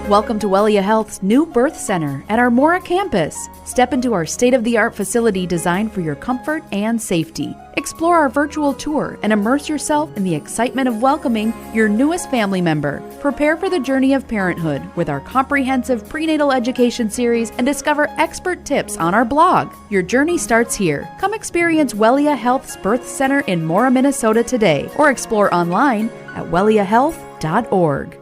Welcome to Wellia Health's new birth center at our Mora campus. Step into our state-of-the-art facility designed for your comfort and safety. Explore our virtual tour and immerse yourself in the excitement of welcoming your newest family member. Prepare for the journey of parenthood with our comprehensive prenatal education series and discover expert tips on our blog. Your journey starts here. Come experience Wellia Health's birth center in Mora, Minnesota today, or explore online at welliahealth.org.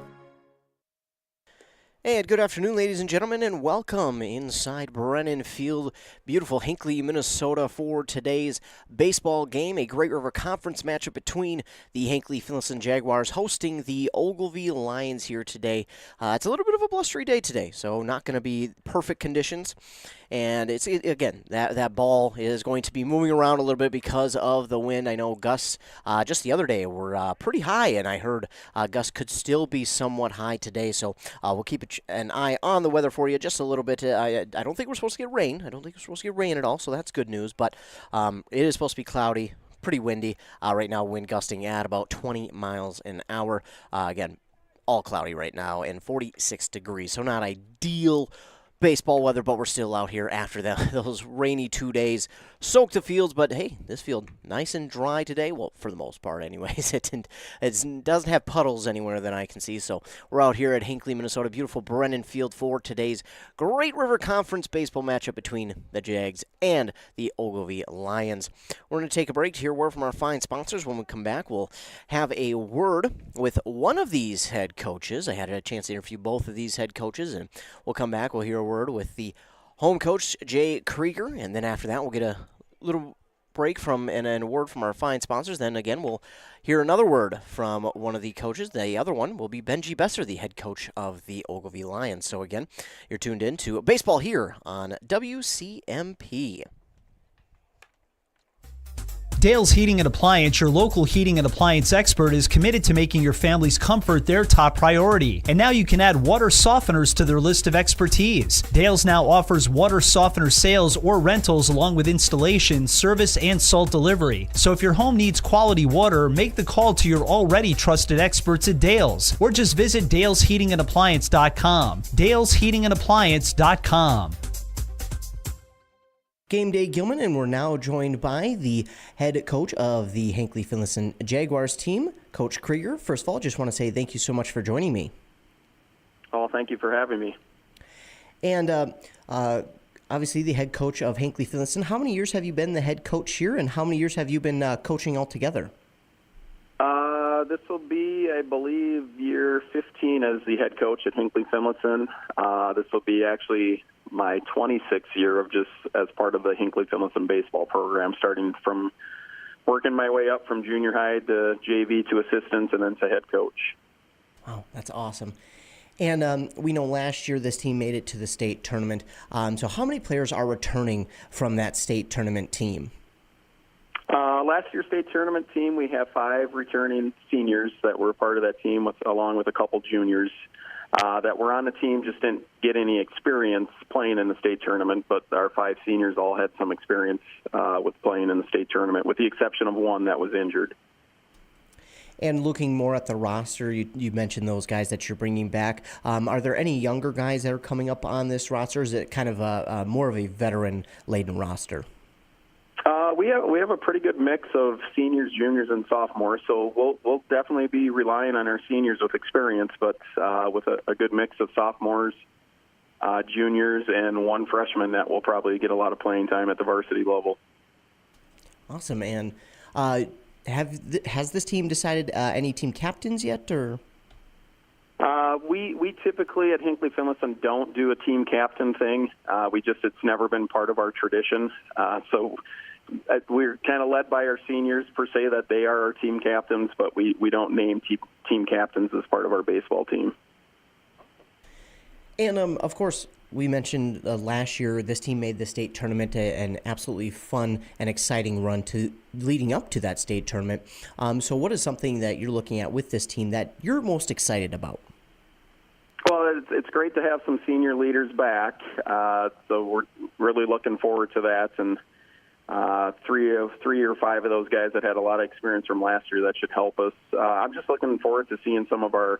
And good afternoon, ladies and gentlemen, and welcome inside Brennan Field, beautiful Hinckley, Minnesota, for today's baseball game. A Great River Conference matchup between the Hinckley-Finlayson Jaguars hosting the Ogilvie Lions here today. It's a little bit of a blustery day today, so not going to be perfect conditions. And again, that ball is going to be moving around a little bit because of the wind. I know gusts just the other day were pretty high, and I heard gusts could still be somewhat high today. So we'll keep an eye on the weather for you just a little bit. I don't think we're supposed to get rain. I don't think we're supposed to get rain at all, so that's good news. But it is supposed to be cloudy, pretty windy. Right now, wind gusting at about 20 miles an hour. Again, all cloudy right now and 46 degrees, so not ideal baseball weather, but we're still out here after those rainy 2 days. Soaked the fields, but hey, this field nice and dry today. Well, for the most part anyways. It doesn't have puddles anywhere that I can see, so we're out here at Hinckley, Minnesota. Beautiful Brennan Field for today's Great River Conference baseball matchup between the Jags and the Ogilvie Lions. We're going to take a break to hear word from our fine sponsors. When we come back, we'll have a word with one of these head coaches. I had a chance to interview both of these head coaches, and we'll come back. We'll hear a word with the home coach, Jay Krieger, and then after that we'll get a little break from and a word from our fine sponsors. Then again, we'll hear another word from one of the coaches. The other one will be Benji Besser, the head coach of the Ogilvie Lions. So again, you're tuned in to baseball here on WCMP. Dale's Heating and Appliance, your local heating and appliance expert, is committed to making your family's comfort their top priority. And now you can add water softeners to their list of expertise. Dale's now offers water softener sales or rentals along with installation, service, and salt delivery. So if your home needs quality water, make the call to your already trusted experts at Dale's, or just visit dalesheatingandappliance.com. dalesheatingandappliance.com. Game Day Gilman, and we're now joined by the head coach of the Hinckley-Finlayson Jaguars team, Coach Krieger. First of all, just want to say thank you so much for joining me. Oh, thank you for having me. And obviously the head coach of Hinckley-Finlayson. How many years have you been the head coach here, and how many years have you been coaching altogether? This will be, I believe, year 15 as the head coach at Hinckley-Finlayson. This will be actually my 26th year of just as part of the Hinckley-Finlayson baseball program, starting from working my way up from junior high to JV to assistant and then to head coach. Wow, that's awesome. And we know last year this team made it to the state tournament. So how many players are returning from that state tournament team? Last year's state tournament team, we have 5 returning seniors that were part of that team, along with a couple juniors that were on the team, just didn't get any experience playing in the state tournament, but our 5 seniors all had some experience with playing in the state tournament, with the exception of one that was injured. And looking more at the roster, you mentioned those guys that you're bringing back. Are there any younger guys that are coming up on this roster? Or is it kind of more of a veteran-laden roster? We have a pretty good mix of seniors, juniors, and sophomores. So we'll definitely be relying on our seniors with experience, but with a good mix of sophomores, juniors, and one freshman that will probably get a lot of playing time at the varsity level. Awesome. And has this team decided any team captains yet, or? We typically at Hinckley-Finlayson don't do a team captain thing. It's never been part of our tradition. So we're kind of led by our seniors per se, that they are our team captains, but we don't name team captains as part of our baseball team. And of course, we mentioned last year this team made the state tournament an absolutely fun and exciting run to leading up to that state tournament. So what is something that you're looking at with this team that you're most excited about? Well, it's great to have some senior leaders back, so we're really looking forward to that. And 3 or 5 of those guys that had a lot of experience from last year, that should help us. I'm just looking forward to seeing some of our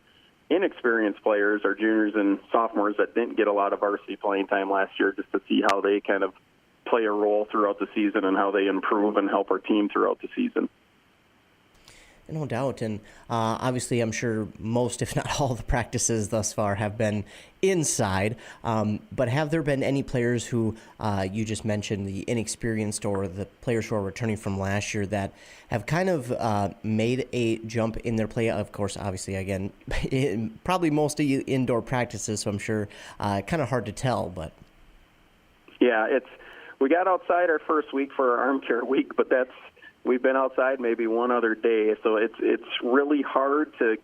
inexperienced players, our juniors and sophomores that didn't get a lot of varsity playing time last year, just to see how they kind of play a role throughout the season and how they improve and help our team throughout the season. No doubt, and obviously I'm sure most, if not all, the practices thus far have been inside, but have there been any players who, you just mentioned, the inexperienced or the players who are returning from last year that have kind of made a jump in their play? Of course, obviously, again, probably most of you indoor practices, so I'm sure kind of hard to tell, but... Yeah, we got outside our first week for our arm care week, but we've been outside maybe one other day, so it's really hard to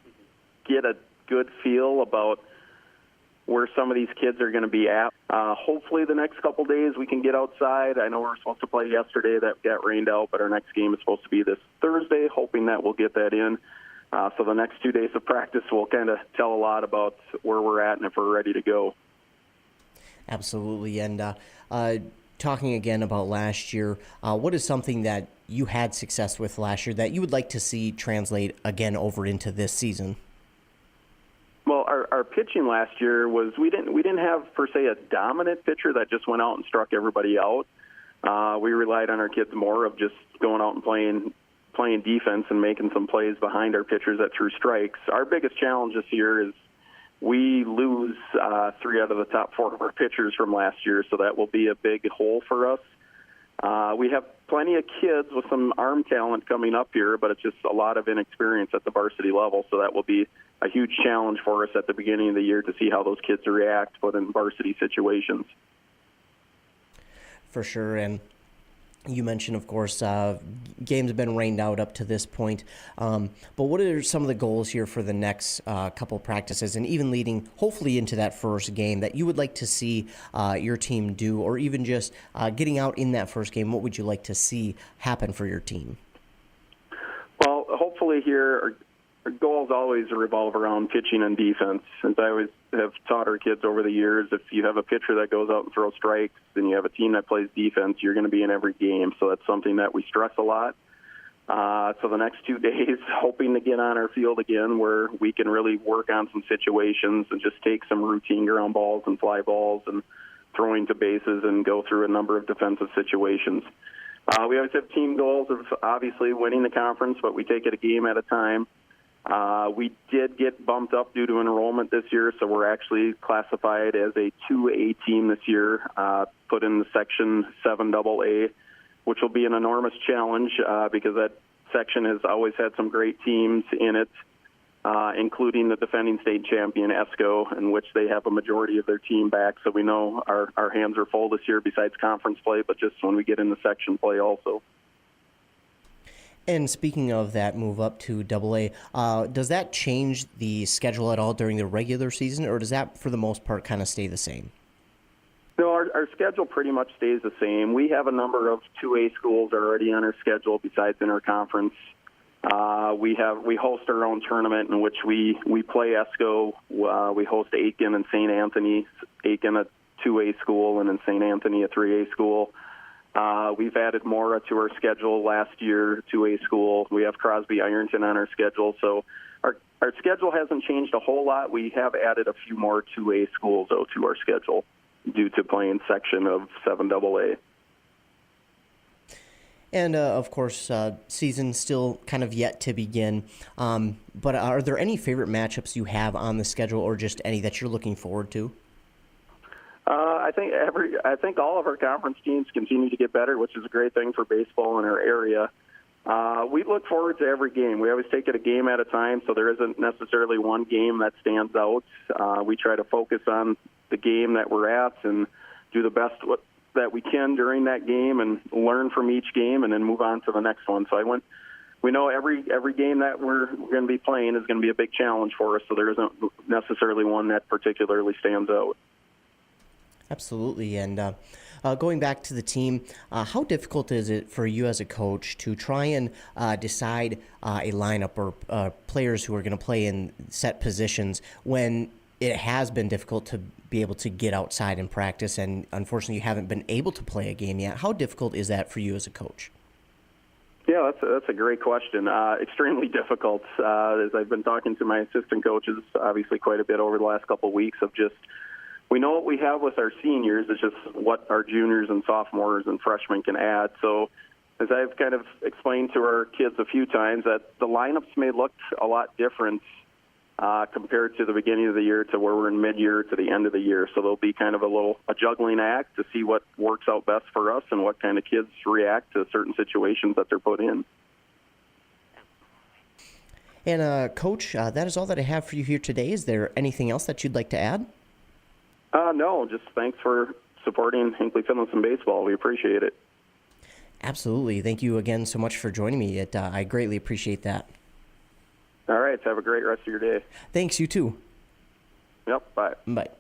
get a good feel about where some of these kids are going to be at. Hopefully the next couple days we can get outside. I know we were supposed to play yesterday. That got rained out, but our next game is supposed to be this Thursday, hoping that we'll get that in. So the next 2 days of practice will kind of tell a lot about where we're at and if we're ready to go. Absolutely, and talking again about last year, what is something that you had success with last year that you would like to see translate again over into this season? Well, our pitching last year was we didn't have per se a dominant pitcher that just went out and struck everybody out. We relied on our kids more of just going out and playing defense and making some plays behind our pitchers that threw strikes. Our biggest challenge this year is we lose 3 out of the top 4 of our pitchers from last year, so that will be a big hole for us. We have plenty of kids with some arm talent coming up here, but it's just a lot of inexperience at the varsity level, so that will be a huge challenge for us at the beginning of the year to see how those kids react, but in varsity situations. For sure, and you mentioned, of course, games have been rained out up to this point. But what are some of the goals here for the next couple practices and even leading, hopefully, into that first game that you would like to see your team do, or even just getting out in that first game? What would you like to see happen for your team? Well, hopefully here our goals always revolve around pitching and defense. As I always have taught our kids over the years, if you have a pitcher that goes out and throws strikes and you have a team that plays defense, you're going to be in every game. So that's something that we stress a lot. So the next 2 days, hoping to get on our field again where we can really work on some situations and just take some routine ground balls and fly balls and throwing to bases and go through a number of defensive situations. We always have team goals of obviously winning the conference, but we take it a game at a time. We did get bumped up due to enrollment this year, so we're actually classified as a 2A team this year, put in the Section 7AA, which will be an enormous challenge because that section has always had some great teams in it, including the defending state champion, ESCO, in which they have a majority of their team back. So we know our hands are full this year besides conference play, but just when we get into section play also. And speaking of that move up to AA, does that change the schedule at all during the regular season, or does that, for the most part, kind of stay the same? No, our schedule pretty much stays the same. We have a number of 2A schools already on our schedule besides interconference. We host our own tournament in which we play ESCO. We host Aiken and St. Anthony, Aiken a 2A school, and then St. Anthony a 3A school. We've added Mora to our schedule last year, 2A school. We have Crosby Ironton on our schedule. So our schedule hasn't changed a whole lot. We have added a few more 2A schools, though, to our schedule due to playing section of 7AA. And, of course, season still kind of yet to begin. But are there any favorite matchups you have on the schedule or just any that you're looking forward to? I think all of our conference teams continue to get better, which is a great thing for baseball in our area. We look forward to every game. We always take it a game at a time, so there isn't necessarily one game that stands out. We try to focus on the game that we're at and do the best that we can during that game and learn from each game and then move on to the next one. So we know every game that we're going to be playing is going to be a big challenge for us, so there isn't necessarily one that particularly stands out. Absolutely. And going back to the team, how difficult is it for you as a coach to try and decide a lineup or players who are going to play in set positions when it has been difficult to be able to get outside and practice, and unfortunately you haven't been able to play a game yet? How difficult is that for you as a coach? Yeah, that's a great question. Extremely difficult. As I've been talking to my assistant coaches, obviously quite a bit over the last couple of weeks of just, we know what we have with our seniors. It's just what our juniors and sophomores and freshmen can add. So as I've kind of explained to our kids a few times, that the lineups may look a lot different compared to the beginning of the year to where we're in mid-year to the end of the year. So there'll be kind of a juggling act to see what works out best for us and what kind of kids react to certain situations that they're put in. And, Coach, that is all that I have for you here today. Is there anything else that you'd like to add? No, just thanks for supporting Hinckley-Finlayson baseball. We appreciate it. Absolutely. Thank you again so much for joining me. I greatly appreciate that. All right. Have a great rest of your day. Thanks, you too. Yep. Bye. Bye.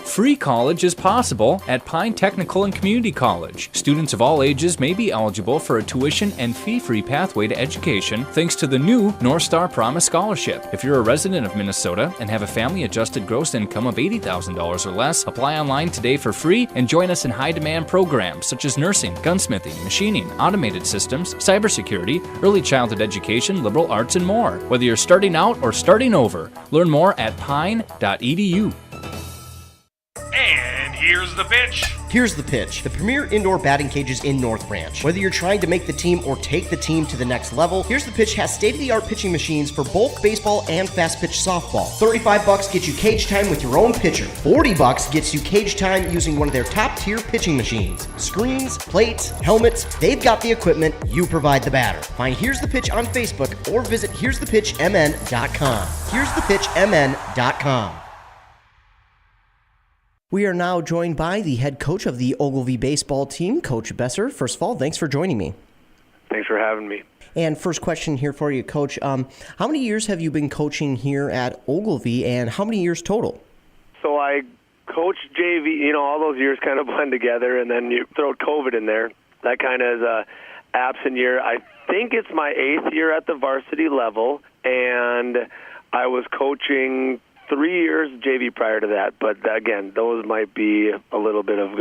Free college is possible at Pine Technical and Community College. Students of all ages may be eligible for a tuition and fee-free pathway to education thanks to the new North Star Promise Scholarship. If you're a resident of Minnesota and have a family-adjusted gross income of $80,000 or less, apply online today for free and join us in high-demand programs such as nursing, gunsmithing, machining, automated systems, cybersecurity, early childhood education, liberal arts, and more. Whether you're starting out or starting over, learn more at pine.edu. And here's the pitch. Here's the pitch. The premier indoor batting cages in North Branch. Whether you're trying to make the team or take the team to the next level, Here's the Pitch has state-of-the-art pitching machines for both baseball and fast-pitch softball. $35 gets you cage time with your own pitcher. $40 gets you cage time using one of their top-tier pitching machines. Screens, plates, helmets, they've got the equipment, you provide the batter. Find Here's the Pitch on Facebook or visit here'sthepitchmn.com. here'sthepitchmn.com. We are now joined by the head coach of the Ogilvie baseball team, Coach Besser. First of all, thanks for joining me. Thanks for having me. And first question here for you, Coach. How many years have you been coaching here at Ogilvie, and how many years total? So I coached JV, all those years kind of blend together, and then you throw COVID in there. That kind of is a absent year. I think it's my 8th year at the varsity level, and I was coaching 3 years JV prior to that, but again, those might be a little bit of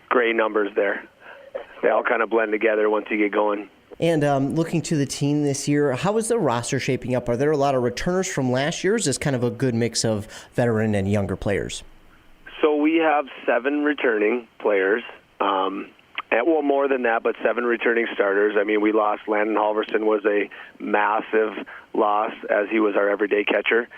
gray numbers there. They all kind of blend together once you get going. And looking to the team this year, how is the roster shaping up? Are there a lot of returners from last year, or is this kind of a good mix of veteran and younger players? So we have 7 returning players, well, more than that, but 7 returning starters. I mean, we lost Landon Halverson, was a massive loss as he was our everyday catcher.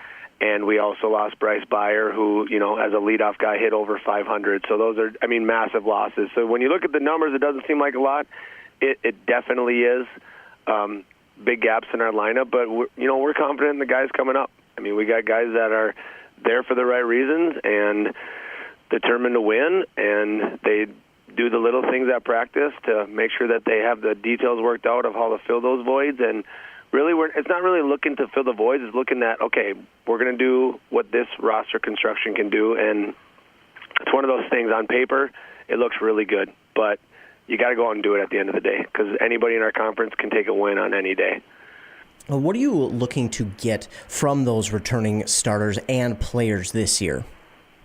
And we also lost Bryce Byer, who, as a leadoff guy, hit over 500. So those are, massive losses. So when you look at the numbers, it doesn't seem like a lot. It definitely is. Big gaps in our lineup, but we're confident in the guys coming up. We got guys that are there for the right reasons and determined to win, and they do the little things at practice to make sure that they have the details worked out of how to fill those voids. And really, it's not really looking to fill the voids. It's looking at, okay, we're going to do what this roster construction can do. And it's one of those things on paper, it looks really good. But you got to go out and do it at the end of the day, because anybody in our conference can take a win on any day. What are you looking to get from those returning starters and players this year?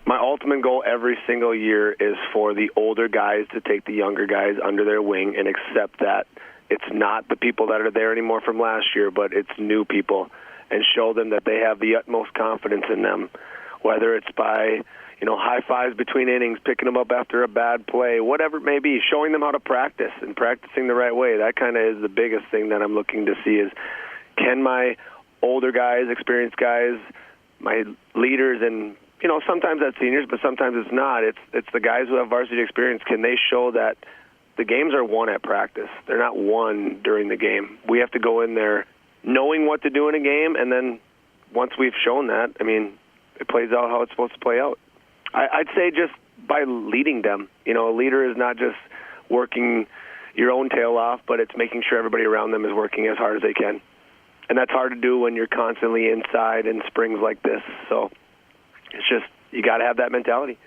My ultimate goal every single year is for the older guys to take the younger guys under their wing and accept that it's not the people that are there anymore from last year, but it's new people, and show them that they have the utmost confidence in them, whether it's by, high fives between innings, picking them up after a bad play, whatever it may be, showing them how to practice and practicing the right way. That kind of is the biggest thing that I'm looking to see is, can my older guys, experienced guys, my leaders, and, sometimes that's seniors, but sometimes it's not. It's the guys who have varsity experience. Can they show that the games are won at practice? They're not won during the game. We have to go in there knowing what to do in a game, and then once we've shown that, it plays out how it's supposed to play out. I'd say just by leading them. A leader is not just working your own tail off, but it's making sure everybody around them is working as hard as they can. And that's hard to do when you're constantly inside in springs like this. So it's just, you got to have that mentality.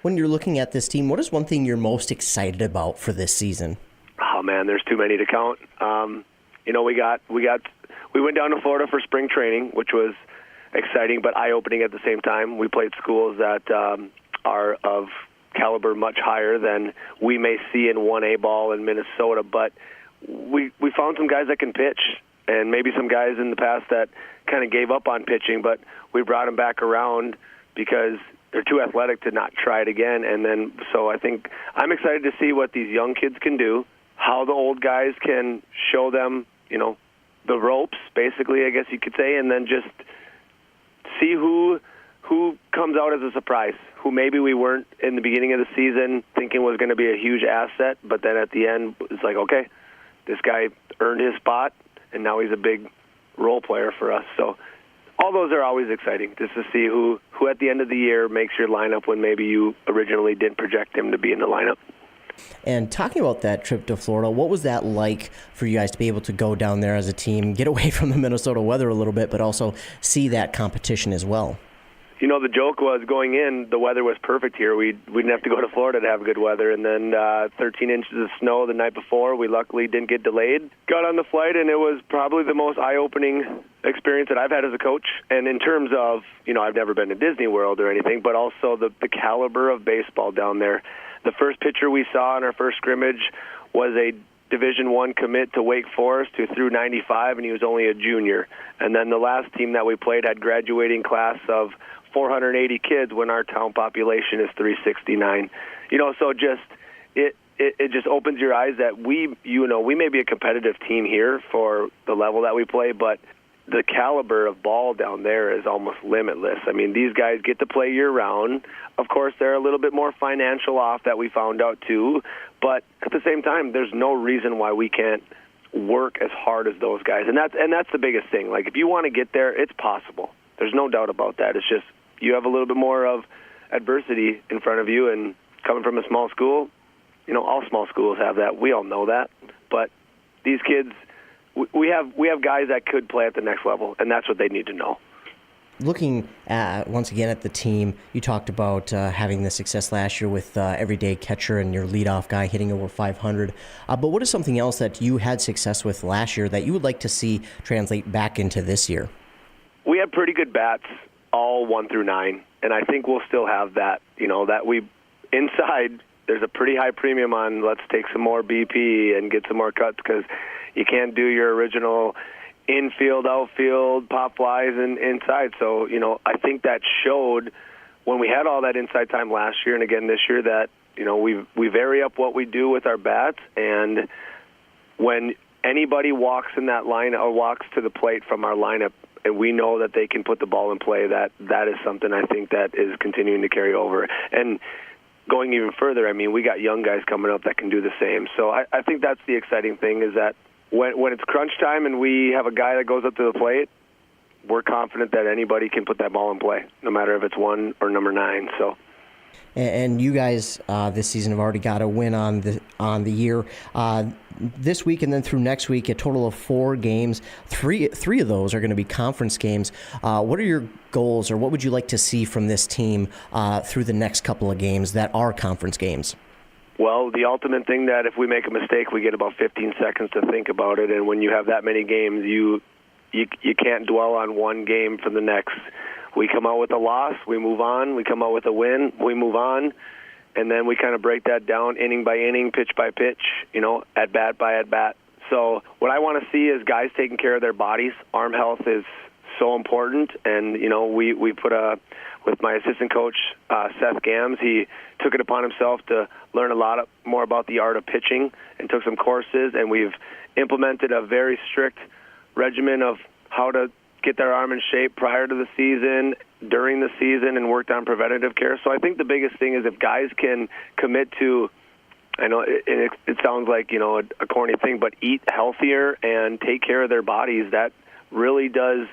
When you're looking at this team, what is one thing you're most excited about for this season? Oh man, there's too many to count. We went down to Florida for spring training, which was exciting but eye-opening at the same time. We played schools that are of caliber much higher than we may see in 1A ball in Minnesota, but we found some guys that can pitch, and maybe some guys in the past that kind of gave up on pitching, but we brought them back around because they're too athletic to not try it again. And then, so I think I'm excited to see what these young kids can do, how the old guys can show them, the ropes, basically, I guess you could say, and then just see who comes out as a surprise, who maybe we weren't in the beginning of the season thinking was going to be a huge asset, but then at the end it's like, okay, this guy earned his spot, and now he's a big role player for us. So all those are always exciting, just to see who at the end of the year makes your lineup when maybe you originally didn't project him to be in the lineup. And talking about that trip to Florida, what was that like for you guys to be able to go down there as a team, get away from the Minnesota weather a little bit, but also see that competition as well? The joke was going in, the weather was perfect here. We didn't have to go to Florida to have good weather. And then 13 inches of snow the night before. We luckily didn't get delayed. Got on the flight, and it was probably the most eye-opening experience that I've had as a coach. And in terms of, I've never been to Disney World or anything, but also the caliber of baseball down there. The first pitcher we saw in our first scrimmage was a Division I commit to Wake Forest who threw 95, and he was only a junior. And then the last team that we played had graduating class of 480 kids when our town population is 369. So just it just opens your eyes that we may be a competitive team here for the level that we play, but the caliber of ball down there is almost limitless. I mean, these guys get to play year-round. Of course, they're a little bit more financial off, that we found out too, but at the same time, there's no reason why we can't work as hard as those guys. And that's the biggest thing. Like, if you want to get there, it's possible. There's no doubt about that. It's just you have a little bit more of adversity in front of you, and coming from a small school, all small schools have that. We all know that. But these kids, we have guys that could play at the next level, and that's what they need to know. Looking once again at the team, you talked about having the success last year with everyday catcher and your leadoff guy hitting over 500. But what is something else that you had success with last year that you would like to see translate back into this year? We have pretty good bats, all 1 through 9, and I think we'll still have that. That we inside, there's a pretty high premium on let's take some more BP and get some more cuts, because you can't do your original infield, outfield, pop flies and inside. So, I think that showed when we had all that inside time last year and again this year that, we vary up what we do with our bats, and when anybody walks in that line or walks to the plate from our lineup, and we know that they can put the ball in play, that is something I think that is continuing to carry over. And going even further, I mean, we got young guys coming up that can do the same. So I think that's the exciting thing, is that when it's crunch time and we have a guy that goes up to the plate, we're confident that anybody can put that ball in play, no matter if it's 1 or number 9. So. And you guys this season have already got a win on the year. This week and then through next week, a total of 4 games. Three of those are going to be conference games. What are your goals, or what would you like to see from this team through the next couple of games that are conference games? Well, the ultimate thing that if we make a mistake, we get about 15 seconds to think about it. And when you have that many games, you can't dwell on one game from the next. We come out with a loss, we move on. We come out with a win, we move on. And then we kind of break that down inning by inning, pitch by pitch, at bat by at bat. So what I want to see is guys taking care of their bodies. Arm health is so important. And, we put with my assistant coach, Seth Gams, he took it upon himself to learn a lot more about the art of pitching and took some courses. And we've implemented a very strict regimen of how to get their arm in shape prior to the season, during the season, and worked on preventative care. So I think the biggest thing is if guys can commit to, I know it sounds like, a corny thing, but eat healthier and take care of their bodies, that really does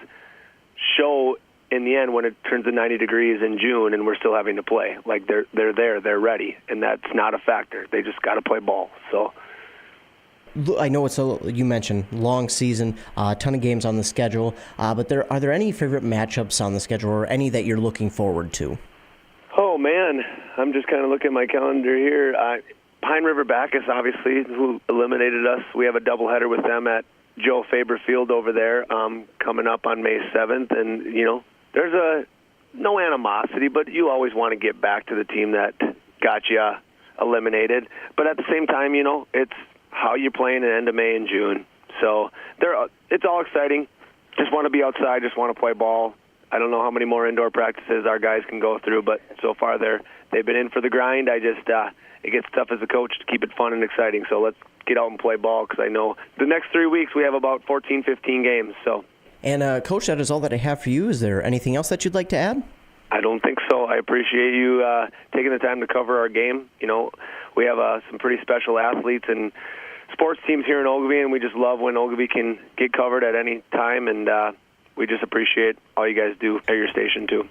show in the end when it turns to 90 degrees in June and we're still having to play. Like they're there, they're ready, and that's not a factor. They just got to play ball. So. I know you mentioned long season, a ton of games on the schedule, but are there any favorite matchups on the schedule, or any that you're looking forward to? Oh, man, I'm just kind of looking at my calendar here. Pine River Bacchus, obviously, who eliminated us. We have a doubleheader with them at Joe Faber Field over there coming up on May 7th. And, there's no animosity, but you always want to get back to the team that got you eliminated. But at the same time, how you playing at the end of May and June. So it's all exciting. Just want to be outside, just want to play ball. I don't know how many more indoor practices our guys can go through, but so far they've been in for the grind. It gets tough as a coach to keep it fun and exciting. So let's get out and play ball, because I know the next 3 weeks we have about 14, 15 games. So. And Coach, that is all that I have for you. Is there anything else that you'd like to add? I don't think so. I appreciate you taking the time to cover our game. You know, we have some pretty special athletes and sports teams here in Ogilvie, and we just love when Ogilvie can get covered at any time, and we just appreciate all you guys do at your station too.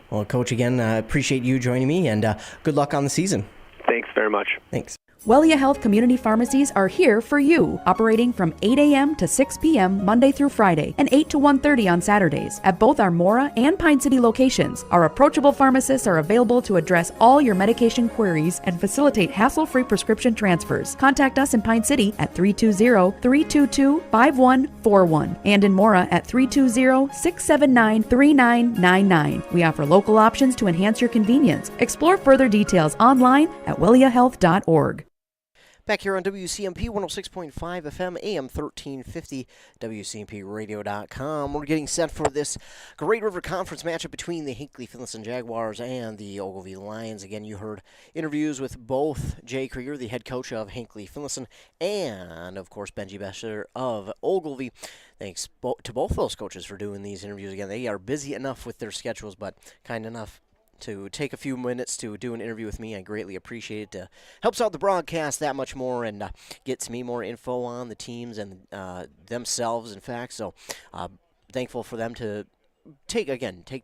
Well, Coach, again, appreciate you joining me, and good luck on the season. Thanks very much. Thanks. Wellia Health Community Pharmacies are here for you, operating from 8 a.m. to 6 p.m. Monday through Friday and 8 to 1:30 on Saturdays at both our Mora and Pine City locations. Our approachable pharmacists are available to address all your medication queries and facilitate hassle-free prescription transfers. Contact us in Pine City at 320-322-5141 and in Mora at 320-679-3999. We offer local options to enhance your convenience. Explore further details online at welliahealth.org. Back here on WCMP 106.5 FM, AM 1350, WCMPradio.com. We're getting set for this Great River Conference matchup between the Hinckley-Finlayson Jaguars and the Ogilvie Lions. Again, you heard interviews with both Jay Krieger, the head coach of Hinckley-Finlayson, and, of course, Benji Besser of Ogilvie. Thanks to both those coaches for doing these interviews. Again, they are busy enough with their schedules, but kind enough to take a few minutes to do an interview with me. I greatly appreciate it. Helps out the broadcast that much more and gets me more info on the teams and themselves, in fact. So thankful for them to take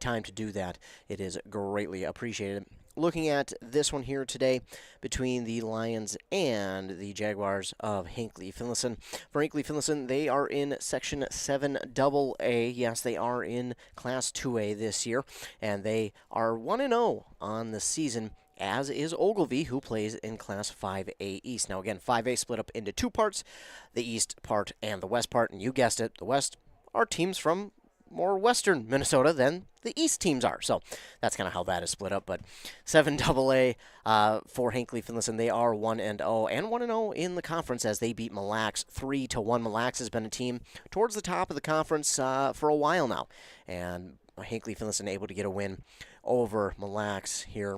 time to do that. It is greatly appreciated. Looking at this one here today between the Lions and the Jaguars of Hinckley-Finlayson. For Hinckley-Finlayson, they are in Section 7AA. Yes, they are in Class 2A this year, and they are 1-0 on the season, as is Ogilvie, who plays in Class 5A East. Now, again, 5A split up into two parts, the East part and the West part, and you guessed it, the West are teams from more western Minnesota than the East teams are. So that's kind of how that is split up. But 7AA for Hinckley-Finlayson, they are 1-0 and 1-0 in the conference as they beat Mille Lacs 3-1. Mille Lacs has been a team towards the top of the conference for a while now. And Hinckley-Finlayson able to get a win over Mille Lacs here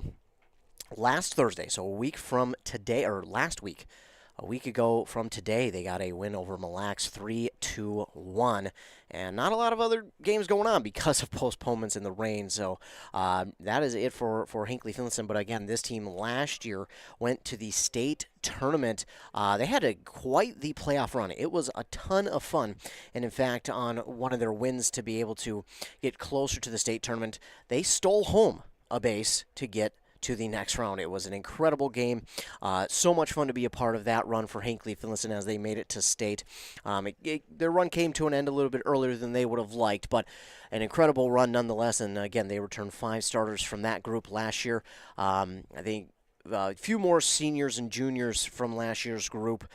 last Thursday. So a week from today, or last week. A week ago from today, they got a win over Mille Lacs 3-1. And not a lot of other games going on because of postponements in the rain. So that is it for Hinckley-Finlayson. But again, this team last year went to the state tournament. They had quite the playoff run. It was a ton of fun. And in fact, on one of their wins to be able to get closer to the state tournament, they stole home a base to get to the next round. It was an incredible game. So much fun to be a part of that run for Hinckley-Finlayson as they made it to state. Their run came to an end a little bit earlier than they would have liked, but an incredible run nonetheless. And again, they returned 5 starters from that group last year. I think a few more seniors and juniors from last year's group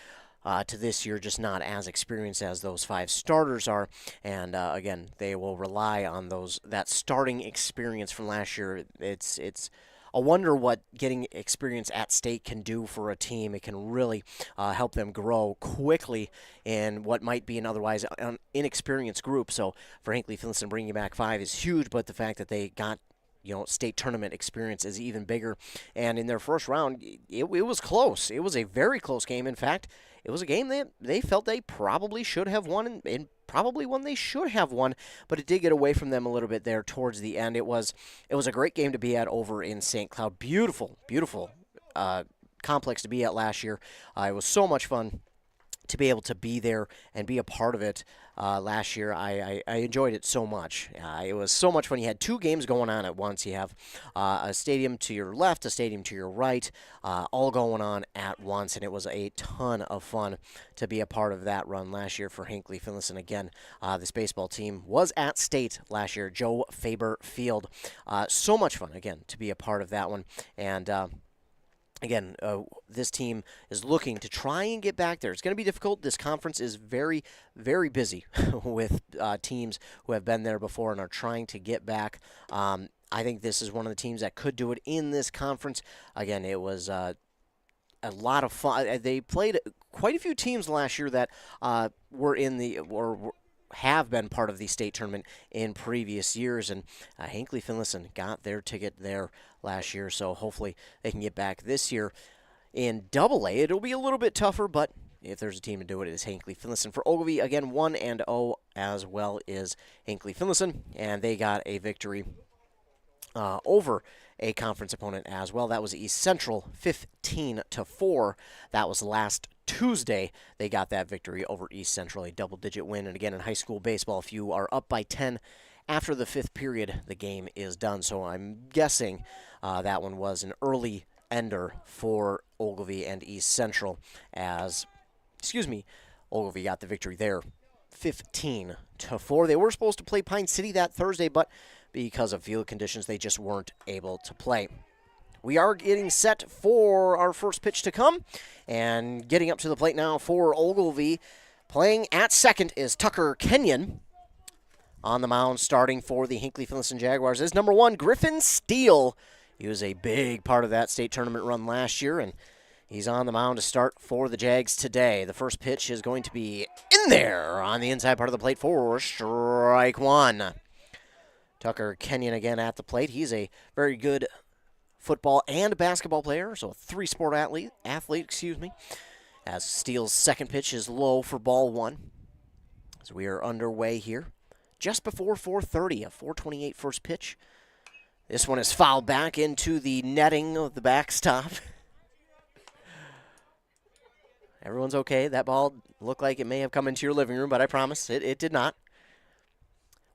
to this year, just not as experienced as those 5 starters are. And again, they will rely on that starting experience from last year. It's I wonder what getting experience at state can do for a team. It can really help them grow quickly in what might be an otherwise inexperienced group. So for Hinckley-Finlayson, bringing back 5 is huge, but the fact that they got state tournament experience is even bigger. And in their first round, it was close. It was a very close game. In fact, it was a game that they felt they probably should have won, and probably one they should have won, but it did get away from them a little bit there towards the end. It was a great game to be at over in St. Cloud. Beautiful, beautiful complex to be at last year. It was so much fun to be able to be there and be a part of it last year. I enjoyed it so much. It was so much fun. You had 2 games going on at once. You have a stadium to your left, a stadium to your right, all going on at once, and it was a ton of fun to be a part of that run last year for Hinckley-Finlayson. Again, this baseball team was at state last year, Joe Faber Field. So much fun, again, to be a part of that one. And again, this team is looking to try and get back there. It's going to be difficult. This conference is very, very busy with teams who have been there before and are trying to get back. I think this is one of the teams that could do it in this conference. Again, it was a a lot of fun. They played quite a few teams last year that were in the or have been part of the state tournament in previous years, and Hinckley-Finlayson got their ticket there last year, so hopefully they can get back this year. In Double A, it'll be a little bit tougher, but if there's a team to do it, it is Hinckley-Finlayson. For Ogilvie, again, 1-0 as well is Hinckley-Finlayson, and they got a victory over a conference opponent as well. That was East Central, 15-4. That was last Tuesday. They got that victory over East Central, a double-digit win. And again, in high school baseball, if you are up by 10 after the fifth period, the game is done. So I'm guessing that one was an early ender for Ogilvie and East Central as, Ogilvie got the victory there, 15-4. They were supposed to play Pine City that Thursday, but because of field conditions, they just weren't able to play. We are getting set for our first pitch to come, and getting up to the plate now for Ogilvie. Playing at second is Tucker Kenyon. On the mound, starting for the Hinckley-Finlayson Jaguars, is number 1, Griffin Steele. He was a big part of that state tournament run last year, and he's on the mound to start for the Jags today. The first pitch is going to be in there on the inside part of the plate for strike 1. Tucker Kenyon again at the plate. He's a very good football and basketball player, so a three-sport athlete, as Steele's second pitch is low for ball 1. As we are underway here, just before 4:30, a 4:28 first pitch. This one is fouled back into the netting of the backstop. Everyone's okay. That ball looked like it may have come into your living room, but I promise it did not.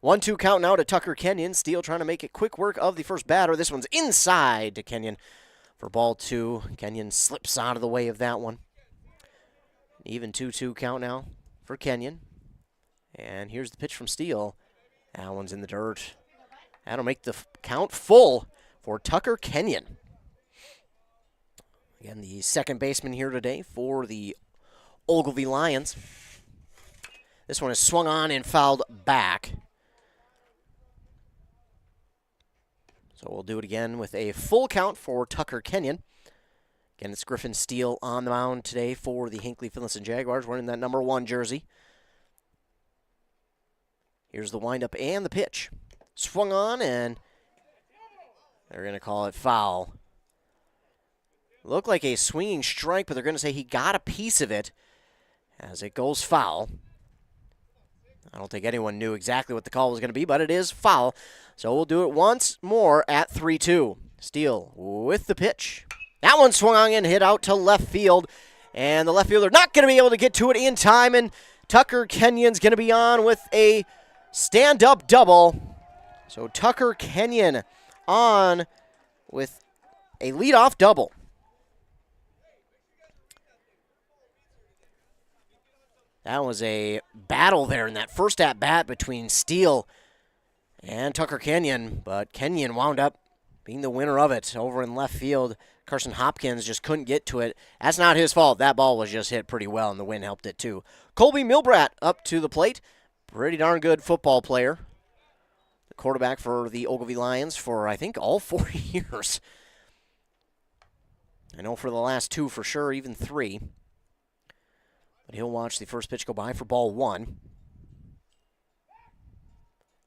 1-2 count now to Tucker Kenyon. Steele trying to make it quick work of the first batter. This one's inside to Kenyon for ball 2. Kenyon slips out of the way of that one. Even 2-2 count now for Kenyon. And here's the pitch from Steele. That one's in the dirt. That'll make the count full for Tucker Kenyon. Again, the second baseman here today for the Ogilvie Lions. This one is swung on and fouled back. So we'll do it again with a full count for Tucker Kenyon. Again, it's Griffin Steele on the mound today for the Hinckley-Finlayson Jaguars, wearing that number 1 jersey. Here's the windup and the pitch. Swung on, and they're going to call it foul. Looked like a swinging strike, but they're going to say he got a piece of it as it goes foul. I don't think anyone knew exactly what the call was going to be, but it is foul. So we'll do it once more at 3-2. Steele with the pitch. That one swung on and hit out to left field. And the left fielder not going to be able to get to it in time. And Tucker Kenyon's going to be on with a stand-up double. So Tucker Kenyon on with a leadoff double. That was a battle there in that first at-bat between Steele and Tucker Kenyon, but Kenyon wound up being the winner of it over in left field. Carson Hopkins just couldn't get to it. That's not his fault. That ball was just hit pretty well, and the wind helped it too. Colby Milbrat up to the plate. Pretty darn good football player. The quarterback for the Ogilvie Lions for, I think, all 4 years. I know for the last 2 for sure, even 3. But he'll watch the first pitch go by for ball 1.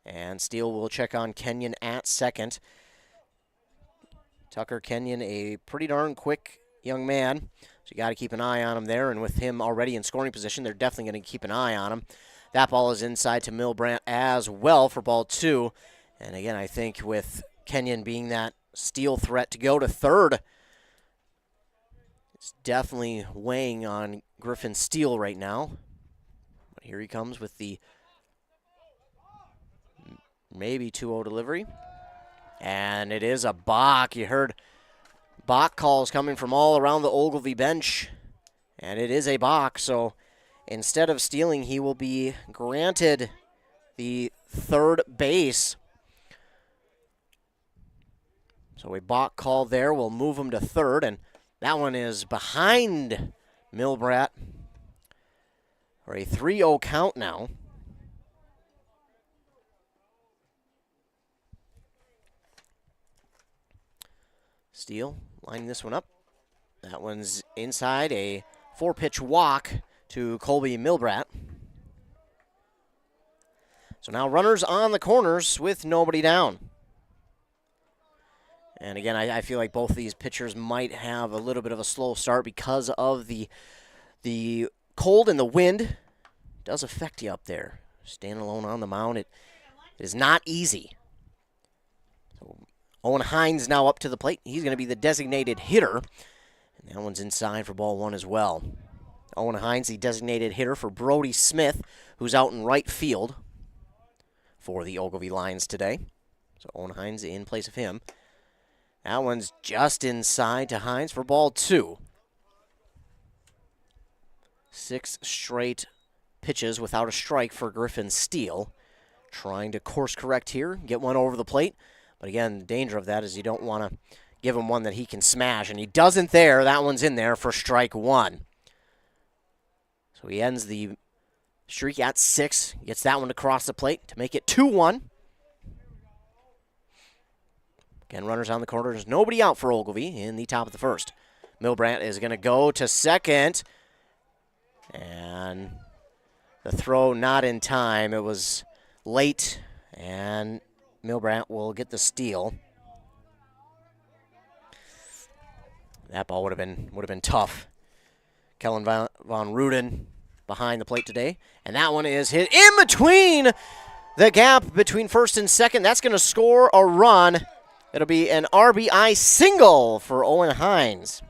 And Steele will check on Kenyon at second. Tucker Kenyon, a pretty darn quick young man, so you got to keep an eye on him there. And with him already in scoring position, they're definitely going to keep an eye on him. That ball is inside to Milbrandt as well for ball 2. And again, I think with Kenyon being that Steele threat to go to third, it's definitely weighing on Griffin Steele right now. But here he comes with the maybe 2-0 delivery. And it is a balk. You heard balk calls coming from all around the Ogilvie bench. And it is a balk. So instead of stealing, he will be granted the third base. So a balk call there will move him to third. And that one is behind Milbrat for a 3-0 count now. Steele lining this one up. That one's inside, a 4-pitch walk to Colby Milbrat. So now runners on the corners with nobody down. And again, I feel like both of these pitchers might have a little bit of a slow start because of the cold and the wind. It does affect you up there. Standing alone on the mound, it is not easy. So Owen Hines now up to the plate. He's going to be the designated hitter. And that one's inside for ball one as well. Owen Hines, the designated hitter for Brody Smith, who's out in right field for the Ogilvie Lions today. So Owen Hines in place of him. That one's just inside to Hines for ball two. 6 straight pitches without a strike for Griffin Steele. Trying to course correct here, get one over the plate. But again, the danger of that is you don't want to give him one that he can smash. And he doesn't there. That one's in there for strike one. So he ends the streak at 6. Gets that one across the plate to make it 2-1. Again, runners on the corners. Nobody out for Ogilvie in the top of the first. Milbrandt is going to go to second. And the throw not in time. It was late, and Milbrandt will get the steal. That ball would have been tough. Kellen Von Ruden behind the plate today. And that one is hit in between the gap between first and second. That's going to score a run. It'll be an RBI single for Owen Hines.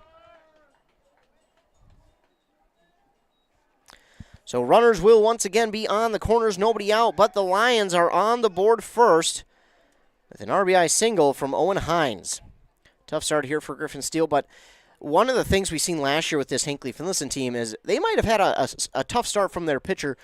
So runners will once again be on the corners, nobody out, but the Lions are on the board first with an RBI single from Owen Hines. Tough start here for Griffin Steele, but one of the things we've seen last year with this Hinckley-Finlayson team is they might have had a tough start from their pitcher,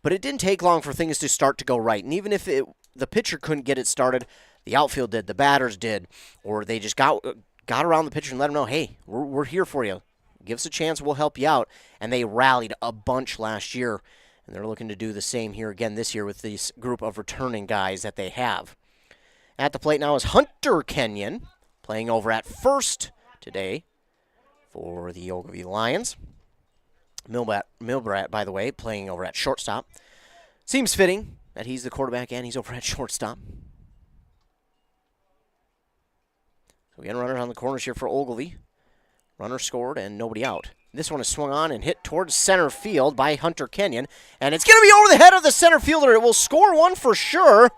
but it didn't take long for things to start to go right. And even if the pitcher couldn't get it started, the outfield did, the batters did, or they just got around the pitcher and let him know, hey, we're here for you. Give us a chance, we'll help you out. And they rallied a bunch last year, and they're looking to do the same here again this year with this group of returning guys that they have. At the plate now is Hunter Kenyon, playing over at first today for the Ogilvie Lions. Milbrat, by the way, playing over at shortstop. Seems fitting that he's the quarterback and he's over at shortstop. So again, runners on the corners here for Ogilvie. Runner scored and nobody out. This one is swung on and hit towards center field by Hunter Kenyon. And it's going to be over the head of the center fielder. It will score one for sure.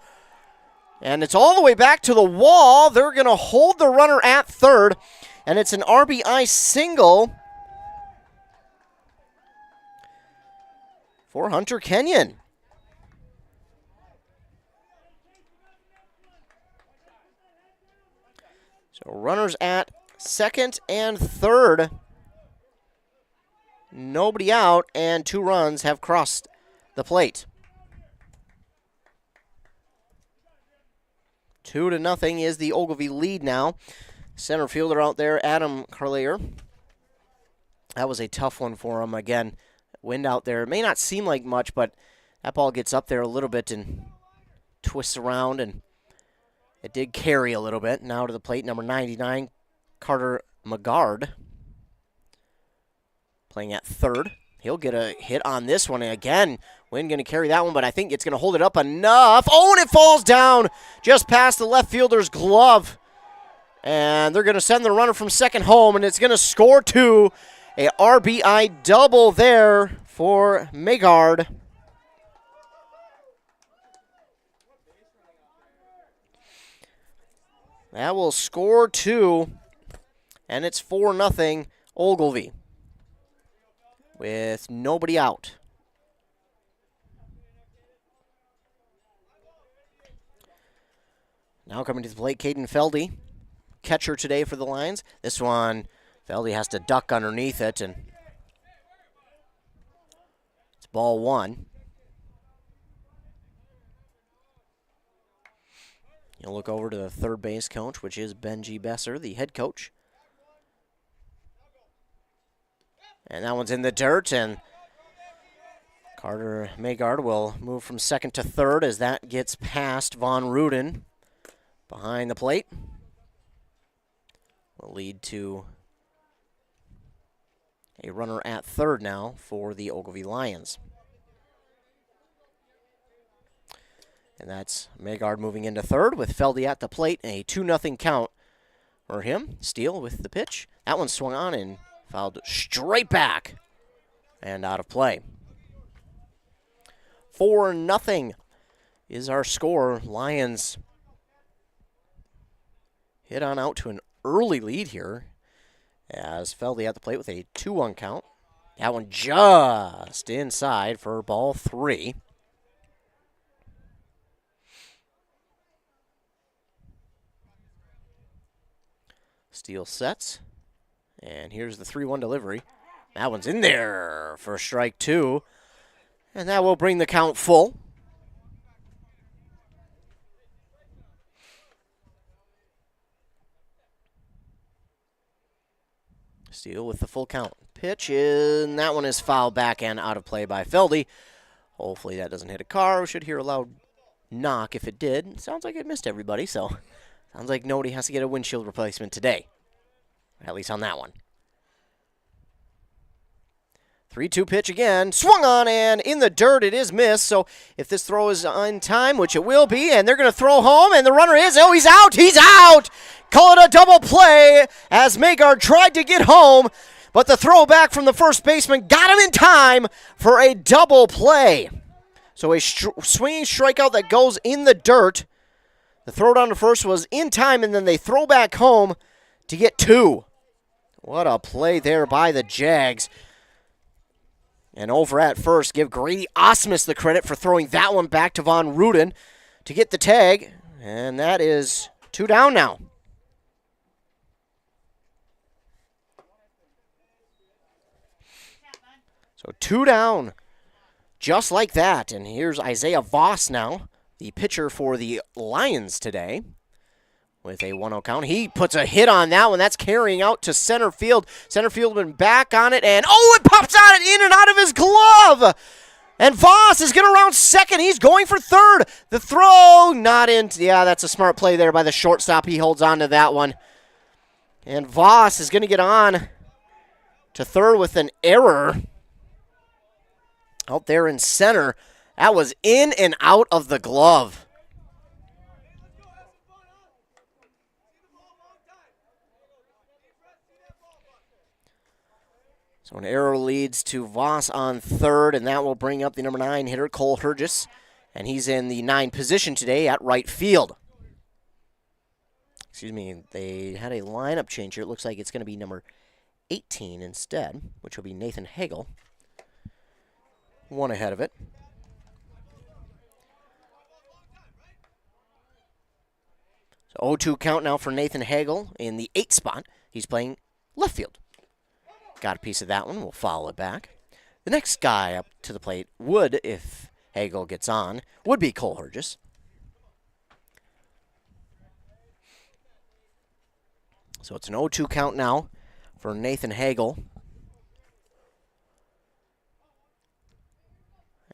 And it's all the way back to the wall. They're going to hold the runner at third. And it's an RBI single for Hunter Kenyon. So runners at second and third. Nobody out, and 2 runs have crossed the plate. 2-0 is the Ogilvie lead now. Center fielder out there, Adam Carlier. That was a tough one for him. Again, wind out there. It may not seem like much, but that ball gets up there a little bit and twists around, and it did carry a little bit. Now to the plate, number 99, Carter McGard, playing at third. He'll get a hit on this one. And again, wind going to carry that one, but I think it's going to hold it up enough. Oh, and it falls down just past the left fielder's glove. And they're going to send the runner from second home, and it's going to score 2. A RBI double there for Megard. That will score 2, and it's 4-0 Ogilvie with nobody out. Now coming to the plate, Caden Feldy, catcher today for the Lions. This one, Feldy has to duck underneath it, and it's ball 1. You'll look over to the third base coach, which is Benji Besser, the head coach. And that one's in the dirt, and Carter Megard will move from second to third as that gets past Von Ruden behind the plate. Will lead to A runner at third now for the Ogilvie Lions. And that's Megard moving into third with Feldy at the plate. A 2-0 count for him. Steele with the pitch. That one swung on and fouled straight back and out of play. 4-0 is our score. Lions hit on out to an early lead here as Feldy at the plate with a 2-1 count. That one just inside for ball 3. Steele sets, and here's the 3-1 delivery. That one's in there for strike 2, and that will bring the count full. Steele with the full count. Pitch, and that one is fouled back and out of play by Feldy. Hopefully that doesn't hit a car. We should hear a loud knock if it did. It sounds like it missed everybody, so sounds like nobody has to get a windshield replacement today, at least on that one. 3-2 pitch again. Swung on and in the dirt. It is missed. So if this throw is on time, which it will be, and they're going to throw home, and the runner is, oh, he's out. He's out. Call it a double play as Megard tried to get home, but the throw back from the first baseman got him in time for a double play. So a swinging strikeout that goes in the dirt. The throw down to first was in time, and then they throw back home to get 2. What a play there by the Jags. And over at first, give Grady Osmus the credit for throwing that one back to Von Ruden to get the tag. And that is 2 down now. So 2 down, just like that. And here's Isaiah Voss now, the pitcher for the Lions today, with a 1-0 count. He puts a hit on that one. That's carrying out to center field. Center fieldman back on it, and oh, it pops out in and out of his glove. And Voss is getting around second. He's going for third. The throw, not in. Yeah, that's a smart play there by the shortstop. He holds on to that one. And Voss is going to get on to third with an error out there in center. That was in and out of the glove. So an error leads to Voss on third, and that will bring up the number 9 hitter, Cole Hergis, and he's in the 9 position today at right field. Excuse me, they had a lineup change here. It looks like it's going to be number 18 instead, which will be Nathan Hagel. One ahead of it. So 0-2 count now for Nathan Hagel in the 8th spot. He's playing left field. Got a piece of that one. We'll follow it back. The next guy up to the plate would, if Hagel gets on, would be Cole Hergis. So it's an 0-2 count now for Nathan Hagel.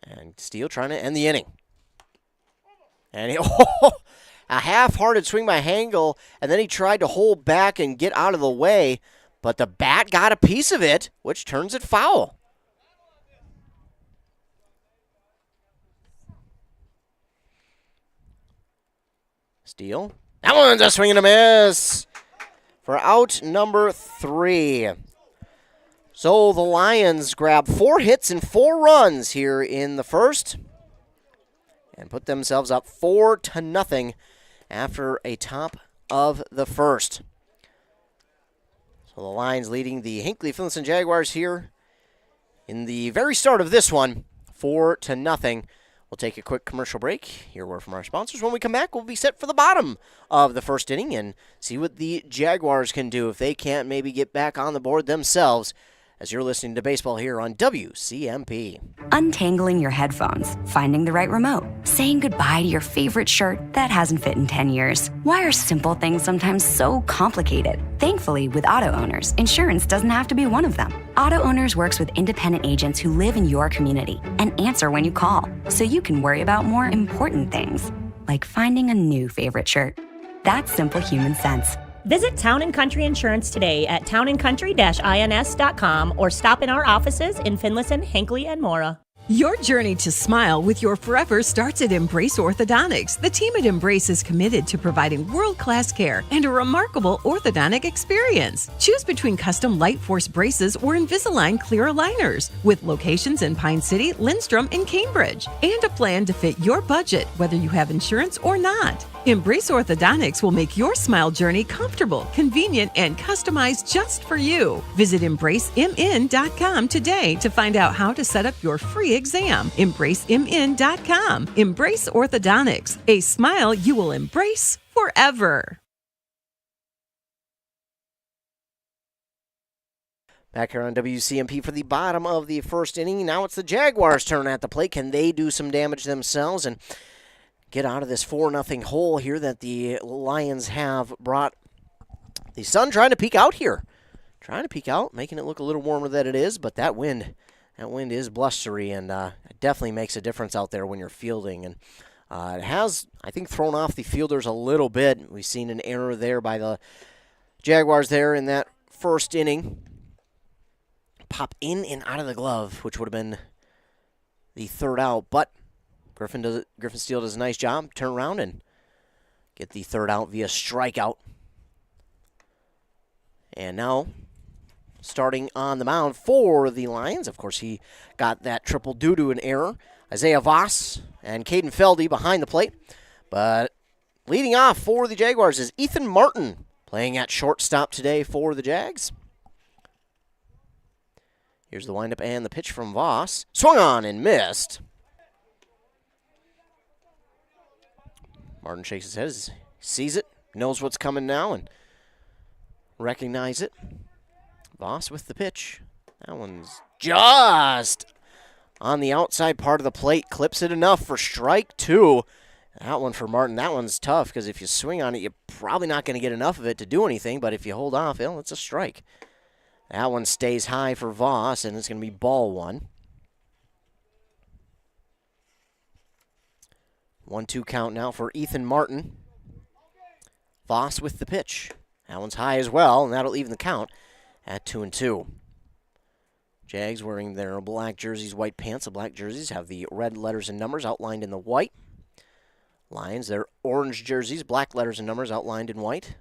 And Steele trying to end the inning. And a half-hearted swing by Hagel, and then he tried to hold back and get out of the way, but the bat got a piece of it, which turns it foul. Steele. That one's a swing and a miss for out number 3. So the Lions grab 4 hits and 4 runs here in the first and put themselves up 4-0 after a top of the first. So the Lions leading the Hinckley-Finlayson Jaguars here in the very start of this one, 4-0. We'll take a quick commercial break, hear word from our sponsors. When we come back, we'll be set for the bottom of the first inning and see what the Jaguars can do if they can't maybe get back on the board themselves, as you're listening to baseball here on WCMP. Untangling your headphones, finding the right remote, saying goodbye to your favorite shirt that hasn't fit in 10 years. Why are simple things sometimes so complicated? Thankfully, with auto owners, insurance doesn't have to be one of them. Auto Owners works with independent agents who live in your community and answer when you call, so you can worry about more important things, like finding a new favorite shirt. That's simple human sense. Visit Town & Country Insurance today at townandcountry-ins.com or stop in our offices in Finlayson, Hinckley, and Mora. Your journey to smile with your forever starts at Embrace Orthodontics. The team at Embrace is committed to providing world-class care and a remarkable orthodontic experience. Choose between custom Light Force braces or Invisalign clear aligners with locations in Pine City, Lindstrom, and Cambridge, and a plan to fit your budget, whether you have insurance or not. Embrace Orthodontics will make your smile journey comfortable, convenient, and customized just for you. Visit EmbraceMN.com today to find out how to set up your free exam. EmbraceMN.com. Embrace Orthodontics, a smile you will embrace forever. Back here on WCMP for the bottom of the first inning. Now it's the Jaguars' turn at the plate. Can they do some damage themselves and get out of this 4-0 hole here that the Lions have brought? The sun trying to peek out here. Trying to peek out, making it look a little warmer than it is, but that wind is blustery, and it definitely makes a difference out there when you're fielding. And it has, I think, thrown off the fielders a little bit. We've seen an error there by the Jaguars there in that first inning. Pop in and out of the glove, which would have been the third out, but Griffin Steele does a nice job. Turn around and get the third out via strikeout. And now, starting on the mound for the Lions, of course, he got that triple due to an error. Isaiah Voss and Caden Feldy behind the plate. But leading off for the Jaguars is Ethan Martin, playing at shortstop today for the Jags. Here's the windup and the pitch from Voss. Swung on and missed. Martin shakes his head, sees it, knows what's coming now, and recognizes it. Voss with the pitch. That one's just on the outside part of the plate. Clips it enough for strike two. That one for Martin, that one's tough because if you swing on it, you're probably not going to get enough of it to do anything, but if you hold off, well, it's a strike. That one stays high for Voss, and it's going to be ball one. 1-2 count now for Ethan Martin. Voss with the pitch. That one's high as well, and that'll even the count at 2-2. Jags wearing their black jerseys, white pants. The black jerseys have the red letters and numbers outlined in the white. Lions, their orange jerseys, black letters and numbers outlined in white.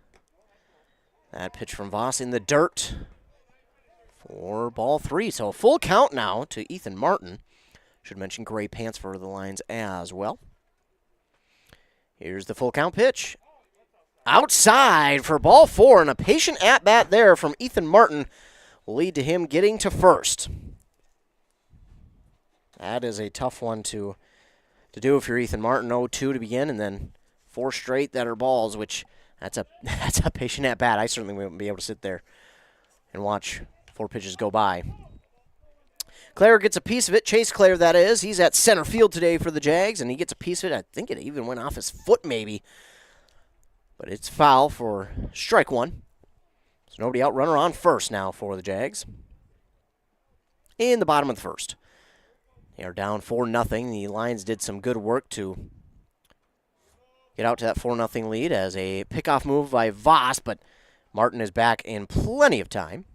That pitch from Voss in the dirt for ball three. So a full count now to Ethan Martin. Should mention gray pants for the Lions as well. Here's the full count pitch. Outside for ball four, and a patient at-bat there from Ethan Martin will lead to him getting to first. That is a tough one to do if you're Ethan Martin. 0-2 to begin, and then 4 straight that are balls, which that's a patient at-bat. I certainly wouldn't be able to sit there and watch 4 pitches go by. Clare gets a piece of it. Chase Clare, that is. He's at center field today for the Jags, and he gets a piece of it. I think it even went off his foot maybe. But it's foul for strike one. So nobody out. Runner on first now for the Jags. In the bottom of the first. They are down 4-0. The Lions did some good work to get out to that 4-0 lead as a pickoff move by Voss, but Martin is back in plenty of time.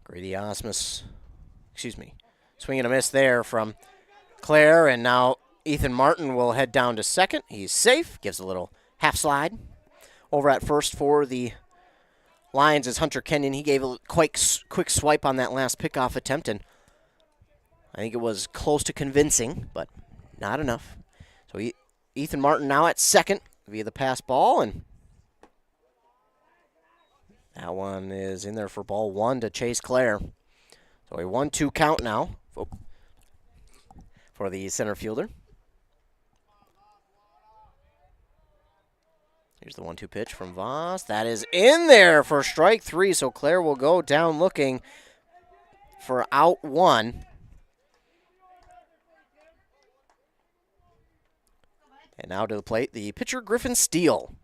Grady Osmus, swing and a miss there from Clare, and now Ethan Martin will head down to second. He's safe, gives a little half slide. Over at first for the Lions is Hunter Kenyon. He gave a quick swipe on that last pickoff attempt, and I think it was close to convincing, but not enough. So Ethan Martin now at second via the pass ball, and that one is in there for ball one to Chase Clare. So a 1-2 count now for the center fielder. Here's the 1-2 pitch from Voss. That is in there for strike three, so Clare will go down looking for out one. And now to the plate, the pitcher, Griffin Steele.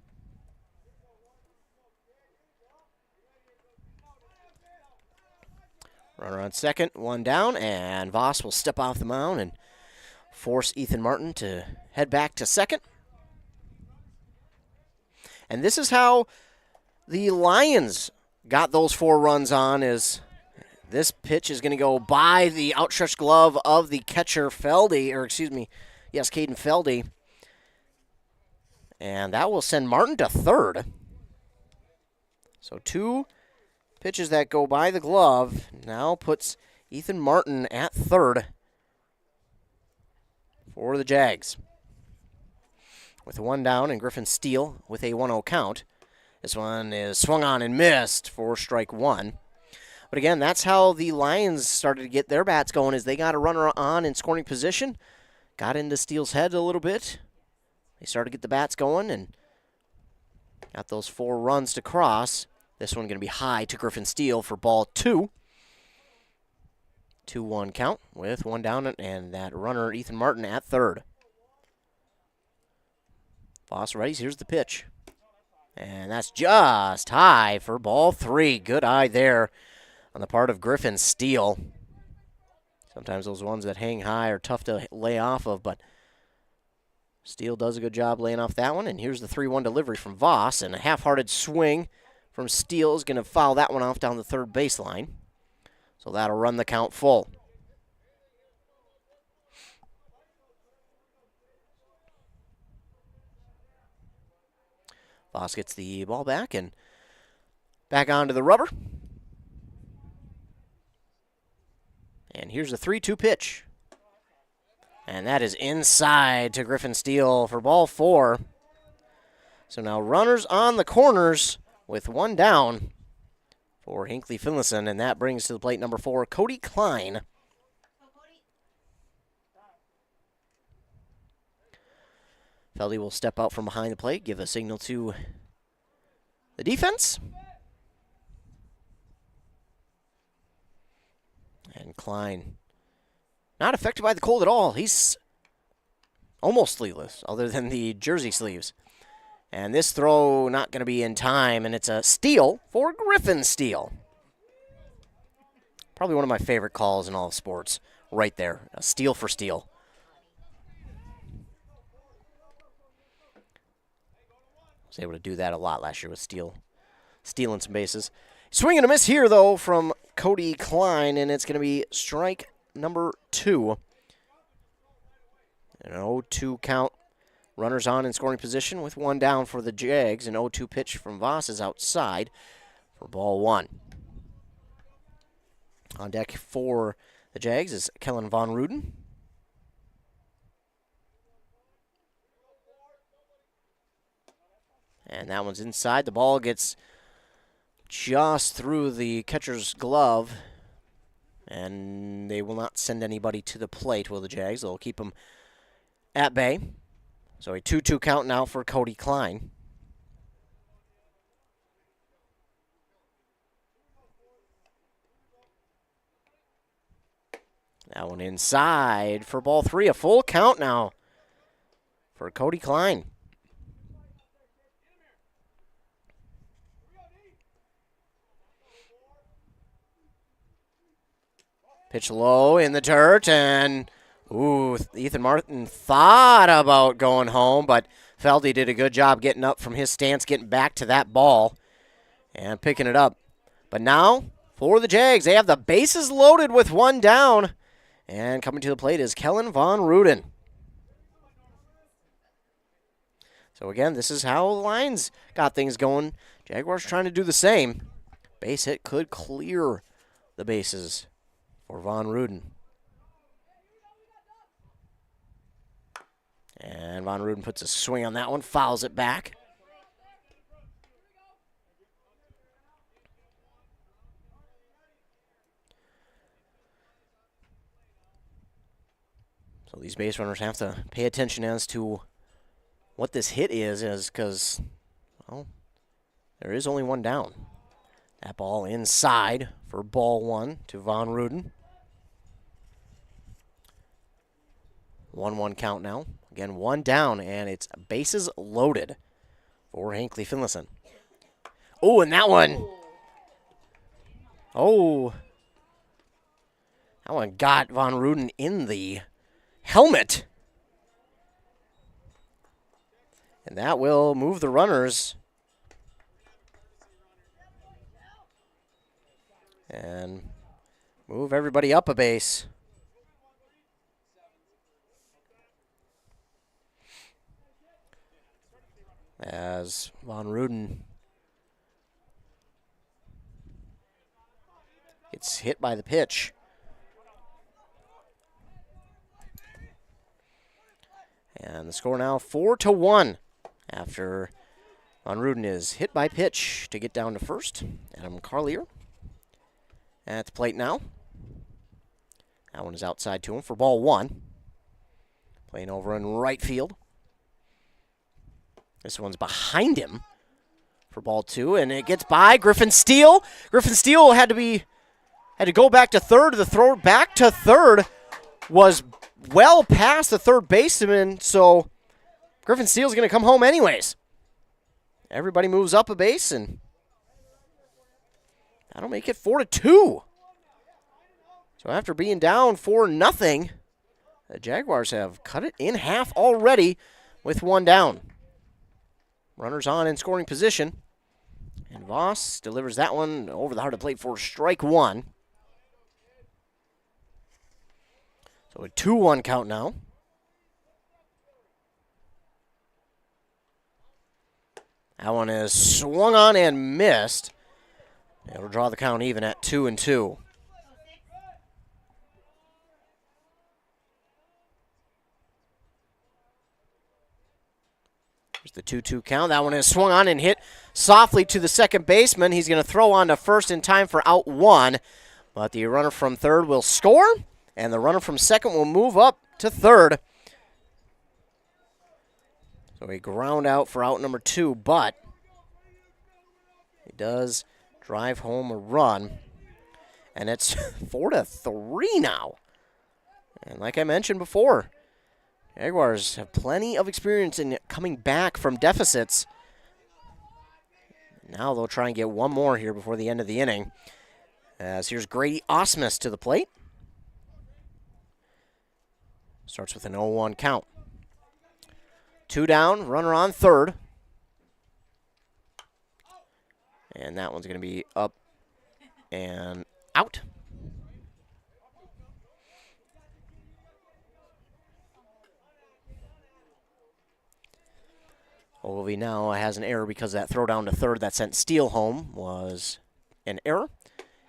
Runner on second, one down, and Voss will step off the mound and force Ethan Martin to head back to second. And this is how the Lions got those 4 runs on, is this pitch is going to go by the outstretched glove of the catcher Caden Feldy. And that will send Martin to third. So 2 pitches that go by the glove now puts Ethan Martin at third for the Jags. With 1 down and Griffin Steele with a 1-0 count. This one is swung on and missed for strike 1. But again, that's how the Lions started to get their bats going, is they got a runner on in scoring position, got into Steele's head a little bit. They started to get the bats going and got those 4 runs to cross. This one going to be high to Griffin Steele for ball 2. 2-1 count with 1 down and that runner Ethan Martin at third. Voss ready. Here's the pitch. And that's just high for ball 3. Good eye there on the part of Griffin Steele. Sometimes those ones that hang high are tough to lay off of, but Steele does a good job laying off that one. And here's the 3-1 delivery from Voss, and a half-hearted swing from Steele is going to foul that one off down the third baseline. So that'll run the count full. Voss gets the ball back and back onto the rubber. And here's the 3-2 pitch. And that is inside to Griffin Steele for ball 4. So now runners on the corners with 1 down for Hinckley-Finlayson, and that brings to the plate number 4, Cody Klein. Feldy will step out from behind the plate, give a signal to the defense. And Klein, not affected by the cold at all. He's almost sleeveless, other than the jersey sleeves. And this throw not going to be in time, and it's a steal for Griffin Steele. Probably one of my favorite calls in all of sports, right there. A steal for Steele. Was able to do that a lot last year with Steele, stealing some bases. Swing and a miss here, though, from Cody Klein, and it's going to be strike number 2. An 0-2 count. Runners on in scoring position with 1 down for the Jags. An 0-2 pitch from Voss is outside for ball 1. On deck for the Jags is Kellen Von Ruden. And that one's inside. The ball gets just through the catcher's glove. And they will not send anybody to the plate, will the Jags? They'll keep them at bay. So a 2-2 count now for Cody Klein. That one inside for ball 3. A full count now for Cody Klein. Pitch low in the dirt, and Ethan Martin thought about going home, but Feldy did a good job getting up from his stance, getting back to that ball, and picking it up. But now, for the Jags, they have the bases loaded with 1 down, and coming to the plate is Kellen Von Ruden. So again, this is how the Lions got things going. Jaguars trying to do the same. Base hit could clear the bases for Von Ruden. And Von Ruden puts a swing on that one, fouls it back. So these base runners have to pay attention as to what this hit is because, well, there is only 1 down. That ball inside for ball 1 to Von Ruden. 1-1 count now. Again, 1 down, and it's bases loaded for Hinckley-Finlayson. Oh, and that one. Oh. That one got Von Ruden in the helmet. And that will move the runners. And move everybody up a base. As Von Ruden gets hit by the pitch. And the score now 4-1 after Von Ruden is hit by pitch to get down to first. Adam Carlier at the plate now. That one is outside to him for ball one. Playing over in right field. This one's behind him for ball two, and it gets by Griffin Steele. Griffin Steele had to go back to third. The throw back to third was well past the third baseman, so Griffin Steele's going to come home anyways. Everybody moves up a base, and that'll make it 4-2. So after being down 4-0, the Jaguars have cut it in half already with one down. Runners on in scoring position. And Voss delivers that one over the heart of the plate for strike one. So a 2-1 count now. That one is swung on and missed. It'll draw the count even at 2-2. There's the 2-2 count. That one is swung on and hit softly to the second baseman. He's going to throw on to first in time for out one. But the runner from third will score, and the runner from second will move up to third. So a ground out for out number two, but he does drive home a run. And it's 4-3 now. And like I mentioned before, Jaguars have plenty of experience in coming back from deficits. Now they'll try and get one more here before the end of the inning. As here's Grady Osmus to the plate. Starts with an 0-1 count. Two down, runner on third. And that one's going to be up and out. Ogilvie now has an error because that throw down to third that sent Steele home was an error.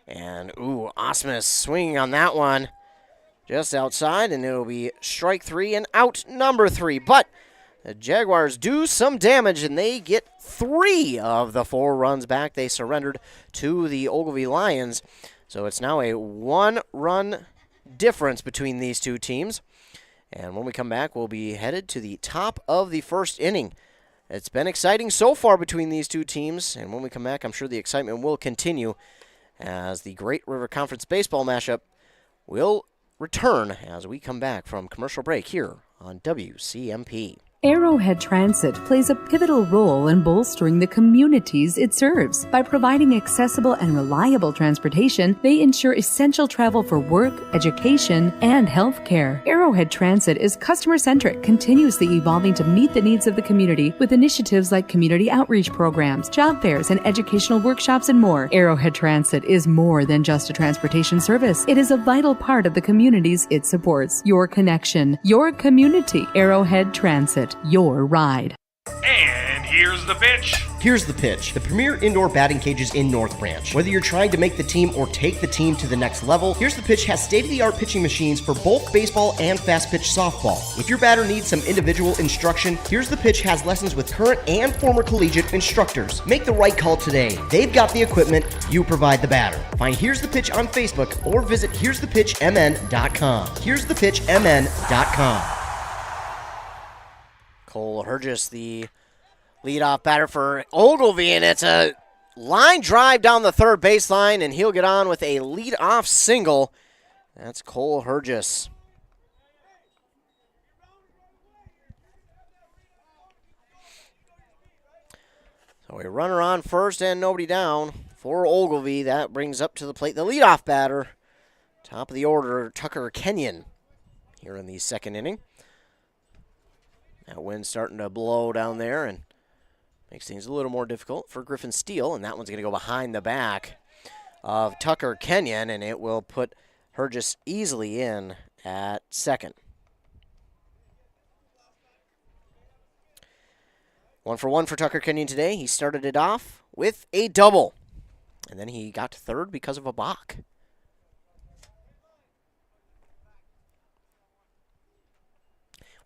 And, Osmus swinging on that one just outside, and it'll be strike three and out number three. But the Jaguars do some damage, and they get 3 of the 4 runs back they surrendered to the Ogilvie Lions. So it's now a 1-run difference between these two teams. And when we come back, we'll be headed to the top of the first inning. It's been exciting so far between these two teams, and when we come back, I'm sure the excitement will continue as the Great River Conference baseball matchup will return as we come back from commercial break here on WCMP. Arrowhead Transit plays a pivotal role in bolstering the communities it serves. By providing accessible and reliable transportation, they ensure essential travel for work, education, and healthcare. Arrowhead Transit is customer-centric, continuously evolving to meet the needs of the community with initiatives like community outreach programs, job fairs, and educational workshops, and more. Arrowhead Transit is more than just a transportation service. It is a vital part of the communities it supports. Your connection, your community. Arrowhead Transit. Your ride. And here's the pitch. Here's the pitch. The premier indoor batting cages in North Branch. Whether you're trying to make the team or take the team to the next level, Here's the Pitch has state-of-the-art pitching machines for both baseball and fast-pitch softball. If your batter needs some individual instruction, Here's the Pitch has lessons with current and former collegiate instructors. Make the right call today. They've got the equipment, you provide the batter. Find Here's the Pitch on Facebook or visit here'sthepitchmn.com. here'sthepitchmn.com. Cole Hergis, the leadoff batter for Ogilvie, and it's a line drive down the third baseline, and he'll get on with a leadoff single. That's Cole Hergis. So a runner on first and nobody down for Ogilvie. That brings up to the plate the leadoff batter. Top of the order, Tucker Kenyon. here in the second inning. That wind starting to blow down there and makes things a little more difficult for Griffin Steele, and that one's going to go behind the back of Tucker Kenyon, and it will put her just easily in at second. 1 for 1 for Tucker Kenyon today. He started it off with a double, and then he got to third because of a balk.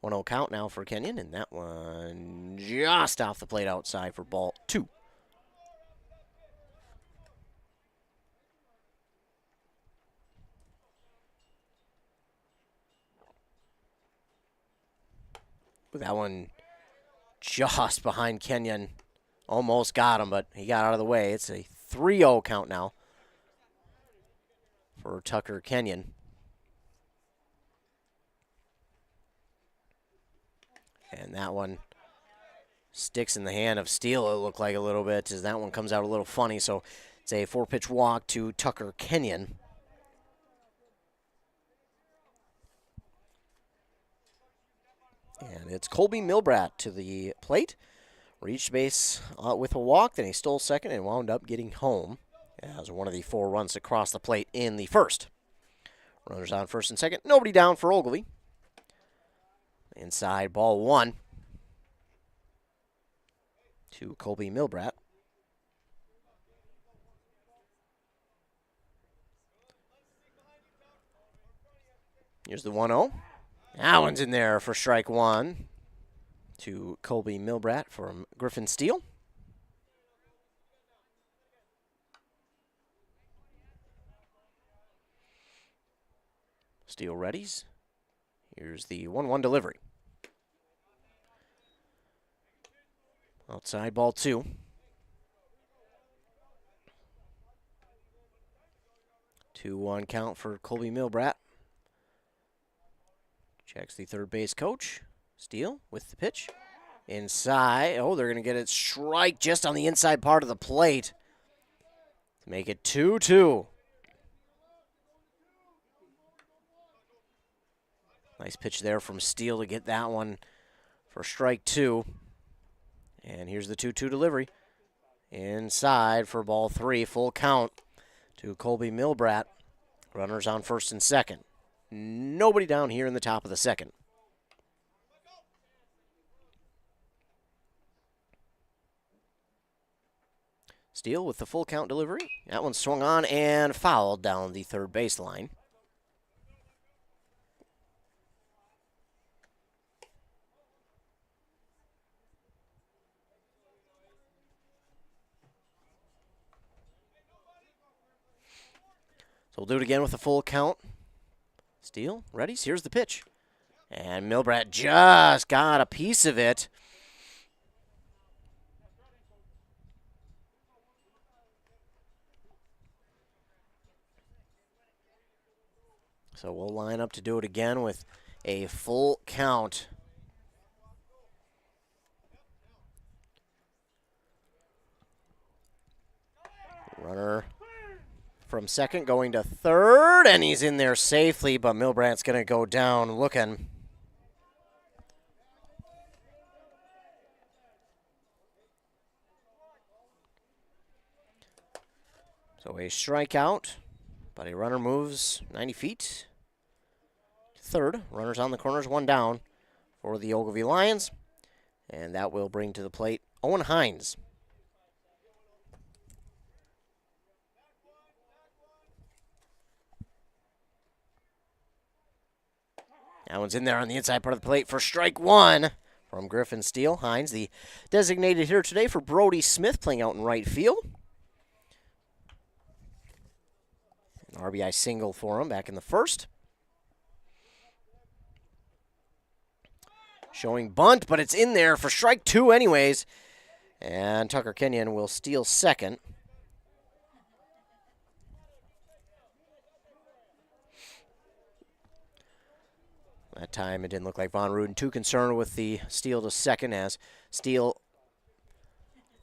1-0 count now for Kenyon, and that one just off the plate outside for ball 2. With that one just behind Kenyon. Almost got him, but he got out of the way. It's a 3-0 count now for Tucker Kenyon. And that one sticks in the hand of Steele, it looked like a little bit, as that one comes out a little funny. So it's a 4-pitch walk to Tucker Kenyon. And it's Colby Milbrat to the plate. Reached base with a walk, then he stole second and wound up getting home as one of the 4 runs across the plate in the first. Runners on first and second. Nobody down for Ogilvie. Inside, ball 1 to Colby Milbrat. Here's the 1-0. That one's in there for strike 1 to Colby Milbrat from Griffin Steele. Steele readies. Here's the 1-1 delivery. Outside, ball 2. 2-1 count for Colby Milbrat. Checks the third base coach. Steele with the pitch. Inside. Oh, they're going to get it strike just on the inside part of the plate to make it 2-2. Nice pitch there from Steele to get that one for strike 2. And here's the 2-2 delivery. Inside for ball 3. Full count to Colby Milbrat. Runners on first and second. Nobody down here in the top of the second. Steele with the full count delivery. That one swung on and fouled down the third baseline. So we'll do it again with a full count. Steele, ready? Here's the pitch. And Milbrat just got a piece of it. So we'll line up to do it again with a full count. Runner from second going to third, and he's in there safely, but Milbrat's going to go down looking. So a strikeout, but a runner moves 90 feet to third. Runners on the corners, 1 down for the Ogilvie Lions, and that will bring to the plate Owen Hines. That one's in there on the inside part of the plate for strike 1 from Griffin Steele. Hines, the designated hitter today for Brody Smith, playing out in right field. An RBI single for him back in the first. Showing bunt, but it's in there for strike 2 anyways. And Tucker Kenyon will steal second. That time it didn't look like Von Ruden too concerned with the steal to second, as Steele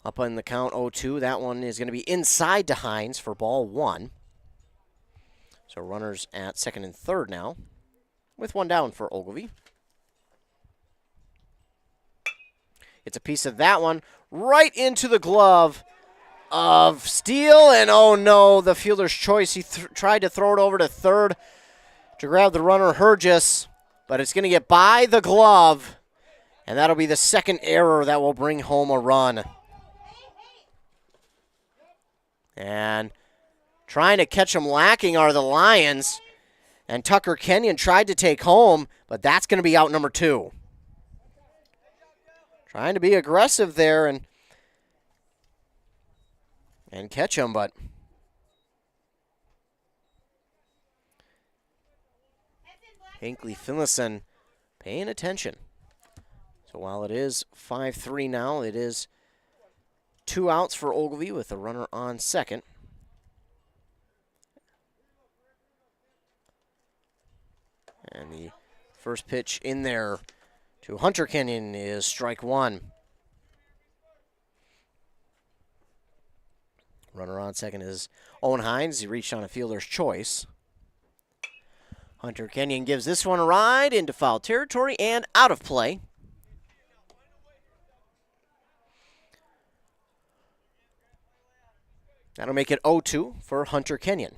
up on the count 0-2. That one is going to be inside to Hines for ball 1. So runners at second and third now. with one down for Ogilvie. It's a piece of that one right into the glove of Steele, and oh no, the fielder's choice. He tried to throw it over to third to grab the runner, Hergis, but it's going to get by the glove, and that'll be the second error that will bring home a run. And trying to catch him lacking are the Lions, and Tucker Kenyon tried to take home, but that's going to be out number 2. Trying to be aggressive there and catch him, but Hinckley-Finlayson paying attention. So while it is 5-3 now, it is 2 outs for Ogilvie with a runner on second. And the first pitch in there to Hunter Kenyon is strike 1. Runner on second is Owen Hines. He reached on a fielder's choice. Hunter Kenyon gives this one a ride into foul territory and out of play. That'll make it 0-2 for Hunter Kenyon.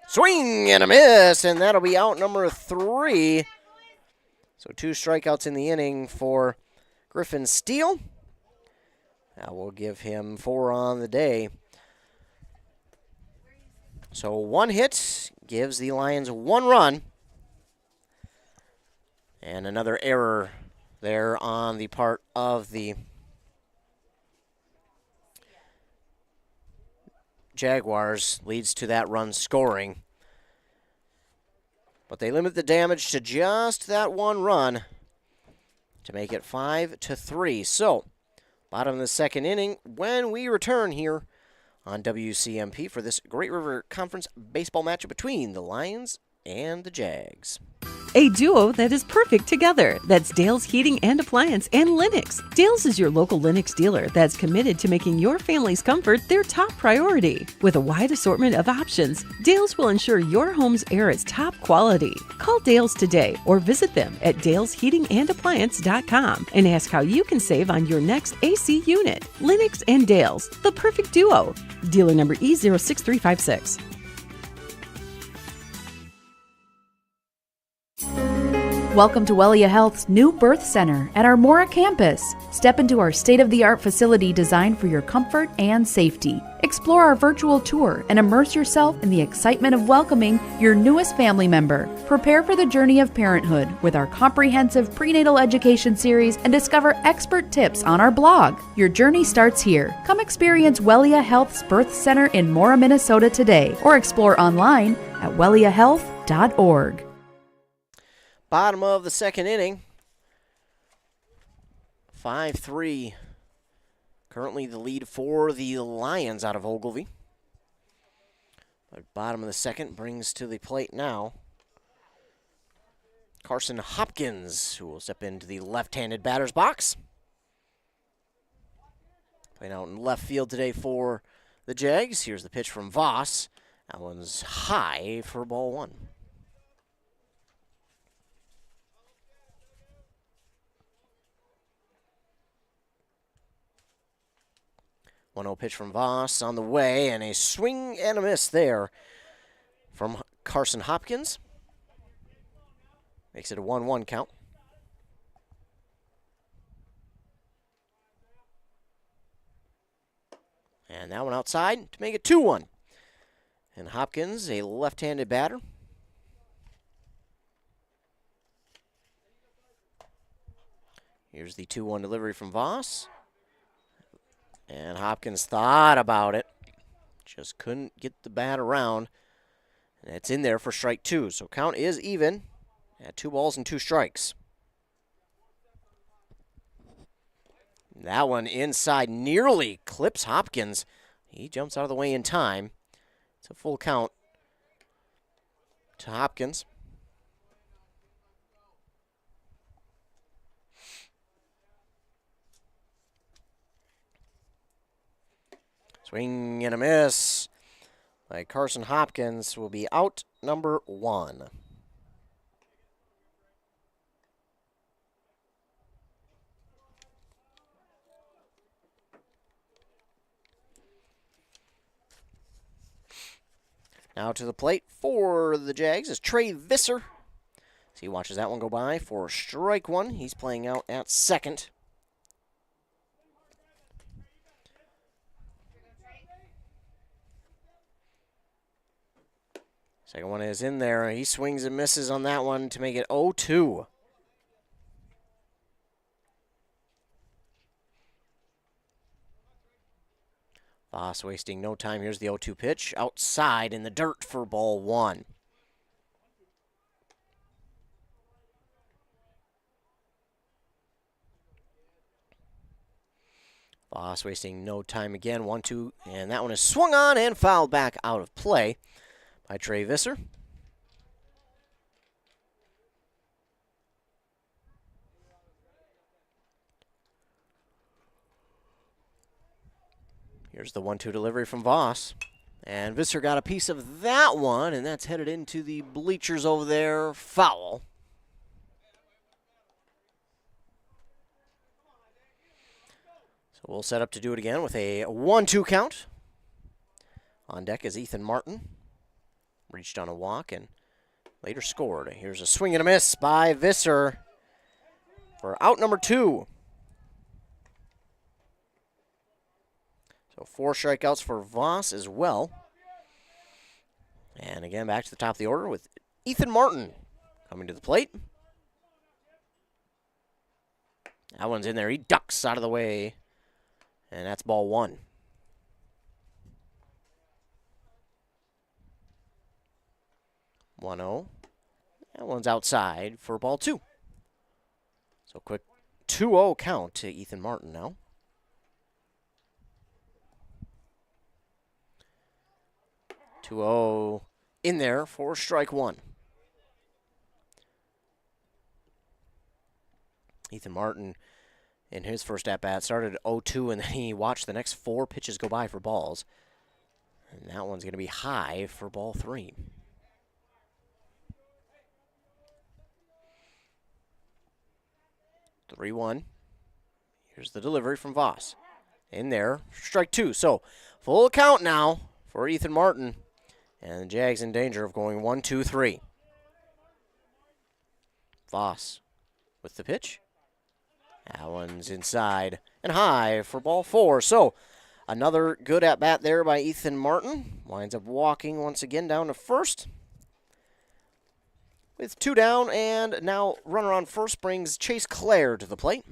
Swing and a miss, and that'll be out number 3. So 2 strikeouts in the inning for Griffin Steele. That will give him 4 on the day. So 1 hit gives the Lions 1 run. And another error there on the part of the Jaguars leads to that run scoring. But they limit the damage to just that 1 run to make it 5-3. So, bottom of the second inning when we return here on WCMP for this Great River Conference baseball matchup between the Lions and the Jags. A duo that is perfect together. That's Dale's Heating and Appliance and Lennox. Dale's is your local Lennox dealer that's committed to making your family's comfort their top priority. With a wide assortment of options, Dale's will ensure your home's air is top quality. Call Dale's today or visit them at dalesheatingandappliance.com and ask how you can save on your next AC unit. Lennox and Dale's, the perfect duo. Dealer number E06356. Welcome to Wellia Health's new birth center at our Mora campus. Step into our state-of-the-art facility designed for your comfort and safety. Explore our virtual tour and immerse yourself in the excitement of welcoming your newest family member. Prepare for the journey of parenthood with our comprehensive prenatal education series and discover expert tips on our blog. Your journey starts here. Come experience Wellia Health's birth center in Mora, Minnesota today, or explore online at welliahealth.org. Bottom of the second inning. 5-3. Currently the lead for the Lions out of Ogilvie. But bottom of the second brings to the plate now Carson Hopkins, who will step into the left-handed batter's box. Playing out in left field today for the Jags. Here's the pitch from Voss. That one's high for ball 1. 1-0 pitch from Voss on the way, and a swing and a miss there from Carson Hopkins. Makes it a 1-1 count. And that one outside to make it 2-1. And Hopkins, a left-handed batter. Here's the 2-1 delivery from Voss. And Hopkins thought about it. Just couldn't get the bat around. And it's in there for strike 2. So count is even at 2 balls and 2 strikes. That one inside nearly clips Hopkins. He jumps out of the way in time. It's a full count to Hopkins. Swing and a miss. by Carson Hopkins will be out number 1. Now to the plate for the Jags is Trey Visser. So he watches that one go by for strike 1. He's playing out at second. Second one is in there. He swings and misses on that one to make it 0-2. Voss wasting no time. Here's the 0-2 pitch. Outside in the dirt for ball 1. Voss wasting no time again. 1-2, and that one is swung on and fouled back out of play by Trey Visser. Here's the 1-2 delivery from Voss. And Visser got a piece of that one, and that's headed into the bleachers over there. Foul. So we'll set up to do it again with a 1-2 count. On deck is Ethan Martin. Reached on a walk and later scored. Here's a swing and a miss by Visser for out number 2. So 4 strikeouts for Voss as well. And again, back to the top of the order with Ethan Martin coming to the plate. That one's in there. He ducks out of the way. And that's ball 1. That one's outside for ball 2. So quick 2-0 count to Ethan Martin now. In there for strike 1. Ethan Martin, in his first at-bat, started 0-2, and then he watched the next 4 pitches go by for balls. And that one's going to be high for ball 3. Here's the delivery from Voss. In there, strike 2. So full count now for Ethan Martin. And the Jags in danger of going 1-2-3. Voss with the pitch. That one's inside and high for ball 4. So another good at-bat there by Ethan Martin. Winds up walking once again down to first. With 2 down, and now runner on first brings Chase Clare to the plate.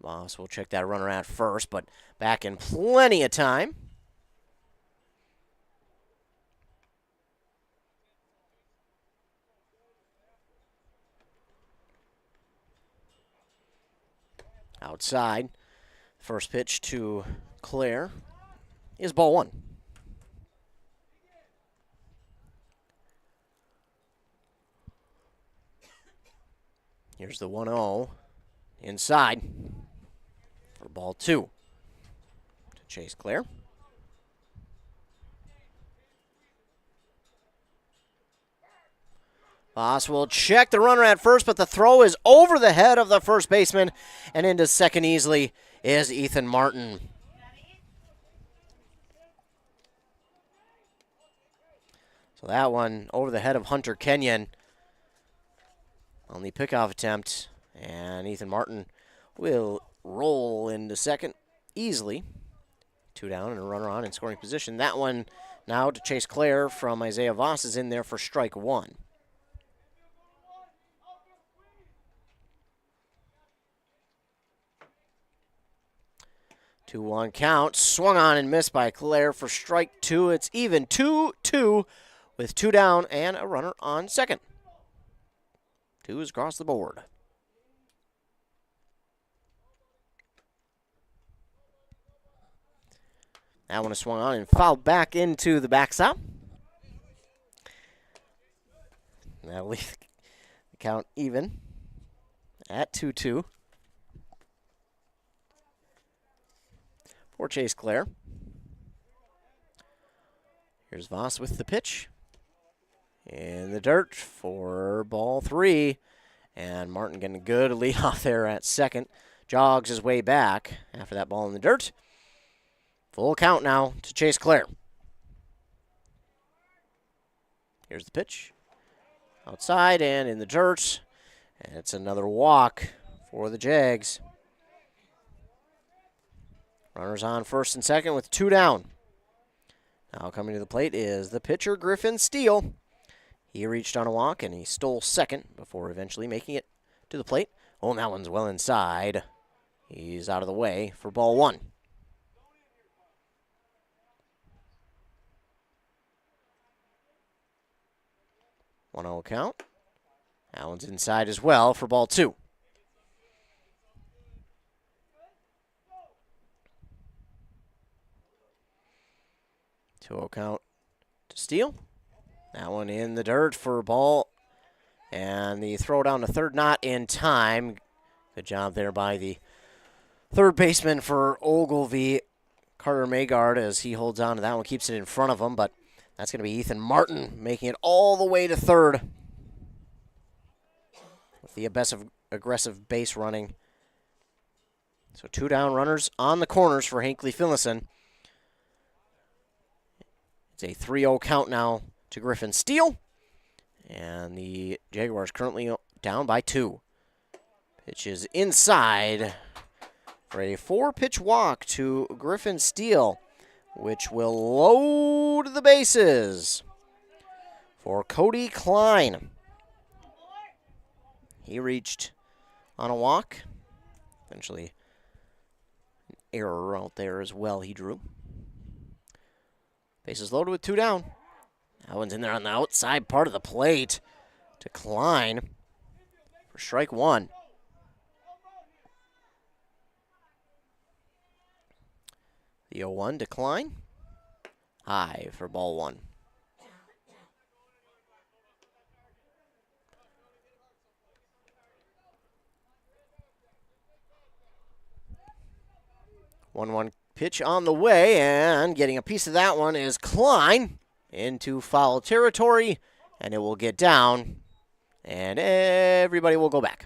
Voss will check that runner at first, but back in plenty of time. Outside. First pitch to Clare is ball 1. Here's the 1-0 inside for ball 2 to Chase Clare. Voss will check the runner at first, but the throw is over the head of the first baseman, and into second easily is Ethan Martin. So that one over the head of Hunter Kenyon on the pickoff attempt, and Ethan Martin will roll into second easily. 2 down and a runner on in scoring position. That one now to Chase Clare from Isaiah Voss is in there for strike 1. 2-1 count. Swung on and missed by Clare for strike 2. It's even 2-2 with 2 down and a runner on second. 2 is across the board. That one is swung on and fouled back into the backstop. That'll leave the count even at 2-2 for Chase Clare. Here's Voss with the pitch. In the dirt for ball 3. And Martin getting a good lead off there at second. Jogs his way back after that ball in the dirt. Full count now to Chase Clare. Here's the pitch. Outside and in the dirt. And it's another walk for the Jags. Runners on first and second with 2 down. Now coming to the plate is the pitcher, Griffin Steele. He reached on a walk and he stole second before eventually making it to the plate. Oh, and that one's well inside. He's out of the way for ball 1. 1-0 count. That one's inside as well for ball 2. Two-0 count to Steele. That one in the dirt for ball. And the throw down to third, not in time. Good job there by the third baseman for Ogilvie, Carter Magard, as he holds on to that one, keeps it in front of him. But that's going to be Ethan Martin making it all the way to third with the aggressive base running. So 2 down runners on the corners for Hinckley-Finlayson. It's a 3-0 count now to Griffin Steele. And the Jaguars currently down by 2. Pitch is inside for a 4-pitch walk to Griffin Steele, which will load the bases for Cody Klein. He reached on a walk. Eventually, an error out there as well he drew. Bases loaded with 2 down. That one's in there on the outside part of the plate to Klein for strike 1. The 0-1 to Klein. High for ball 1. One pitch on the way, and getting a piece of that one is Klein into foul territory, and it will get down, and everybody will go back.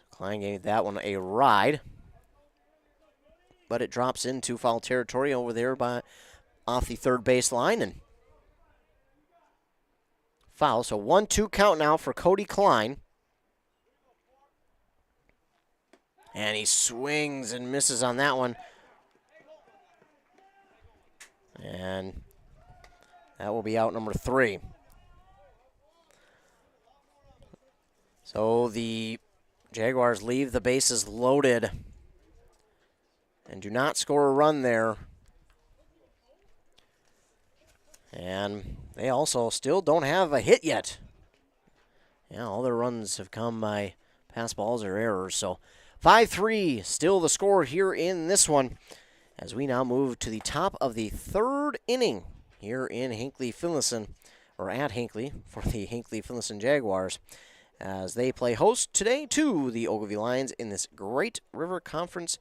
Klein gave that one a ride, but it drops into foul territory over there off the third baseline, and foul. So 1-2 count now for Cody Klein. And he swings and misses on that one. And that will be out number 3. So the Jaguars leave the bases loaded and do not score a run there. And they also still don't have a hit yet. Yeah, all their runs have come by pass balls or errors. So 5-3 still the score here in this one, as we now move to the top of the 3rd inning here in Hinckley-Finlayson, or at Hinckley for the Hinckley-Finlayson Jaguars, as they play host today to the Ogilvie Lions in this Great River Conference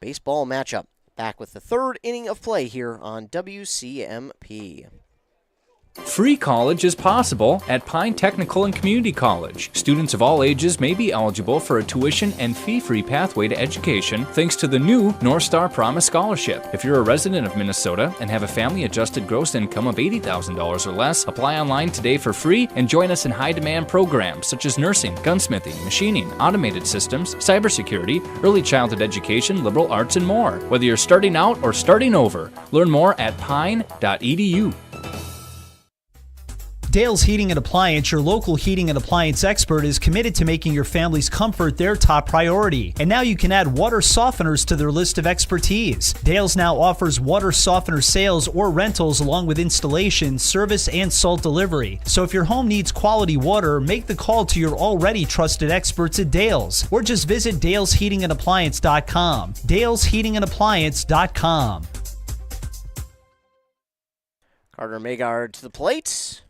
baseball matchup. Back with the 3rd inning of play here on WCMP. Free college is possible at Pine Technical and Community College. Students of all ages may be eligible for a tuition and fee-free pathway to education thanks to the new North Star Promise Scholarship. If you're a resident of Minnesota and have a family-adjusted gross income of $80,000 or less, apply online today for free and join us in high-demand programs such as nursing, gunsmithing, machining, automated systems, cybersecurity, early childhood education, liberal arts, and more. Whether you're starting out or starting over, learn more at pine.edu. Dale's Heating and Appliance, your local heating and appliance expert, is committed to making your family's comfort their top priority. And now you can add water softeners to their list of expertise. Dale's now offers water softener sales or rentals along with installation, service, and salt delivery. So if your home needs quality water, make the call to your already trusted experts at Dale's, or just visit dalesheatingandappliance.com. dalesheatingandappliance.com. Carter Magard to the plate.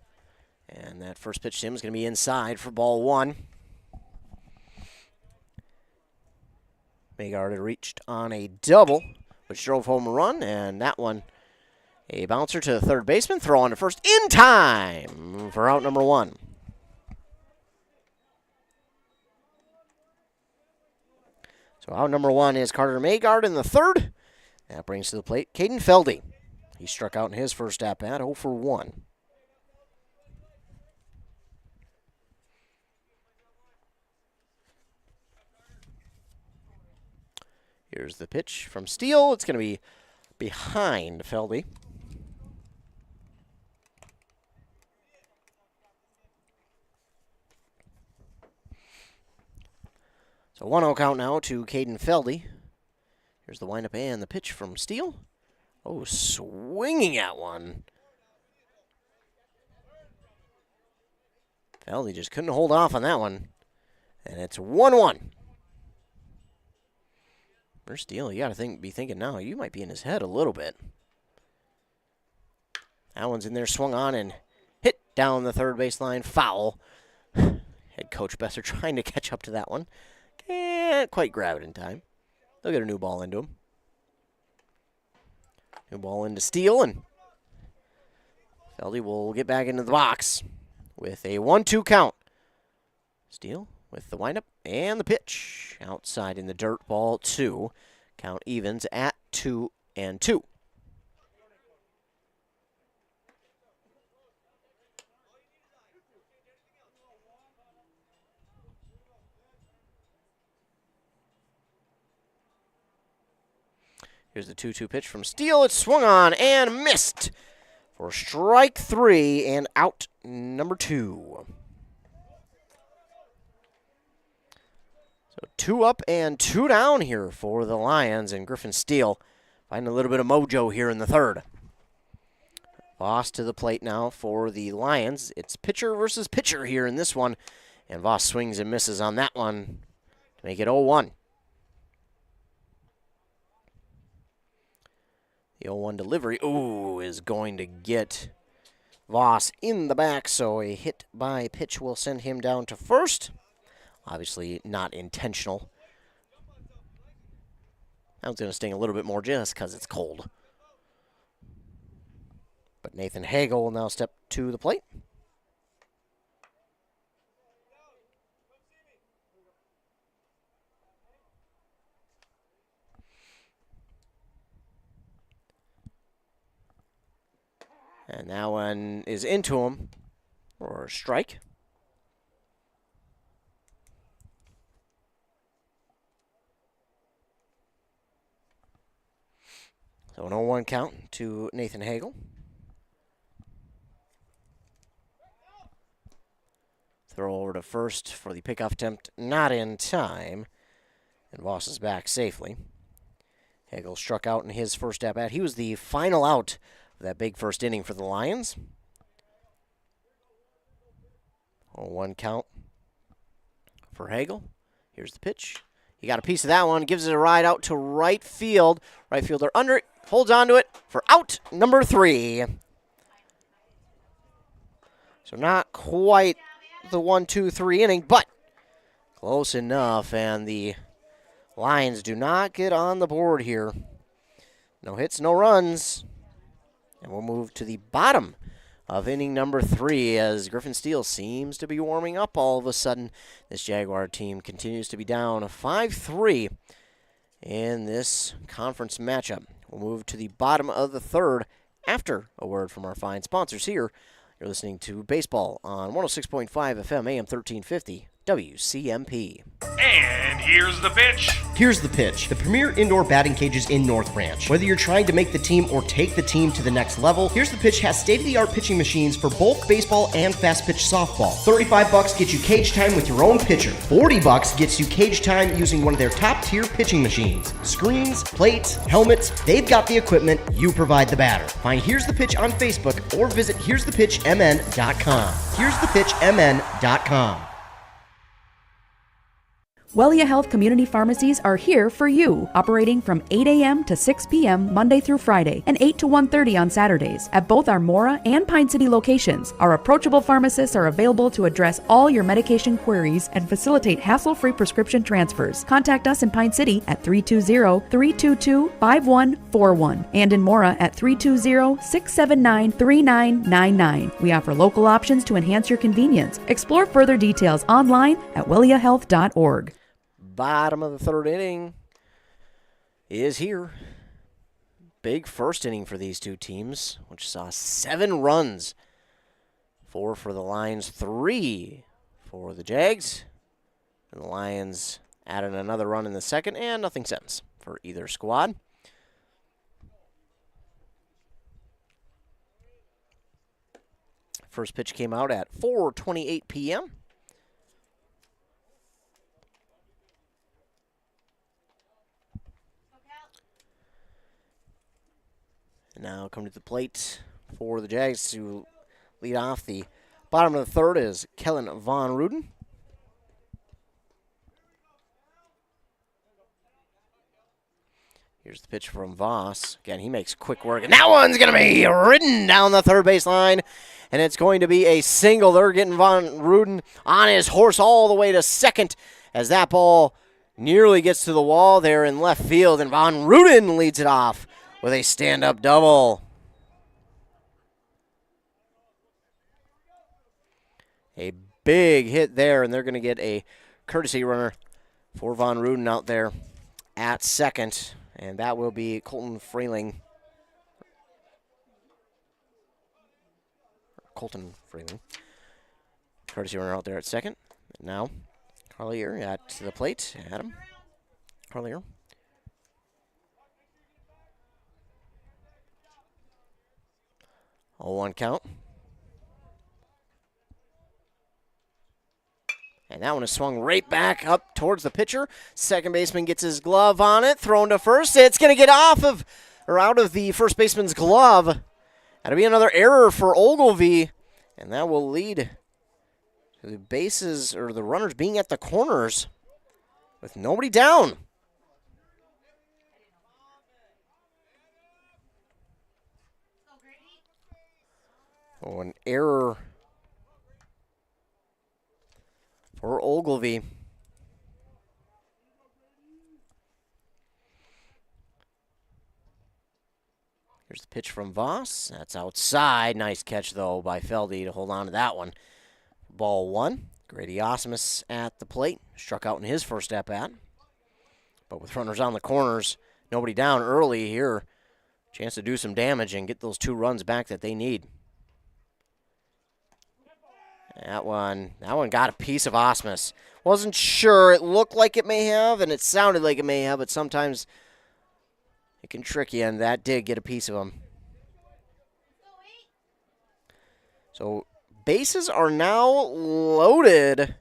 And that first pitch to him is going to be inside for ball one. Magard had reached on a double, which drove home a run, and that one a bouncer to the third baseman. Throw on to first in time for out number one. So out number one is Carter Magard in the third. That brings to the plate Caden Feldy. He struck out in his first at-bat, 0 for 1. Here's the pitch from Steele. It's going to be behind Feldy. So 1-0 count now to Caden Feldy. Here's the windup and the pitch from Steele. Oh, swinging at one. Feldy just couldn't hold off on that one. And it's 1-1. For Steele, you got to be thinking now, you might be in his head a little bit. That one's in there, swung on and hit down the third baseline, foul. Head coach Besser trying to catch up to that one. Can't quite grab it in time. They'll get a new ball into him. New ball into Steele, and Feldy will get back into the box with a 1-2 count. Steele with the windup and the pitch. Outside in the dirt, ball 2. Count evens at 2-2. Here's the 2-2 pitch from Steele. It's swung on and missed for strike 3 and out number 2. So 2 up and 2 down here for the Lions, and Griffin Steele finding a little bit of mojo here in the third. Voss to the plate now for the Lions. It's pitcher versus pitcher here in this one, and Voss swings and misses on that one to make it 0-1. The 0-1 delivery, is going to get Voss in the back, so a hit by pitch will send him down to first. Obviously not intentional. That one's going to sting a little bit more just because it's cold. But Nathan Hagel will now step to the plate. And that one is into him for a strike. So an 0-1 count to Nathan Hagel. Throw over to first for the pickoff attempt, not in time. And Voss is back safely. Hagel struck out in his first at-bat. He was the final out of that big first inning for the Lions. 0-1 count for Hagel. Here's the pitch. He got a piece of that one, gives it a ride out to right field. Right fielder under it, holds on to it for out number 3. So not quite the 1-2-3 inning, but close enough. And the Lions do not get on the board here. No hits, no runs. And we'll move to the bottom of inning number 3 as Griffin Steele seems to be warming up all of a sudden. This Jaguar team continues to be down 5-3 in this conference matchup. We'll move to the bottom of the third after a word from our fine sponsors here. You're listening to Baseball on 106.5 FM, AM 1350, WCMP. And here's the pitch. Here's the pitch. The premier indoor batting cages in North Branch. Whether you're trying to make the team or take the team to the next level, Here's the Pitch has state-of-the-art pitching machines for both baseball and fast-pitch softball. $35 gets you cage time with your own pitcher. $40 gets you cage time using one of their top-tier pitching machines. Screens, plates, helmets, they've got the equipment, you provide the batter. Find Here's the Pitch on Facebook or visit here'sthepitchmn.com. Here'sthepitchmn.com. Wellia Health Community Pharmacies are here for you, operating from 8 a.m. to 6 p.m. Monday through Friday and 8 to 1:30 on Saturdays at both our Mora and Pine City locations. Our approachable pharmacists are available to address all your medication queries and facilitate hassle-free prescription transfers. Contact us in Pine City at 320-322-5141 and in Mora at 320-679-3999. We offer local options to enhance your convenience. Explore further details online at welliahealth.org. Bottom of the third inning is here. Big first inning for these two teams, which saw 7 runs. 4 for the Lions, 3 for the Jags. And the Lions added another run in the second, and nothing since for either squad. First pitch came out at 4:28 p.m. And now coming to the plate for the Jags to lead off the bottom of the third is Kellen Von Ruden. Here's the pitch from Voss. Again, he makes quick work. And that one's going to be ridden down the third base line. And it's going to be a single. They're getting Von Ruden on his horse all the way to second as that ball nearly gets to the wall there in left field. And Von Ruden leads it off with a stand-up double. A big hit there, and they're going to get a courtesy runner for Von Ruden out there at second, and that will be Colton Freeling. Courtesy runner out there at second. And now, Carlier at the plate. Adam. Carlier. 0-1 count. And that one is swung right back up towards the pitcher. Second baseman gets his glove on it, thrown to first. It's going to get out of the first baseman's glove. That'll be another error for Ogilvie, and that will lead to the bases, or the runners being at the corners with nobody down. Oh, an error for Ogilvie. Here's the pitch from Voss. That's outside. Nice catch, though, by Feldy to hold on to that one. Ball 1. Grady Osmus at the plate. Struck out in his first at-bat. But with runners on the corners, nobody down early here. Chance to do some damage and get those 2 runs back that they need. That one got a piece of Osmus. Wasn't sure. It looked like it may have, and it sounded like it may have, but sometimes it can trick you, and that did get a piece of him. So bases are now loaded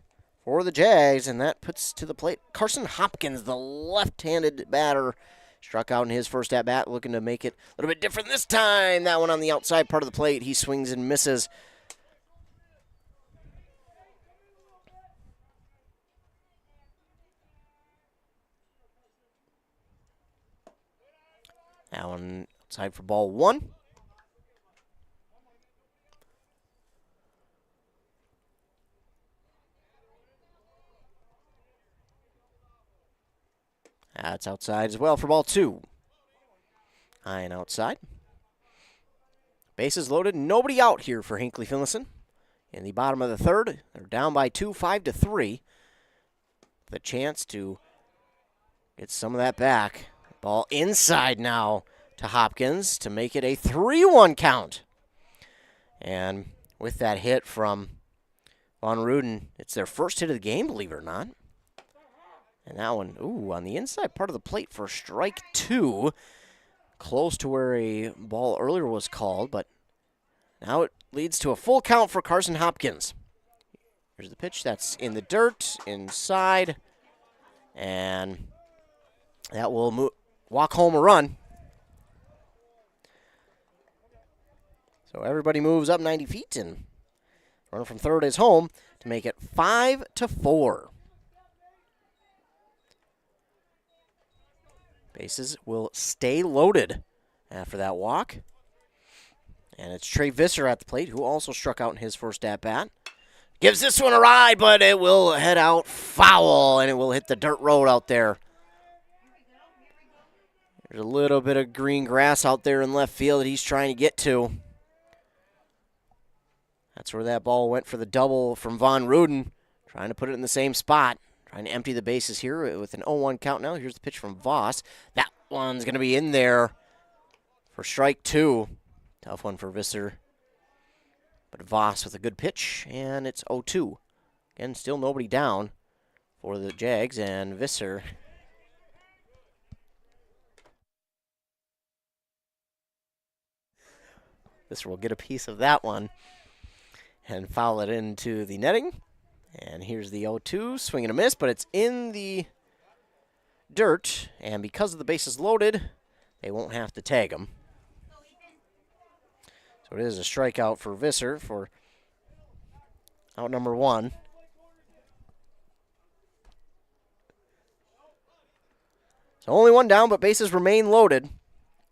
for the Jags, and that puts to the plate Carson Hopkins, the left-handed batter. Struck out in his first at-bat, looking to make it a little bit different this time. That one on the outside part of the plate. He swings and misses. That one outside for ball 1. That's outside as well for ball 2. High and outside. Bases loaded. Nobody out here for Hinckley-Finlayson. In the bottom of the third, they're down by 2, 5-3. The chance to get some of that back. Ball inside now to Hopkins to make it a 3-1 count. And with that hit from Von Ruden, it's their first hit of the game, believe it or not. And that one, on the inside part of the plate for strike 2. Close to where a ball earlier was called, but now it leads to a full count for Carson Hopkins. Here's the pitch that's in the dirt, inside, and that will walk home a run. So everybody moves up 90 feet, and runner from third is home to make it 5-4. Bases will stay loaded after that walk. And it's Trey Visser at the plate, who also struck out in his first at-bat. Gives this one a ride, but it will head out foul, and it will hit the dirt road out there. There's a little bit of green grass out there in left field that he's trying to get to. That's where that ball went for the double from Von Ruden. Trying to put it in the same spot. Trying to empty the bases here with an 0-1 count now. Here's the pitch from Voss. That one's going to be in there for strike 2. Tough one for Visser. But Voss with a good pitch, and it's 0-2. Again, still nobody down for the Jags, and Visser. Visser will get a piece of that one and foul it into the netting. And here's the 0-2, swing and a miss, but it's in the dirt, and because of the bases loaded, they won't have to tag him. So it is a strikeout for Visser for out number 1. So only one down, but bases remain loaded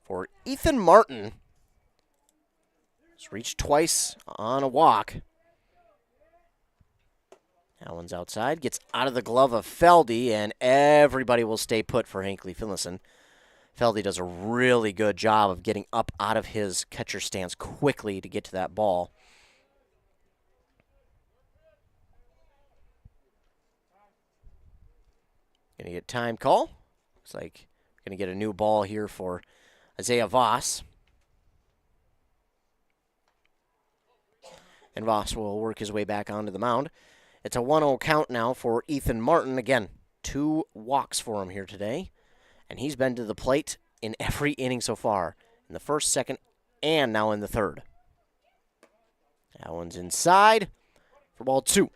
for Ethan Martin. He's reached twice on a walk. That one's outside, gets out of the glove of Feldy, and everybody will stay put for Hinckley-Finlayson. Feldy does a really good job of getting up out of his catcher stance quickly to get to that ball. Going to get time call. Looks like we're going to get a new ball here for Isaiah Voss. And Voss will work his way back onto the mound. It's a 1-0 count now for Ethan Martin. Again, 2 walks for him here today. And he's been to the plate in every inning so far. In the first, second, and now in the third. That one's inside for ball 2.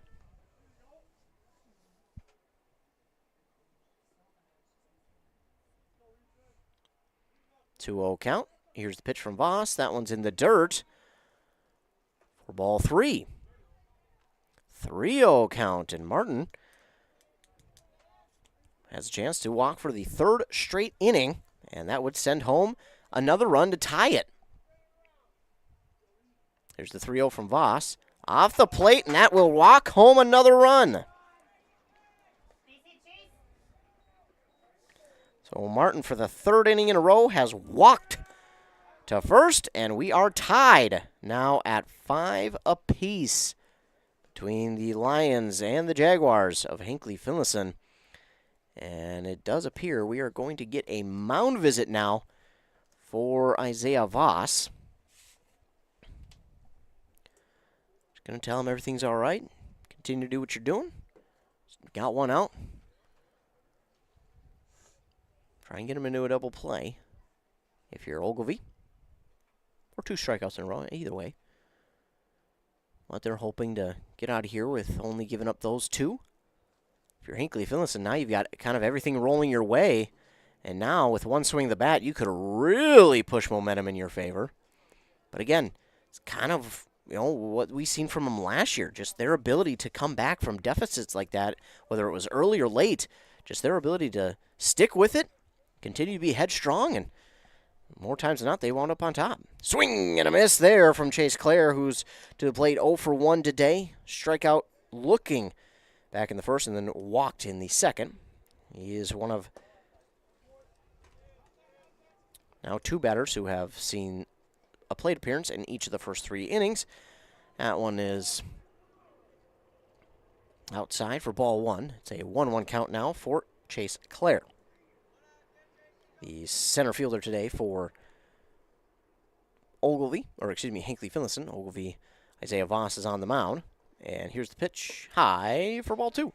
Two-0 count. Here's the pitch from Voss. That one's in the dirt for ball 3. 3-0 count, and Martin has a chance to walk for the 3rd straight inning, and that would send home another run to tie it. There's the 3-0 from Voss. Off the plate, and that will walk home another run. So Martin, for the 3rd inning in a row, has walked to first, and we are tied now at 5 apiece between the Lions and the Jaguars of Hinckley-Finlayson. And it does appear we are going to get a mound visit now for Isaiah Voss. Just going to tell him everything's all right. Continue to do what you're doing. Got one out. Try and get him into a double play if you're Ogilvie. Or 2 strikeouts in a row, either way. But they're hoping to get out of here with only giving up those 2. If you're Hinckley-Finlayson, now you've got kind of everything rolling your way. And now, with one swing of the bat, you could really push momentum in your favor. But again, it's kind of, what we've seen from them last year. Just their ability to come back from deficits like that, whether it was early or late. Just their ability to stick with it, continue to be headstrong, and more times than not, they wound up on top. Swing and a miss there from Chase Clare, who's to the plate 0 for 1 today. Strikeout looking back in the first and then walked in the second. He is one of now 2 batters who have seen a plate appearance in each of the first 3 innings. That one is outside for ball 1. It's a 1-1 count now for Chase Clare. The center fielder today for Hinckley-Finlayson. Ogilvie, Isaiah Voss is on the mound. And here's the pitch, high for ball 2.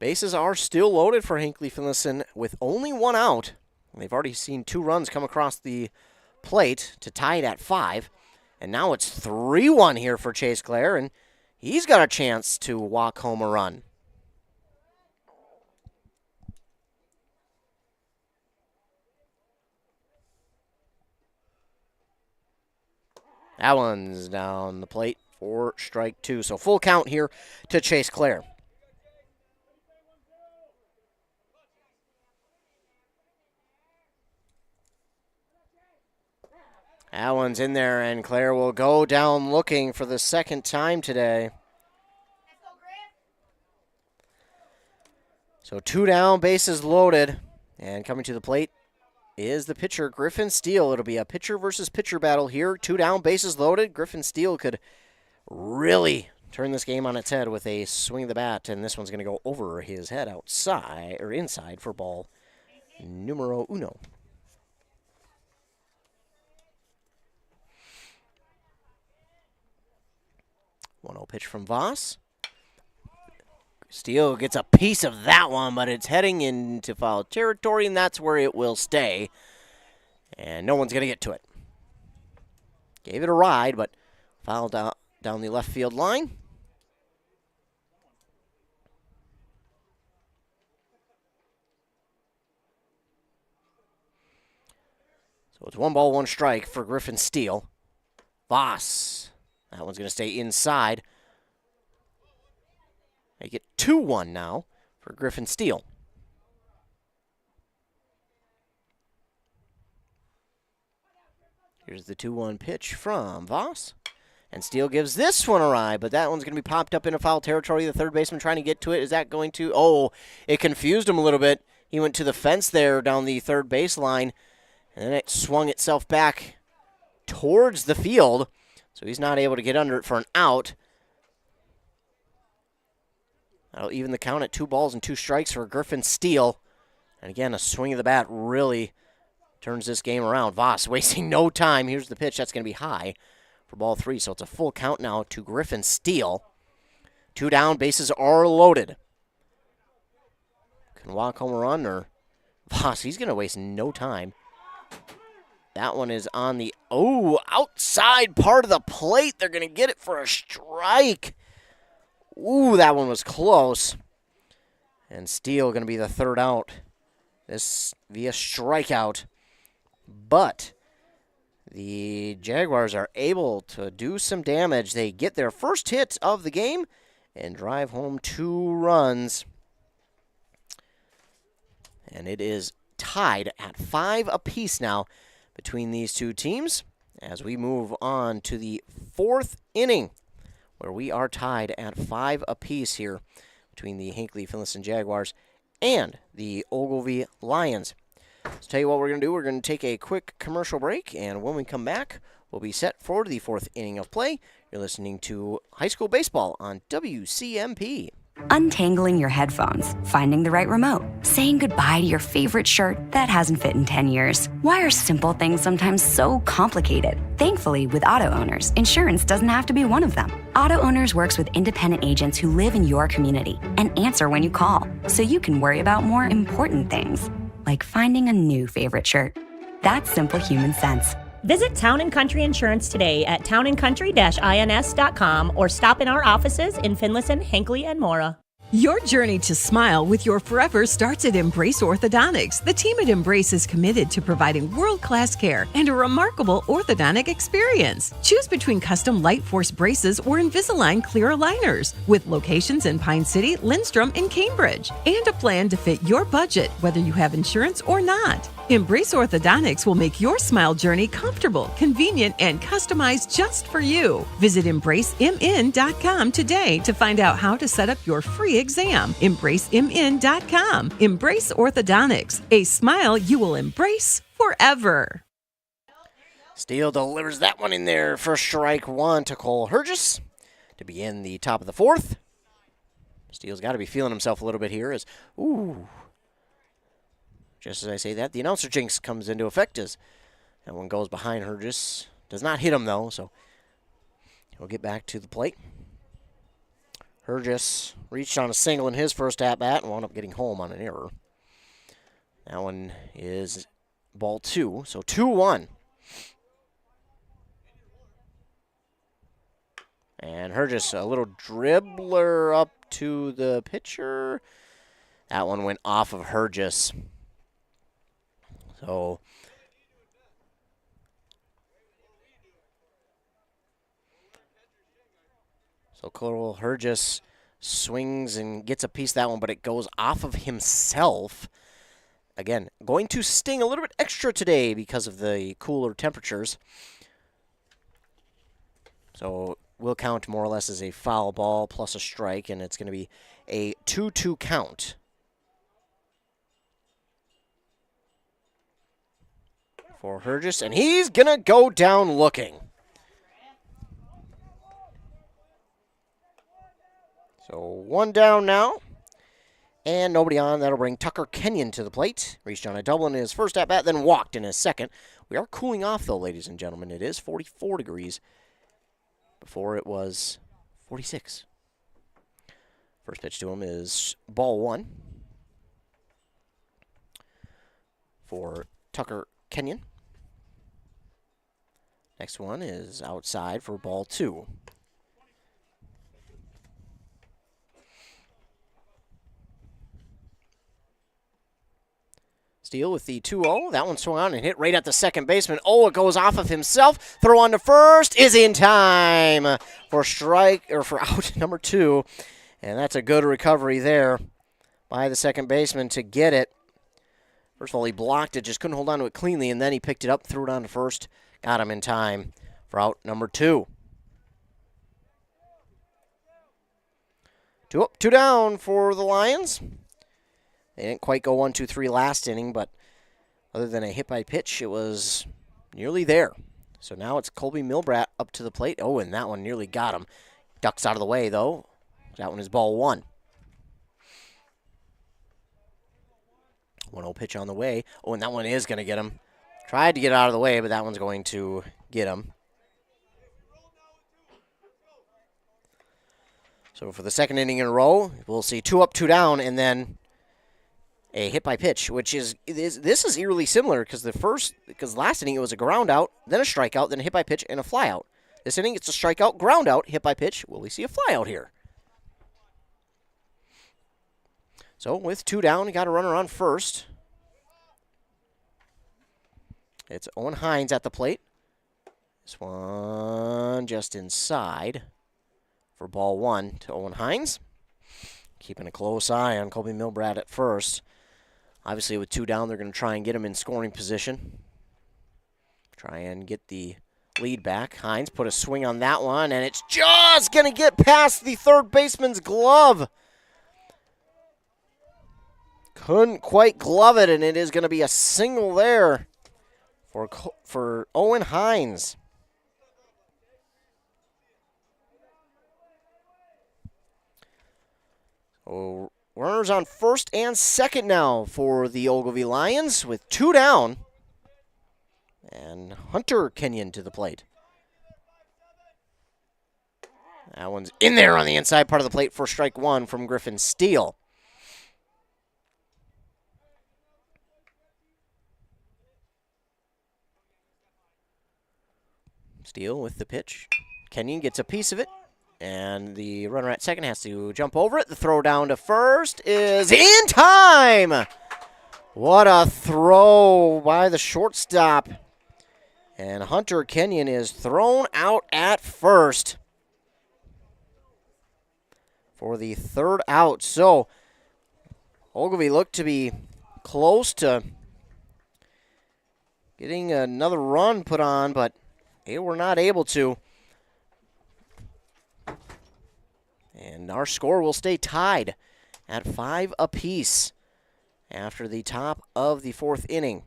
Bases are still loaded for Hinckley-Finlayson with only 1 out. They've already seen 2 runs come across the plate to tie it at 5. And now it's 3-1 here for Chase Clare, and he's got a chance to walk home a run. That one's down the plate for strike 2. So full count here to Chase Clare. That one's in there, and Claire will go down looking for the second time today. So 2 down, bases loaded, and coming to the plate is the pitcher, Griffin Steele. It'll be a pitcher versus pitcher battle here. 2 down, bases loaded. Griffin Steele could really turn this game on its head with a swing of the bat, and this one's going to go over his head outside or inside for ball numero uno. 1-0 pitch from Voss. Steele gets a piece of that one, but it's heading into foul territory, and that's where it will stay. And no one's going to get to it. Gave it a ride, but fouled down the left field line. So it's 1 ball, 1 strike for Griffin Steele. Voss. That one's going to stay inside. Make it 2-1 now for Griffin Steele. Here's the 2-1 pitch from Voss. And Steele gives this one a ride, but that one's going to be popped up into foul territory. The third baseman trying to get to it. Is that going to... Oh, it confused him a little bit. He went to the fence there down the third baseline, and then it swung itself back towards the field. So he's not able to get under it for an out. That'll even the count at 2 balls and 2 strikes for Griffin Steele. And again, a swing of the bat really turns this game around. Voss wasting no time. Here's the pitch. That's going to be high for ball 3. So it's a full count now to Griffin Steele. 2 down, bases are loaded. Can walk home a run, or Voss, he's going to waste no time. That one is on the, outside part of the plate. They're going to get it for a strike. Ooh, that one was close. And Steele going to be the third out. This via strikeout. But the Jaguars are able to do some damage. They get their first hit of the game and drive home 2 runs. And it is tied at 5 apiece now between these two teams as we move on to the 4th inning, where we are tied at 5 apiece here between the Hinckley-Finlayson Jaguars and the Ogilvie Lions. Let's tell you what we're going to do. We're going to take a quick commercial break, and when we come back, we'll be set for the 4th inning of play. You're listening to High School Baseball on WCMP. Untangling your headphones, finding the right remote, saying goodbye to your favorite shirt that hasn't fit in 10 years. Why are simple things sometimes so complicated? Thankfully, with auto owners, insurance doesn't have to be one of them. Auto Owners works with independent agents who live in your community and answer when you call, so you can worry about more important things, like finding a new favorite shirt. That's simple human sense. Visit Town & Country Insurance today at townandcountry-ins.com or stop in our offices in Finlayson, Hinckley, and Mora. Your journey to smile with your forever starts at Embrace Orthodontics. The team at Embrace is committed to providing world-class care and a remarkable orthodontic experience. Choose between custom Light Force braces or Invisalign clear aligners with locations in Pine City, Lindstrom, and Cambridge, and a plan to fit your budget, whether you have insurance or not. Embrace Orthodontics will make your smile journey comfortable, convenient, and customized just for you. Visit EmbraceMN.com today to find out how to set up your free exam. EmbraceMN.com. Embrace Orthodontics. A smile you will embrace forever. Steele delivers that one in there for strike 1 to Cole Hergis to begin the top of the 4th. Steele's got to be feeling himself a little bit here as, just as I say that, the announcer jinx comes into effect as that one goes behind Hergis. Does not hit him, though, so he'll get back to the plate. Hergis reached on a single in his first at-bat and wound up getting home on an error. That one is ball 2, so 2-1. And Hergis, a little dribbler up to the pitcher. That one went off of Hergis. So Cole Hergis swings and gets a piece of that one, but it goes off of himself. Again, going to sting a little bit extra today because of the cooler temperatures. So we'll count more or less as a foul ball plus a strike, and it's going to be a 2-2 count. For Hergis, and he's going to go down looking. So one down now, and nobody on. That'll bring Tucker Kenyon to the plate. Reached on a double in his first at-bat, then walked in his second. We are cooling off, though, ladies and gentlemen. It is 44 degrees. Before it was 46. First pitch to him is ball one for Tucker Kenyon. Next one is outside for ball two. Steele with the 2-0. That one swung on and hit right at the second baseman. Oh, it goes off of himself. Throw on to first is in time for out number 2. And that's a good recovery there by the second baseman to get it. First of all, he blocked it, just couldn't hold on to it cleanly, and then he picked it up, threw it on to first, got him in time for out number 2. 2 up, 2 down for the Lions. They didn't quite go 1-2-3 last inning, but other than a hit by pitch, it was nearly there. So now it's Colby Milbrat up to the plate. Oh, and that one nearly got him. Ducks out of the way, though. That one is ball one. 1-0 pitch on the way. Oh, and that one is going to get him. Tried to get out of the way, but that one's going to get him. So for the second inning in a row, we'll see 2 up, 2 down, and then a hit by pitch, which is this is eerily similar because last inning it was a ground out, then a strikeout, then a hit by pitch, and a fly out. This inning it's a strikeout, ground out, hit by pitch. Will we see a fly out here? So with 2 down, you got a runner on first. It's Owen Hines at the plate. This one just inside for ball one to Owen Hines. Keeping a close eye on Colby Milbrat at first. Obviously, with 2 down, they're going to try and get him in scoring position. Try and get the lead back. Hines put a swing on that one, and it's just going to get past the third baseman's glove. Couldn't quite glove it, and it is going to be a single there for Owen Hines. So runners on first and second now for the Ogilvie Lions with 2 down. And Hunter Kenyon to the plate. That one's in there on the inside part of the plate for strike one from Griffin Steele. Steele with the pitch. Kenyon gets a piece of it. And the runner at second has to jump over it. The throw down to first is in time. What a throw by the shortstop. And Hunter Kenyon is thrown out at first for the third out. So Ogilvie looked to be close to getting another run put on, but they were not able to. And our score will stay tied at 5 apiece after the top of the 4th inning.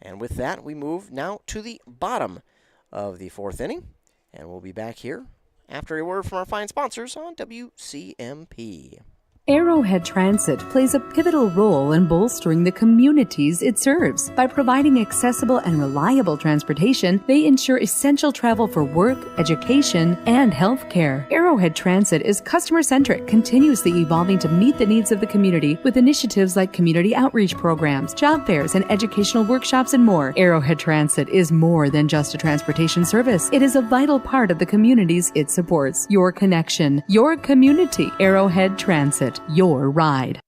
And with that, we move now to the bottom of the 4th inning. And we'll be back here after a word from our fine sponsors on WCMP. Arrowhead Transit plays a pivotal role in bolstering the communities it serves. By providing accessible and reliable transportation, they ensure essential travel for work, education, and healthcare. Arrowhead Transit is customer-centric, continuously evolving to meet the needs of the community with initiatives like community outreach programs, job fairs, and educational workshops and more. Arrowhead Transit is more than just a transportation service. It is a vital part of the communities it supports. Your connection, your community. Arrowhead Transit. Your ride.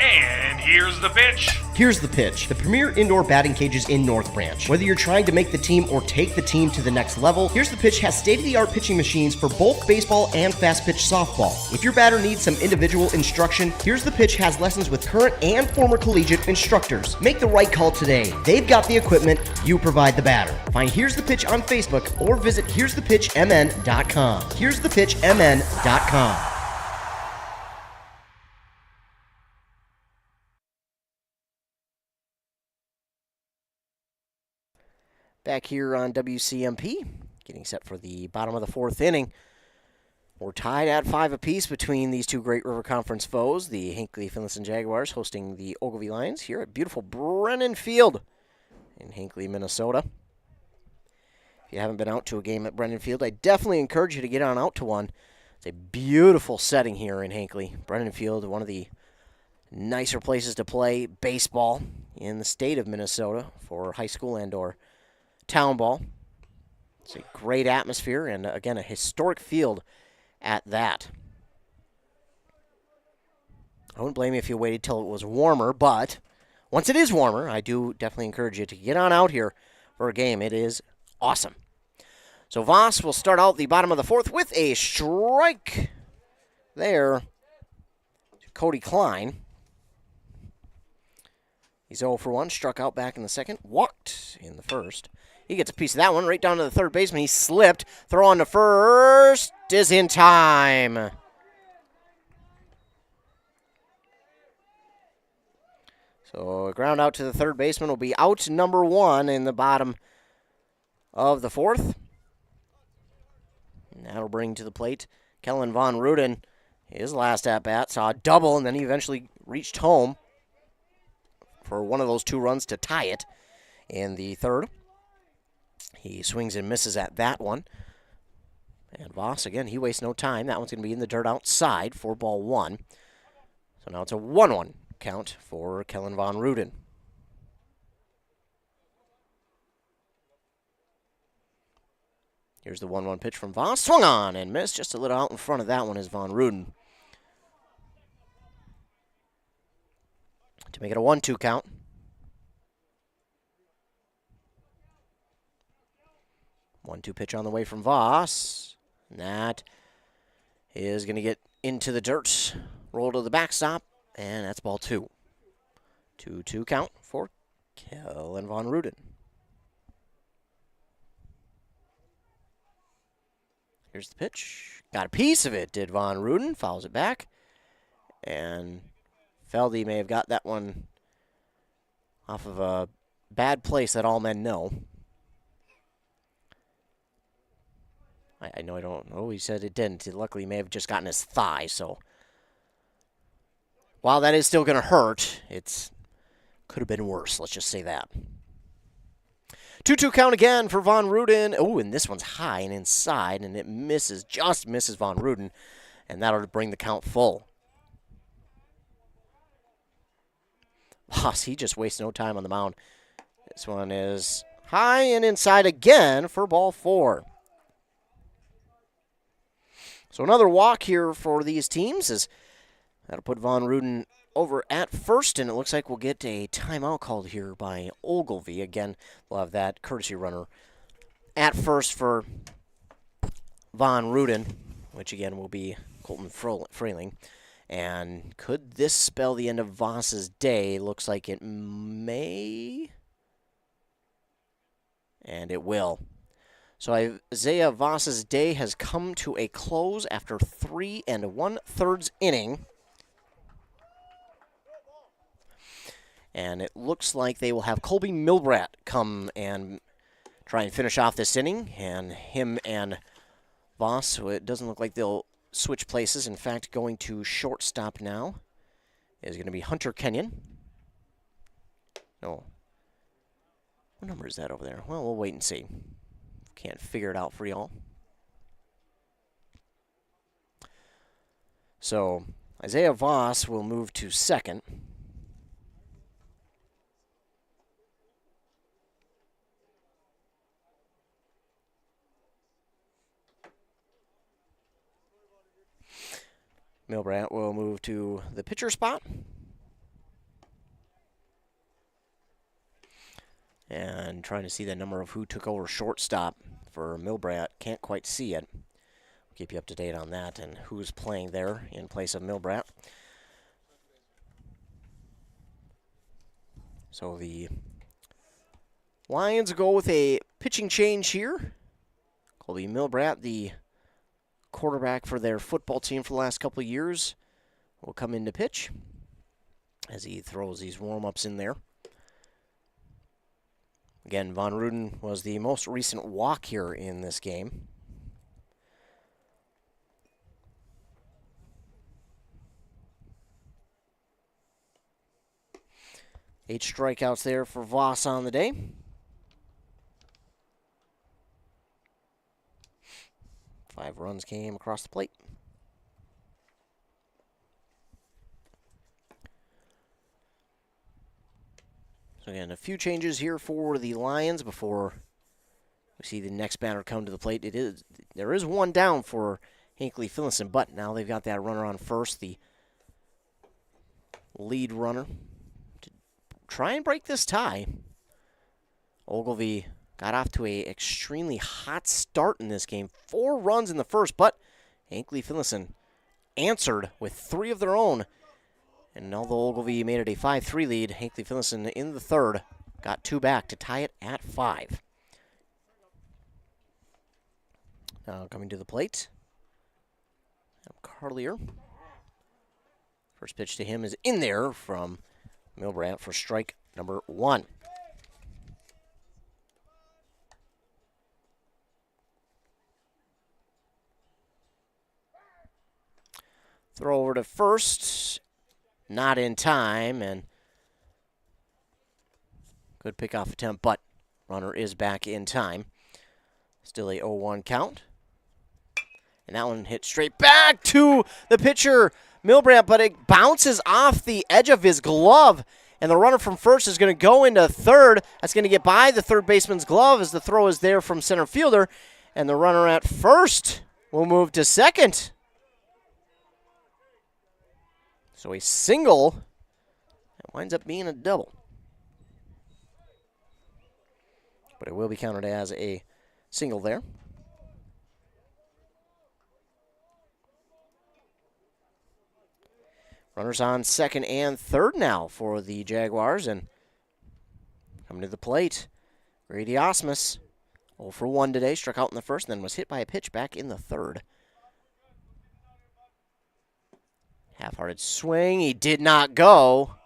And here's the pitch. Here's the pitch. The premier indoor batting cages in North Branch. Whether you're trying to make the team or take the team to the next level, Here's the Pitch has state-of-the-art pitching machines for bulk baseball and fast-pitch softball. If your batter needs some individual instruction, Here's the Pitch has lessons with current and former collegiate instructors. Make the right call today. They've got the equipment, you provide the batter. Find Here's the Pitch on Facebook or visit here'sthepitchmn.com. here'sthepitchmn.com. Back here on WCMP, getting set for the bottom of the fourth inning. We're tied at 5 apiece between these two Great River Conference foes, the Hinckley-Finlayson Jaguars hosting the Ogilvie Lions here at beautiful Brennan Field in Hinckley, Minnesota. If you haven't been out to a game at Brennan Field, I definitely encourage you to get on out to one. It's a beautiful setting here in Hinckley. Brennan Field, one of the nicer places to play baseball in the state of Minnesota for high school and or town ball. It's a great atmosphere and, again, a historic field at that. I wouldn't blame you if you waited till it was warmer, but once it is warmer, I do definitely encourage you to get on out here for a game. It is awesome. So Voss will start out the bottom of the fourth with a strike there to Cody Klein. He's 0 for 1, struck out back in the second, walked in the first. He gets a piece of that one right down to the third baseman. He slipped. Throw on to first is in time. So a ground out to the third baseman will be out number 1 in the bottom of the fourth. And that'll bring to the plate Kellen Von Ruden. His last at-bat saw a double, and then he eventually reached home for one of those 2 runs to tie it in the third. He swings and misses at that one. And Voss, again, he wastes no time. That one's going to be in the dirt outside for ball 1. So now it's a 1-1 count for Kellen Von Ruden. Here's the 1-1 pitch from Voss. Swung on and missed. Just a little out in front of that one is Von Ruden. To make it a 1-2 count. One-two pitch on the way from Voss. And that is going to get into the dirt. Roll to the backstop, and that's ball 2. 2-2 count for Kellen Von Ruden. Here's the pitch. Got a piece of it, did Von Ruden. Fouls it back. And Feldy may have got that one off of a bad place that all men know. I know I don't know. He said it didn't. Luckily, he may have just gotten his thigh. So while that is still going to hurt, it could have been worse. Let's just say that. 2-2 count again for Von Ruden. Oh, and this one's high and inside, and it misses, just misses Von Ruden, and that'll bring the count full. Voss, he just wastes no time on the mound. This one is high and inside again for ball 4. So another walk here for these teams is that'll put Von Ruden over at first, and it looks like we'll get a timeout called here by Ogilvie. Again, we'll have that courtesy runner at first for Von Ruden, which again will be Colton Freeling. And could this spell the end of Voss's day? Looks like it may, and it will. So Isaiah Voss's day has come to a close after 3 1/3 inning. And it looks like they will have Colby Milbrat come and try and finish off this inning. And him and Voss, so it doesn't look like they'll switch places. In fact, going to shortstop now is going to be Hunter Kenyon. No. What number is that over there? Well, we'll wait and see. Can't figure it out for y'all. So Isaiah Voss will move to second. Milbrandt will move to the pitcher spot. And trying to see the number of who took over shortstop for Milbrat. Can't quite see it. Keep you up to date on that and who's playing there in place of Milbrat. So the Lions go with a pitching change here. Colby Milbrat, the quarterback for their football team for the last couple of years, will come in to pitch as he throws these warm-ups in there. Again, Von Ruden was the most recent walk here in this game. Eight strikeouts there for Voss on the day. Five runs came across the plate. So again, a few changes here for the Lions before we see the next batter come to the plate. There is one down for Hinckley-Finlayson, but now they've got that runner on first, the lead runner, to try and break this tie. Ogilvie got off to an extremely hot start in this game. 4 runs in the first, but Hinckley-Finlayson answered with 3 of their own. And although Ogilvie made it a 5-3 lead, Hinckley-Finlayson in the third got 2 back to tie it at 5. Now coming to the plate, Carlier. First pitch to him is in there from Milbrat for strike number 1. Throw over to first. Not in time, and good pickoff attempt, but runner is back in time. Still a 0-1 count. And that one hit straight back to the pitcher, Milbrat, but it bounces off the edge of his glove, and the runner from first is going to go into third. That's going to get by the third baseman's glove as the throw is there from center fielder, and the runner at first will move to second. So a single that winds up being a double. But it will be counted as a single there. Runners on second and third now for the Jaguars. And coming to the plate, Grady Osmus, 0 for 1 today, struck out in the first and then was hit by a pitch back in the third. Half-hearted swing. He did not go.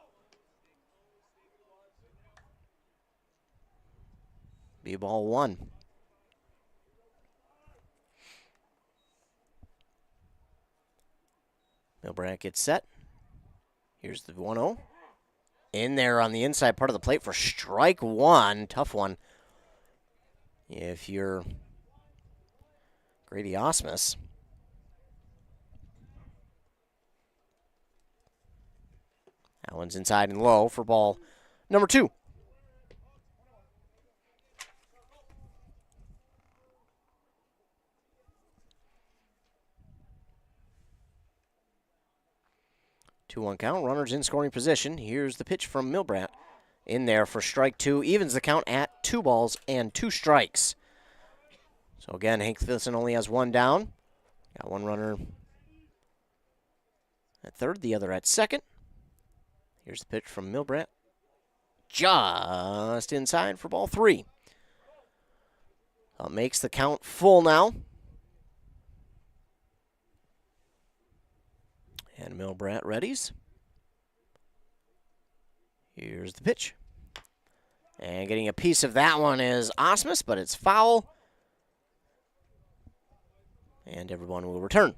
Be ball 1. Milbrat gets set. Here's the 1-0. In there on the inside part of the plate for strike 1. Tough one. If you're Grady Osmus. That one's inside and low for ball number 2. Two-one count. Runners in scoring position. Here's the pitch from Milbrat. In there for strike 2. Evens the count at 2 balls and 2 strikes. So again, Hinckley-Finlayson only has 1 down. Got 1 runner at third, the other at second. Here's the pitch from Milbrat. Just inside for ball 3. Makes the count full now. And Milbrat readies. Here's the pitch. And getting a piece of that one is Osmus, but it's foul. And everyone will return.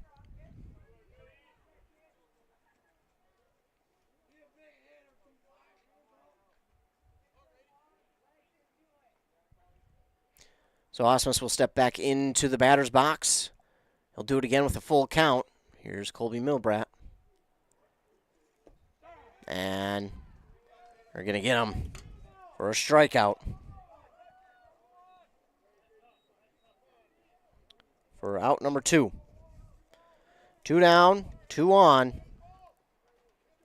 So Osmus will step back into the batter's box. He'll do it again with a full count. Here's Colby Milbrat. And we're going to get him for a strikeout. For out number 2. 2 down, 2 on.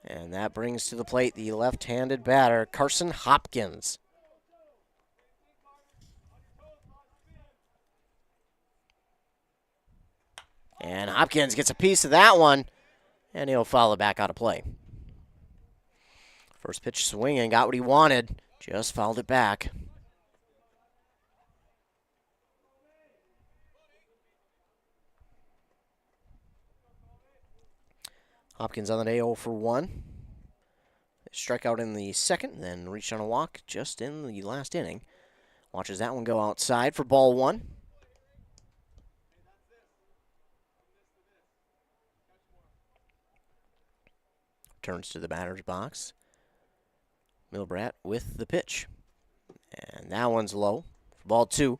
And that brings to the plate the left-handed batter, Carson Hopkins. And Hopkins gets a piece of that one, and he'll foul it back out of play. First pitch swinging, got what he wanted, just fouled it back. Hopkins on the day 0 for 1. Strike out in the second, then reached on a walk just in the last inning. Watches that one go outside for ball 1. Turns to the batter's box. Milbrat with the pitch. And that one's low for ball 2.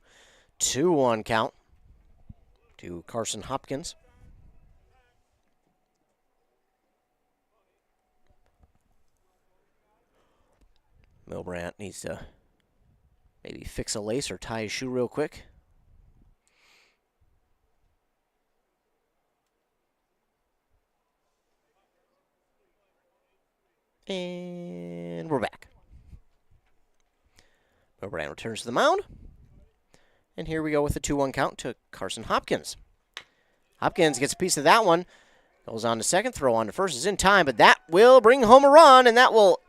2-1 count to Carson Hopkins. Milbrat needs to maybe fix a lace or tie his shoe real quick. And we're back. Milbrat returns to the mound. And here we go with the 2-1 count to Carson Hopkins. Hopkins gets a piece of that one. Goes on to second, throw on to first is in time, but that will bring home a run, and that will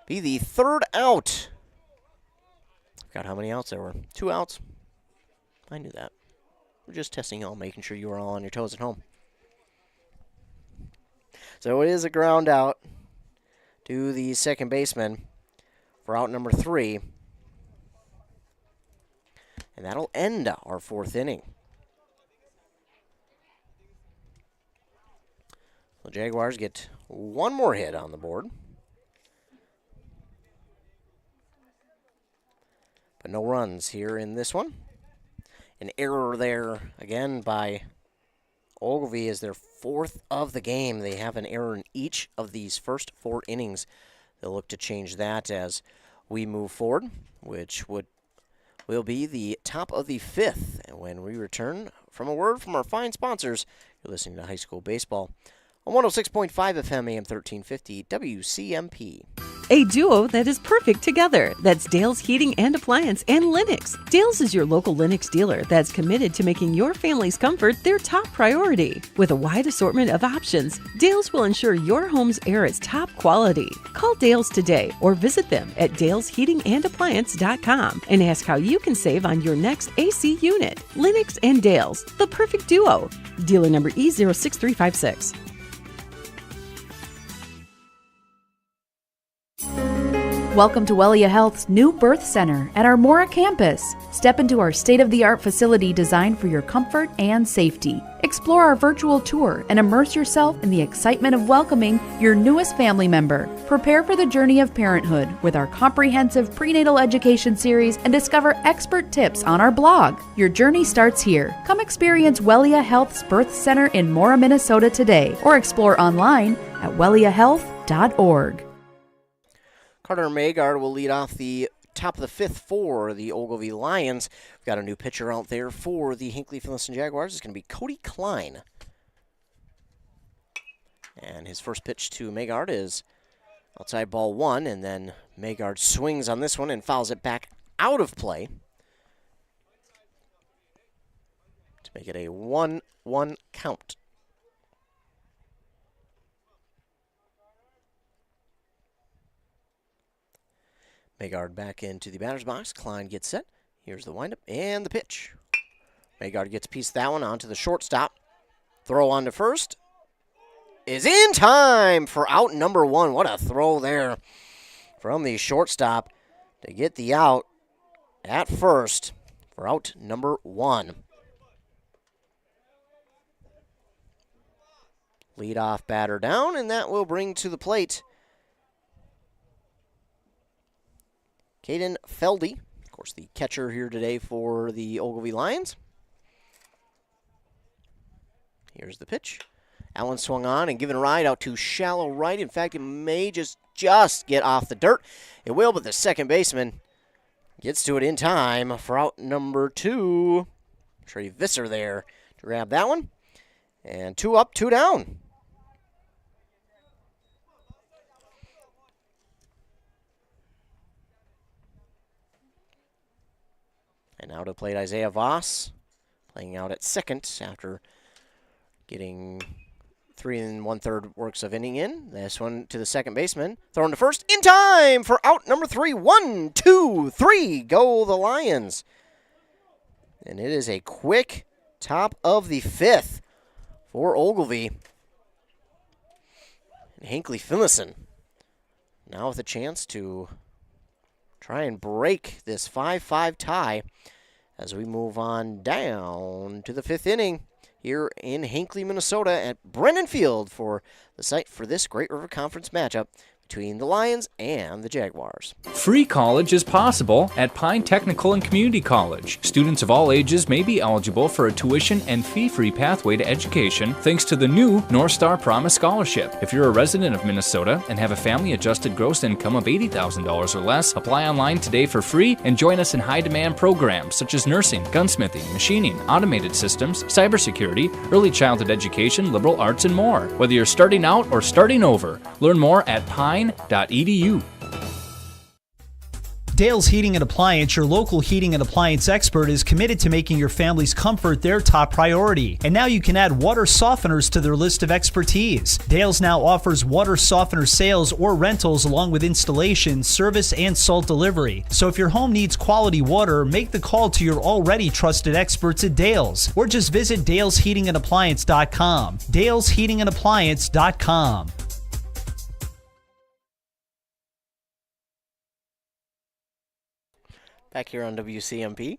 be the third out. Forgot how many outs there were. 2 outs. I knew that. We're just testing y'all, making sure you were all on your toes at home. So it is a ground out to the second baseman for out number 3. And that'll end our 4th inning. The Jaguars get one more hit on the board. But no runs here in this one. An error there, again, by Ogilvie is their 4th of the game. They have an error in each of these first 4 innings. They'll look to change that as we move forward, which will be the top of the 5th. And when we return from a word from our fine sponsors, you're listening to High School Baseball on 106.5 FM AM 1350 WCMP. A duo that is perfect together. That's Dale's Heating and Appliance and Lennox. Dale's is your local Lennox dealer that's committed to making your family's comfort their top priority. With a wide assortment of options, Dale's will ensure your home's air is top quality. Call Dale's today or visit them at dalesheatingandappliance.com and ask how you can save on your next AC unit. Lennox and Dale's, the perfect duo. Dealer number E06356. Welcome to Wellia Health's new birth center at our Mora campus. Step into our state-of-the-art facility designed for your comfort and safety. Explore our virtual tour and immerse yourself in the excitement of welcoming your newest family member. Prepare for the journey of parenthood with our comprehensive prenatal education series and discover expert tips on our blog. Your journey starts here. Come experience Wellia Health's birth center in Mora, Minnesota today, or explore online at welliahealth.org. Carter Magard will lead off the top of the 5th for the Ogilvie Lions. We've got a new pitcher out there for the Hinckley-Finlayson Jaguars. It's going to be Cody Klein. And his first pitch to Magard is outside ball 1, and then Magard swings on this one and fouls it back out of play to make it a 1-1 count. Magard back into the batter's box. Klein gets set. Here's the windup and the pitch. Magard gets a piece of that one onto the shortstop. Throw on to first is in time for out number 1. What a throw there from the shortstop to get the out at first for out number 1. Leadoff batter down, and that will bring to the plate Caden Feldy, of course, the catcher here today for the Ogilvie Lions. Here's the pitch. That one swung on and given a ride out to shallow right. In fact, it may just get off the dirt. It will, but the second baseman gets to it in time for out number 2. Trey Visser there to grab that one. And 2 up, 2 down. And now to plate Isaiah Voss, playing out at second after getting 3 1/3 works of inning in. This one to the second baseman. Thrown to first in time for out number 3. 1, 2, 3. Go the Lions. And it is a quick top of the 5th for Ogilvie. And Hinckley-Finlayson now with a chance to try and break this 5-5 tie as we move on down to the 5th inning here in Hinckley, Minnesota at Brennan Field for the site for this Great River Conference matchup between the Lions and the Jaguars. Free college is possible at Pine Technical and Community College. Students of all ages may be eligible for a tuition and fee-free pathway to education thanks to the new North Star Promise Scholarship. If you're a resident of Minnesota and have a family-adjusted gross income of $80,000 or less, apply online today for free and join us in high-demand programs such as nursing, gunsmithing, machining, automated systems, cybersecurity, early childhood education, liberal arts, and more. Whether you're starting out or starting over, learn more at pine.edu. Dale's Heating and Appliance, your local heating and appliance expert, is committed to making your family's comfort their top priority. And now you can add water softeners to their list of expertise. Dale's now offers water softener sales or rentals along with installation, service, and salt delivery. So if your home needs quality water, make the call to your already trusted experts at Dale's, or just visit dalesheatingandappliance.com. dalesheatingandappliance.com. Back here on WCMP,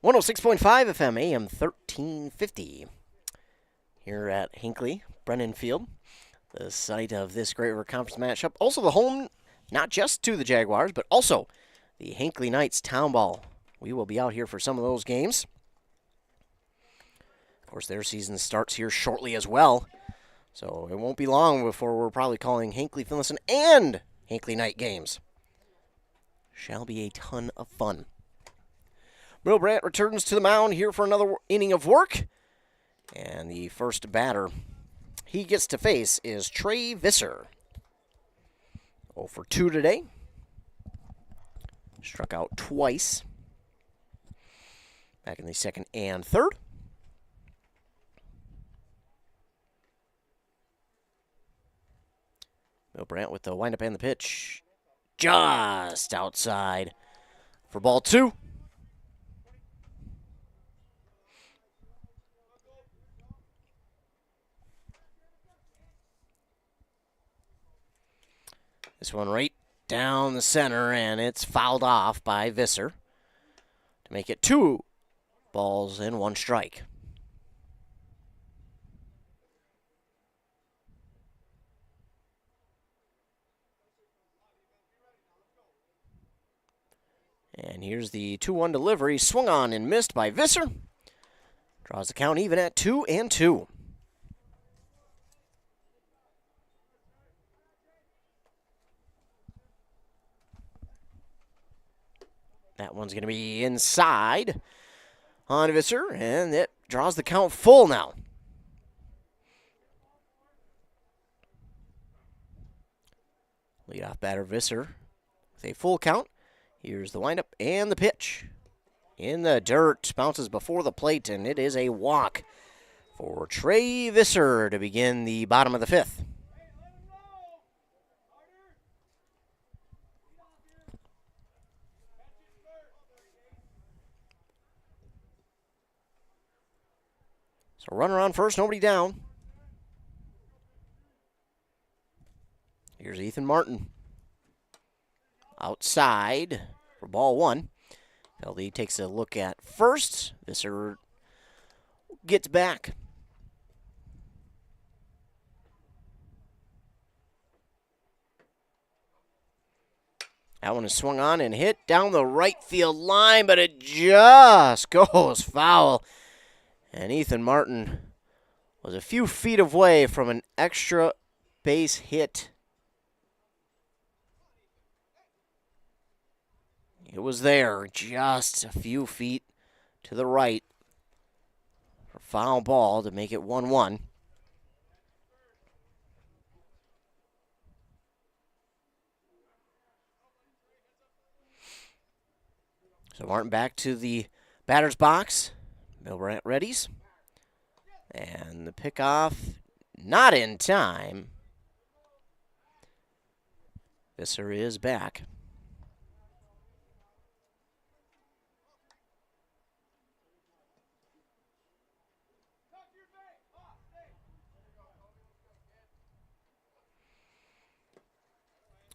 106.5 FM, AM 1350. Here at Hinckley, Brennan Field, the site of this Great River Conference matchup. Also the home, not just to the Jaguars, but also the Hinckley Knights Town Ball. We will be out here for some of those games. Of course, their season starts here shortly as well. So it won't be long before we're probably calling Hinckley-Finlayson and Hinckley Knight games. Shall be a ton of fun. Will Brandt returns to the mound here for another inning of work. And the first batter he gets to face is Trey Visser. 0 for 2 today. Struck out twice. Back in the second and third. Will Brandt with the windup and the pitch. Just outside for ball 2. This one right down the center, and it's fouled off by Visser to make it 2 balls and 1 strike. And here's the 2-1 delivery, swung on and missed by Visser. Draws the count even at 2-2. That one's going to be inside on Visser, and it draws the count full now. Leadoff batter Visser with a full count. Here's the windup and the pitch. In the dirt, bounces before the plate, and it is a walk for Trey Visser to begin the bottom of the 5th. So runner on first, nobody down. Here's Ethan Martin. Outside for ball 1. Feldy takes a look at first. Visser gets back. That one is swung on and hit down the right field line, but it just goes foul. And Ethan Martin was a few feet away from an extra base hit. It was there, just a few feet to the right for foul ball to make it 1-1. So Martin back to the batter's box. Milbrandt readies. And the pickoff, not in time. Visser is back.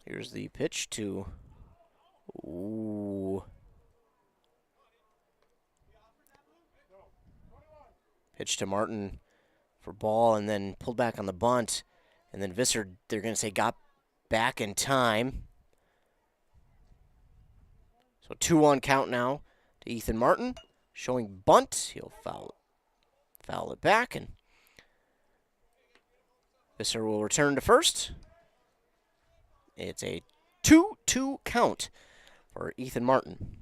Here's the pitch to, pitch to Martin for ball, and then pulled back on the bunt. And then Visser, they're going to say, got back in time. So 2-1 count now to Ethan Martin. Showing bunt. He'll foul it back, and Visser will return to first. It's a 2-2 count for Ethan Martin.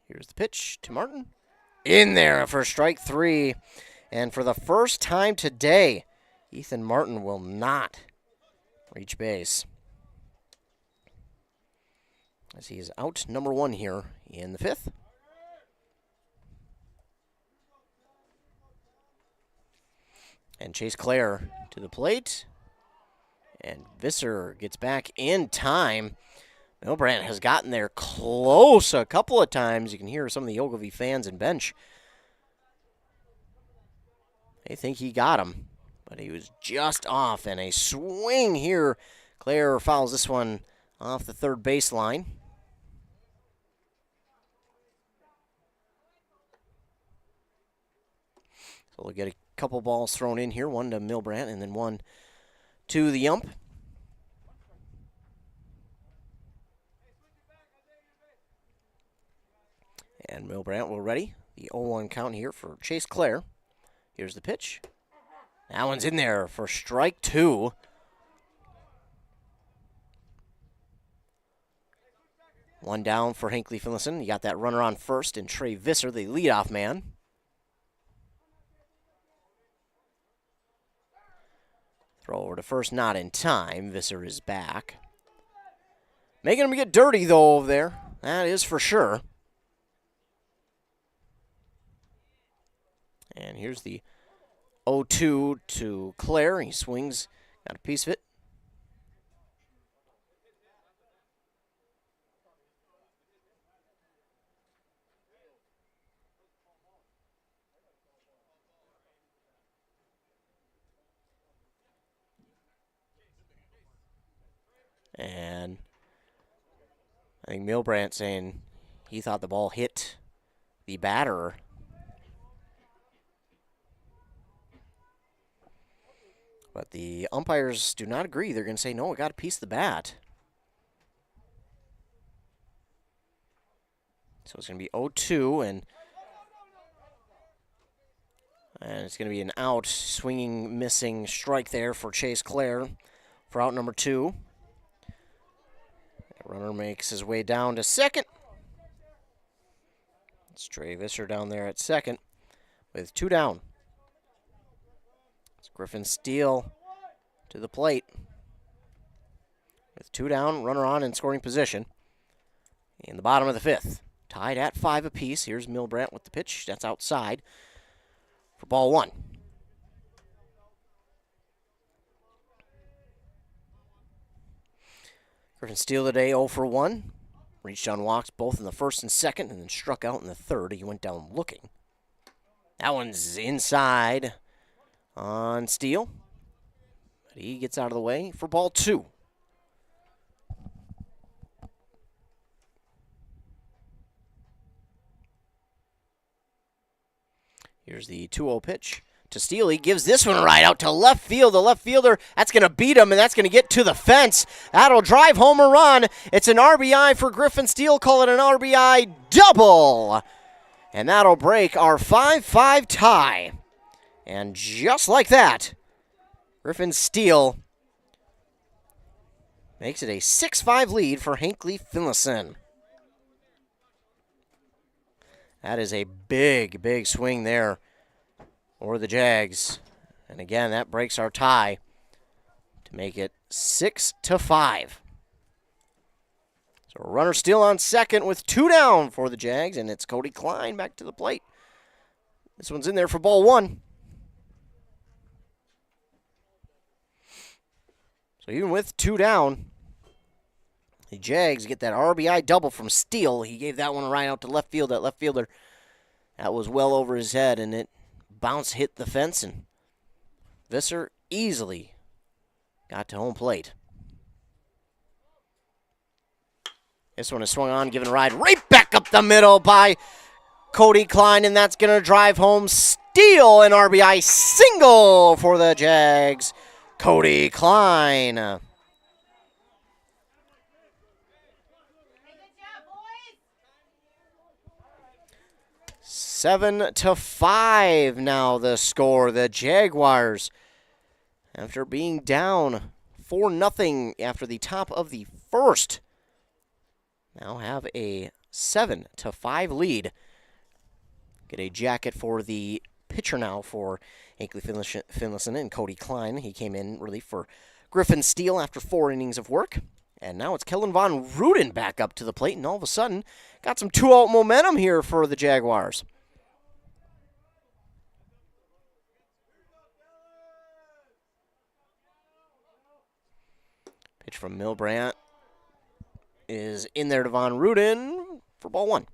Here's the pitch to Martin. In there for strike 3. And for the first time today, Ethan Martin will not reach base, as he is out number 1 here in the 5th. And Chase Clare to the plate. And Visser gets back in time. Milbrandt has gotten there close a couple of times. You can hear some of the Ogilvie fans and bench. They think he got him, but he was just off. And a swing here. Clare fouls this one off the third baseline. So we'll get a couple balls thrown in here, one to Milbrandt and then one to the ump. And Milbrandt will ready. The 0-1 count here for Chase Clare. Here's the pitch. That one's in there for strike 2. One down for Hinckley-Finlayson. You got that runner on first, and Trey Visser, the leadoff man. Throw over to first, not in time. Visser is back. Making him get dirty, though, over there. That is for sure. And here's the 0-2 to Clare. He swings, got a piece of it. And I think Milbrandt saying he thought the ball hit the batter. But the umpires do not agree. They're going to say, no, it got a piece of the bat. So it's going to be 0-2, and it's going to be an out, swinging, missing strike there for Chase Clare for out number 2. The runner makes his way down to second. It's Trey Visser down there at second with 2 down. Griffin Steele to the plate. With 2 down, runner on in scoring position. In the bottom of the 5th. Tied at 5 apiece. Here's Milbrandt with the pitch. That's outside for ball 1. Griffin Steele today 0 for 1. Reached on walks both in the first and second, and then struck out in the third. He went down looking. That one's inside on Steele. But he gets out of the way for ball 2. Here's the 2-0 pitch to Steele. He gives this one right out to left field. The left fielder, that's going to beat him, and that's going to get to the fence. That'll drive home a run. It's an RBI for Griffin Steele. Call it an RBI double. And that'll break our 5-5 tie. And just like that, Griffin Steele makes it a 6-5 lead for Hinckley-Finlayson. That is a big, big swing there for the Jags. And again, that breaks our tie to make it 6-5. So a runner still on second with 2 down for the Jags, and it's Cody Klein back to the plate. This one's in there for ball 1. So even with 2 down, the Jags get that RBI double from Steele. He gave that one right out to left field. That left fielder, that was well over his head, and it bounced, hit the fence, and Visser easily got to home plate. This one is swung on, given a ride right back up the middle by Cody Klein, and that's going to drive home Steele, an RBI single for the Jags. Cody Klein. Seven to 5 now the score. The Jaguars, after being down 4-0 after the top of the first, now have a 7-5 lead. Get a jacket for the pitcher now for Hinckley-Finlayson and Cody Klein. He came in relief for Griffin Steele after 4 innings of work. And now it's Kellen Von Ruden back up to the plate, and all of a sudden got some 2-out momentum here for the Jaguars. Pitch from Milbrandt is in there to Von Ruden for ball 1.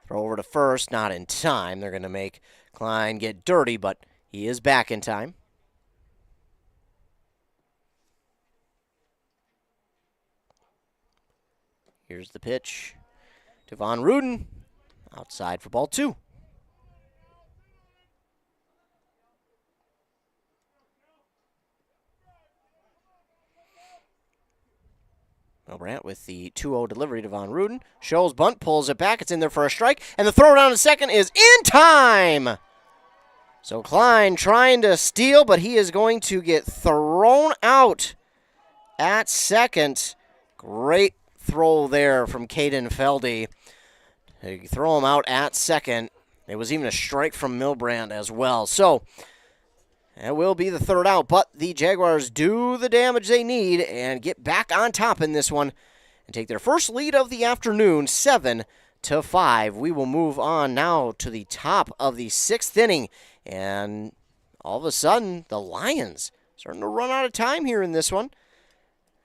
Throw over to first, not in time. They're going to make Klein get dirty, but he is back in time. Here's the pitch to Von Ruden. Outside for ball 2. Milbrandt with the 2-0 delivery to Von Ruden. Scholl's bunt, pulls it back. It's in there for a strike. And the throw down to second is in time. So Klein trying to steal, but he is going to get thrown out at second. Great throw there from Caden Feldy. They throw him out at second. There was even a strike from Milbrandt as well. So it will be the 3rd out, but the Jaguars do the damage they need and get back on top in this one and take their first lead of the afternoon, 7-5. We will move on now to the top of the 6th inning, and all of a sudden, the Lions starting to run out of time here in this one.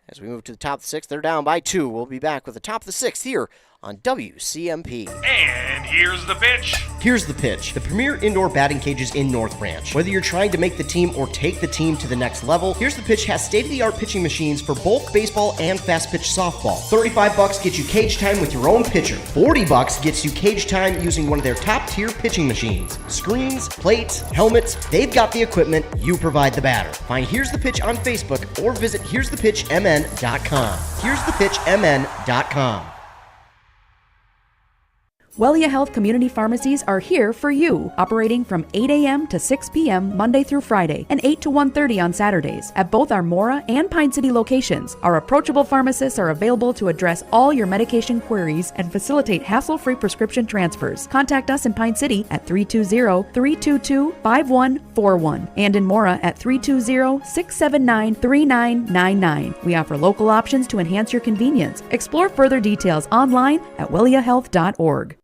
As we move to the top of the 6th, they're down by 2. We'll be back with the top of the 6th here on WCMP. And here's the pitch. Here's the pitch. The premier indoor batting cages in North Branch. Whether you're trying to make the team or take the team to the next level, Here's the Pitch has state-of-the-art pitching machines for both baseball and fast-pitch softball. $35 gets you cage time with your own pitcher. $40 gets you cage time using one of their top-tier pitching machines. Screens, plates, helmets, they've got the equipment, you provide the batter. Find Here's the Pitch on Facebook or visit here'sthepitchmn.com. here'sthepitchmn.com. Wellia Health Community Pharmacies are here for you, operating from 8 a.m. to 6 p.m. Monday through Friday and 8 to 1:30 on Saturdays at both our Mora and Pine City locations. Our approachable pharmacists are available to address all your medication queries and facilitate hassle-free prescription transfers. Contact us in Pine City at 320-322-5141 and in Mora at 320-679-3999. We offer local options to enhance your convenience. Explore further details online at welliahealth.org.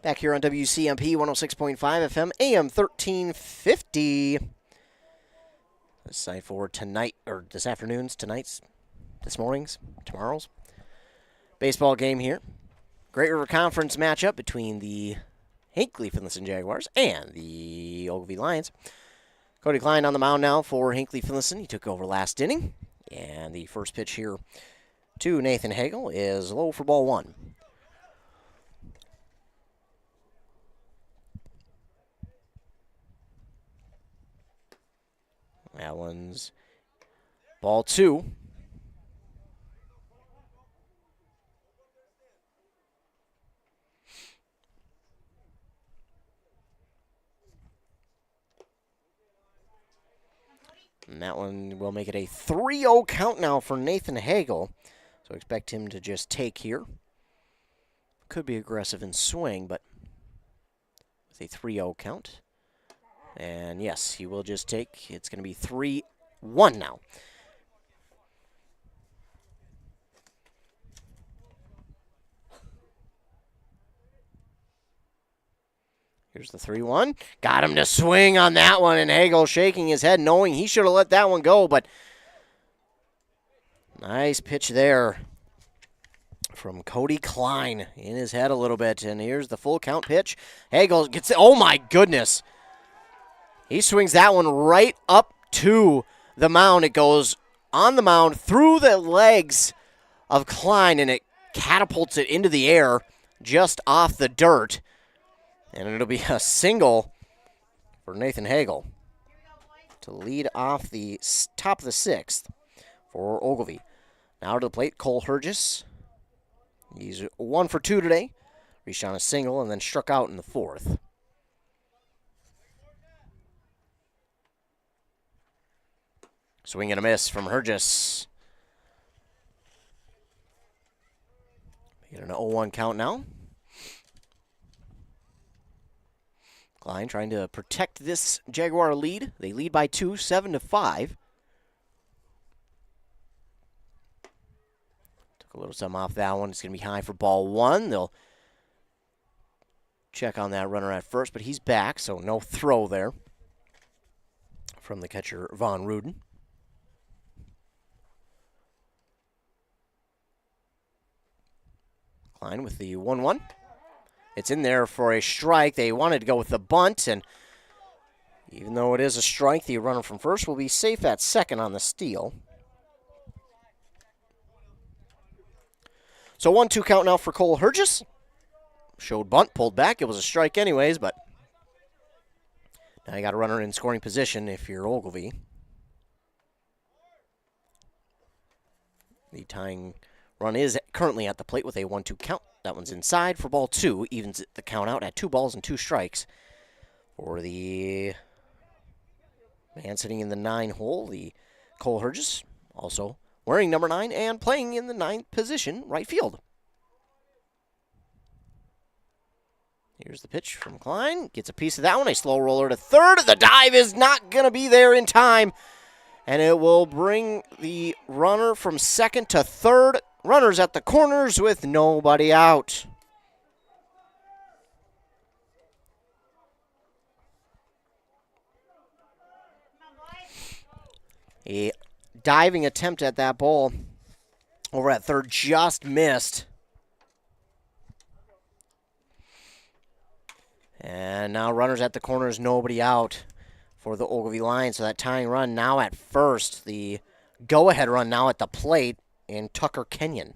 Back here on WCMP 106.5 FM, AM 1350. This site for tonight, or this afternoon's, tonight's, this morning's, tomorrow's baseball game here. Great River Conference matchup between the Hinckley-Finlayson Jaguars and the Ogilvie Lions. Cody Klein on the mound now for Hinckley-Finlayson. He took over last inning. And the first pitch here to Nathan Hagel is low for ball 1. That one's ball 2. And that one will make it a 3-0 count now for Nathan Hagel. So expect him to just take here. Could be aggressive and swing, but with a 3-0 count. And yes, he will just take. It's going to be 3-1 now. Here's the 3-1. Got him to swing on that one, and Hagel shaking his head, knowing he should have let that one go, but nice pitch there from Cody Klein in his head a little bit, and here's the full count pitch. Hagel gets it. Oh, my goodness. He swings that one right up to the mound. It goes on the mound through the legs of Klein, and it catapults it into the air just off the dirt. And it'll be a single for Nathan Hagel to lead off the top of the 6th for Ogilvie. Now to the plate, Cole Hergis. He's 1 for 2 today. Reached on a single and then struck out in the 4th. Swing and a miss from Hergis. Get an 0-1 count now. Klein trying to protect this Jaguar lead. They lead by 2, 7-5. Took a little something off that one. It's going to be high for ball 1. They'll check on that runner at first, but he's back, so no throw there from the catcher, Von Ruden. Klein with the 1-1. It's in there for a strike. They wanted to go with the bunt, and even though it is a strike, the runner from first will be safe at second on the steal. So 1-2 count now for Cole Hergis. Showed bunt, pulled back. It was a strike anyways, but now you got a runner in scoring position if you're Ogilvie. The tying run is currently at the plate with a 1-2 count. That one's inside for ball 2. Evens the count out at 2 balls and 2 strikes for the man sitting in the 9 hole, the Cole Hergis, also wearing number 9 and playing in the 9th position, right field. Here's the pitch from Klein. Gets a piece of that one. A slow roller to third. The dive is not going to be there in time. And it will bring the runner from second to third. Runners at the corners with nobody out. A diving attempt at that ball over at third just missed. And now runners at the corners, nobody out for the Ogilvie Lions. So that tying run now at first. The go-ahead run now at the plate in Tucker Kenyon.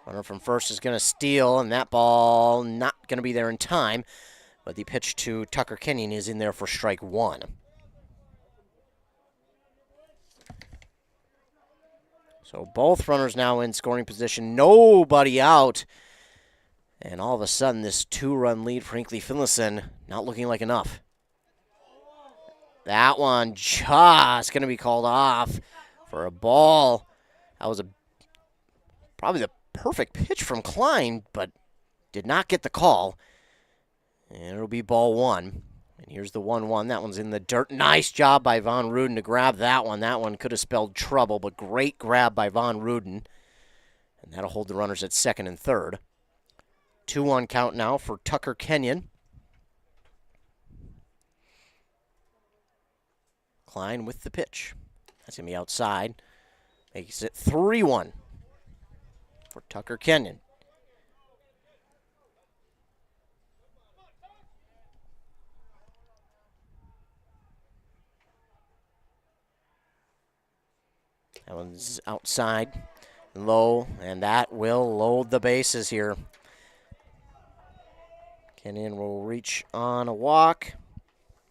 Runner from first is going to steal, and that ball not going to be there in time. But the pitch to Tucker Kenyon is in there for strike 1. So both runners now in scoring position, nobody out. And all of a sudden, this 2-run lead for Hinckley-Finlayson not looking like enough. That one just going to be called off for a ball. That was probably the perfect pitch from Klein, but did not get the call. And it'll be ball 1. And here's the 1-1. That one's in the dirt. Nice job by Von Ruden to grab that one. That one could have spelled trouble, but great grab by Von Ruden. And that'll hold the runners at second and third. 2-1 count now for Tucker Kenyon. Klein with the pitch. That's going to be outside. Makes it 3-1 for Tucker Kenyon. That one's outside, low, and that will load the bases here. Kenyon will reach on a walk.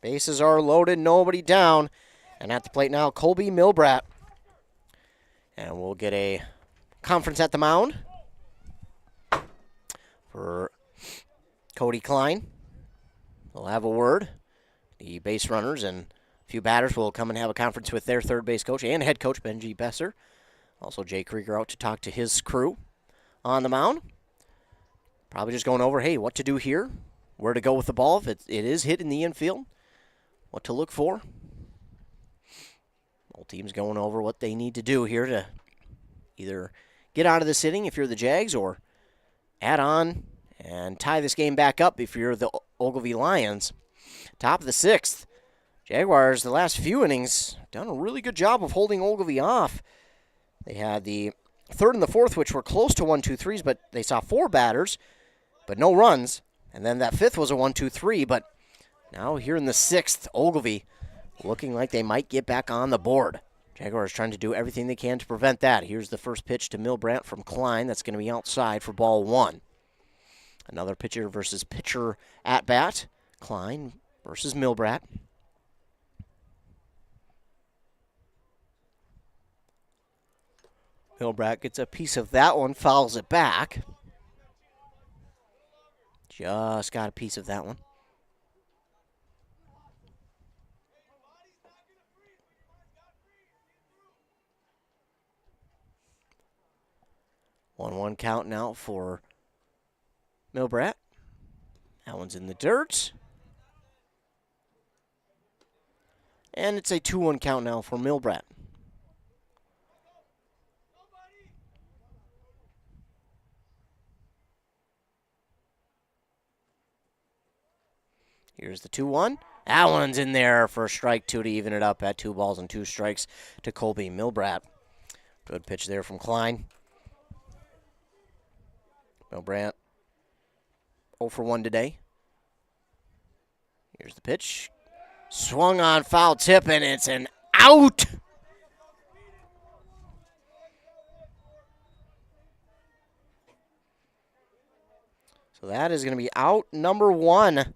Bases are loaded, nobody down. And at the plate now, Colby Milbrat. And we'll get a conference at the mound for Cody Klein. We'll have a word. The base runners and a few batters will come and have a conference with their third base coach and head coach, Benji Besser. Also, Jay Krieger out to talk to his crew on the mound. Probably just going over, hey, what to do here, where to go with the ball if it is hit in the infield, what to look for. Both teams going over what they need to do here to either get out of this inning if you're the Jags or add on and tie this game back up if you're the Ogilvie Lions. Top of the sixth. Jaguars, the last few innings, done a really good job of holding Ogilvie off. They had the third and the fourth, which were close to 1-2-3s, but they saw 4 batters, but no runs. And then that fifth was a 1-2-3, but now here in the sixth, Ogilvie looking like they might get back on the board. Jaguars trying to do everything they can to prevent that. Here's the first pitch to Milbrandt from Klein. That's going to be outside for ball 1. Another pitcher versus pitcher at bat. Klein versus Milbrandt. Milbrandt gets a piece of that one, fouls it back. Just got a piece of that one. One count now for Milbrandt. That one's in the dirt. And it's a 2-1 count now for Milbrandt. Here's the 2-1. That one's in there for strike 2 to even it up at 2 balls and 2 strikes to Colby Milbrandt. Good pitch there from Klein. Milbrandt 0 for 1 today. Here's the pitch. Swung on, foul tip, and it's an out. So that is going to be out number 1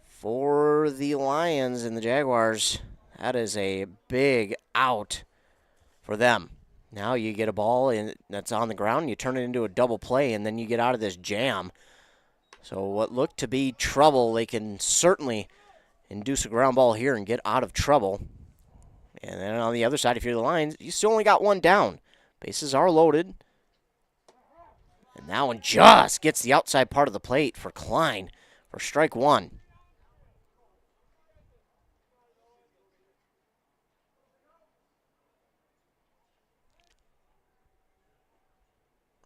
for the Lions and the Jaguars. That is a big out for them. Now you get a ball that's on the ground, and you turn it into a double play, and then you get out of this jam. So what looked to be trouble, they can certainly induce a ground ball here and get out of trouble. And then on the other side, if you're the Lions, you still only got 1 down. Bases are loaded. And that one just gets the outside part of the plate for Klein for strike 1.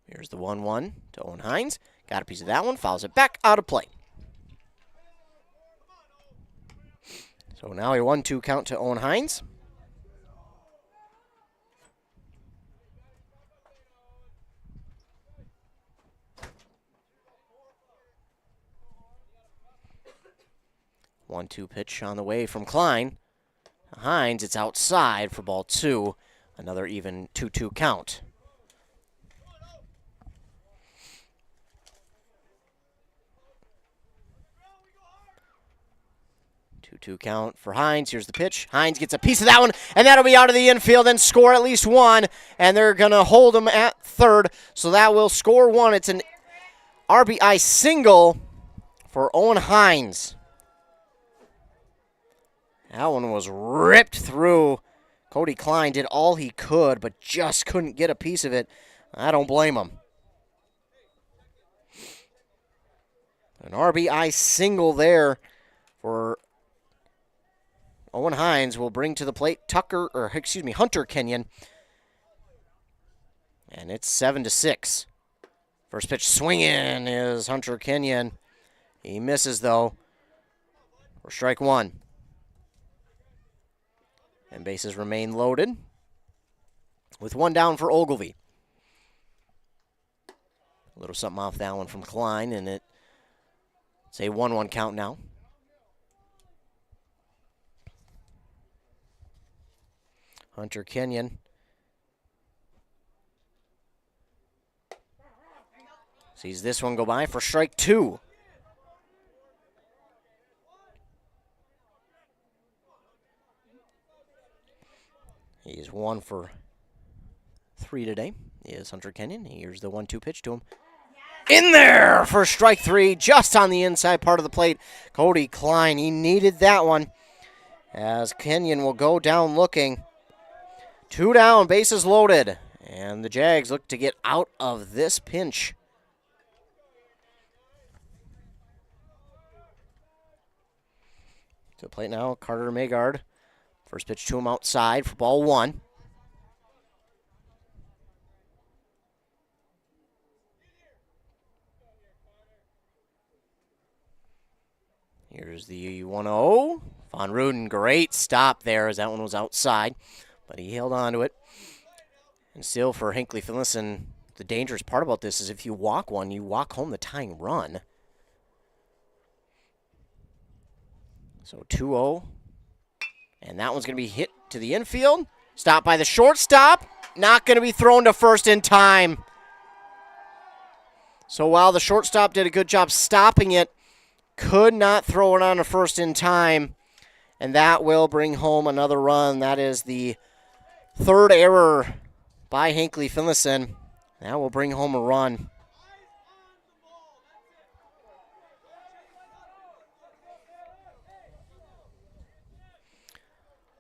Here's the 1-1 to Owen Hines. Got a piece of that one, fouls it back, out of play. So now a 1-2 count to Owen Hines. One-two pitch on the way from Klein. Hines, it's outside for ball 2. Another even 2-2 count. 2-2 count for Hines. Here's the pitch. Hines gets a piece of that one, and that'll be out of the infield and score at least 1. And they're going to hold him at third, so that will score 1. It's an RBI single for Owen Hines. That one was ripped through. Cody Klein did all he could, but just couldn't get a piece of it. I don't blame him. An RBI single there for Owen Hines will bring to the plate Hunter Kenyon. And it's 7-6. First pitch swinging is Hunter Kenyon. He misses, though, for strike 1. And bases remain loaded with 1 down for Ogilvie. A little something off that one from Klein, and it's a 1-1 count now. Hunter Kenyon sees this one go by for strike 2. He is 1 for 3 today. Is Hunter Kenyon. Here's the 1-2 pitch to him. in there for strike 3, just on the inside part of the plate. Cody Klein, he needed that one, as Kenyon will go down looking. 2 down, bases loaded, and the Jags look to get out of this pinch. To the plate now, Carter Magard. First pitch to him outside for ball 1. Here's the 1-0. Von Ruden, great stop there as that one was outside, but he held on to it. And still for Hinckley-Finlayson, the dangerous part about this is if you walk one, you walk home the tying run. So 2-0. And that one's going to be hit to the infield. Stopped by the shortstop. Not going to be thrown to first in time. So while the shortstop did a good job stopping it, could not throw it on to first in time. And that will bring home another run. That is the third error by Hinckley-Finlayson. That will bring home a run.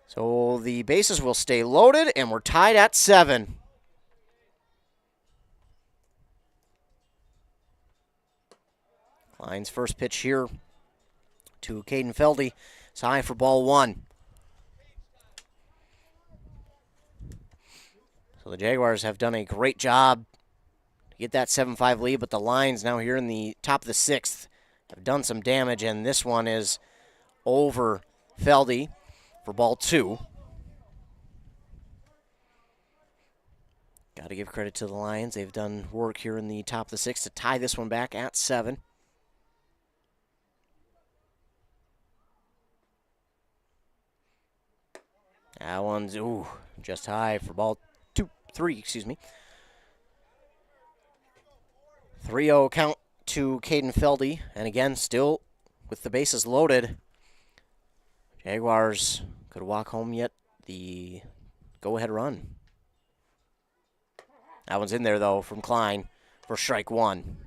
So the bases will stay loaded, and we're tied at 7. Klein's first pitch here to Caden Feldy. It's high for ball 1. So the Jaguars have done a great job to get that 7-5 lead, but the Lions now here in the top of the 6th have done some damage, and this one is over Feldy for ball 2. Got to give credit to the Lions. They've done work here in the top of the 6th to tie this one back at 7. That one's, just high for ball 3, 3-0 count to Caden Feldy. And again, still with the bases loaded, Jaguars could walk home yet the go-ahead run. That one's in there, though, from Klein for strike 1.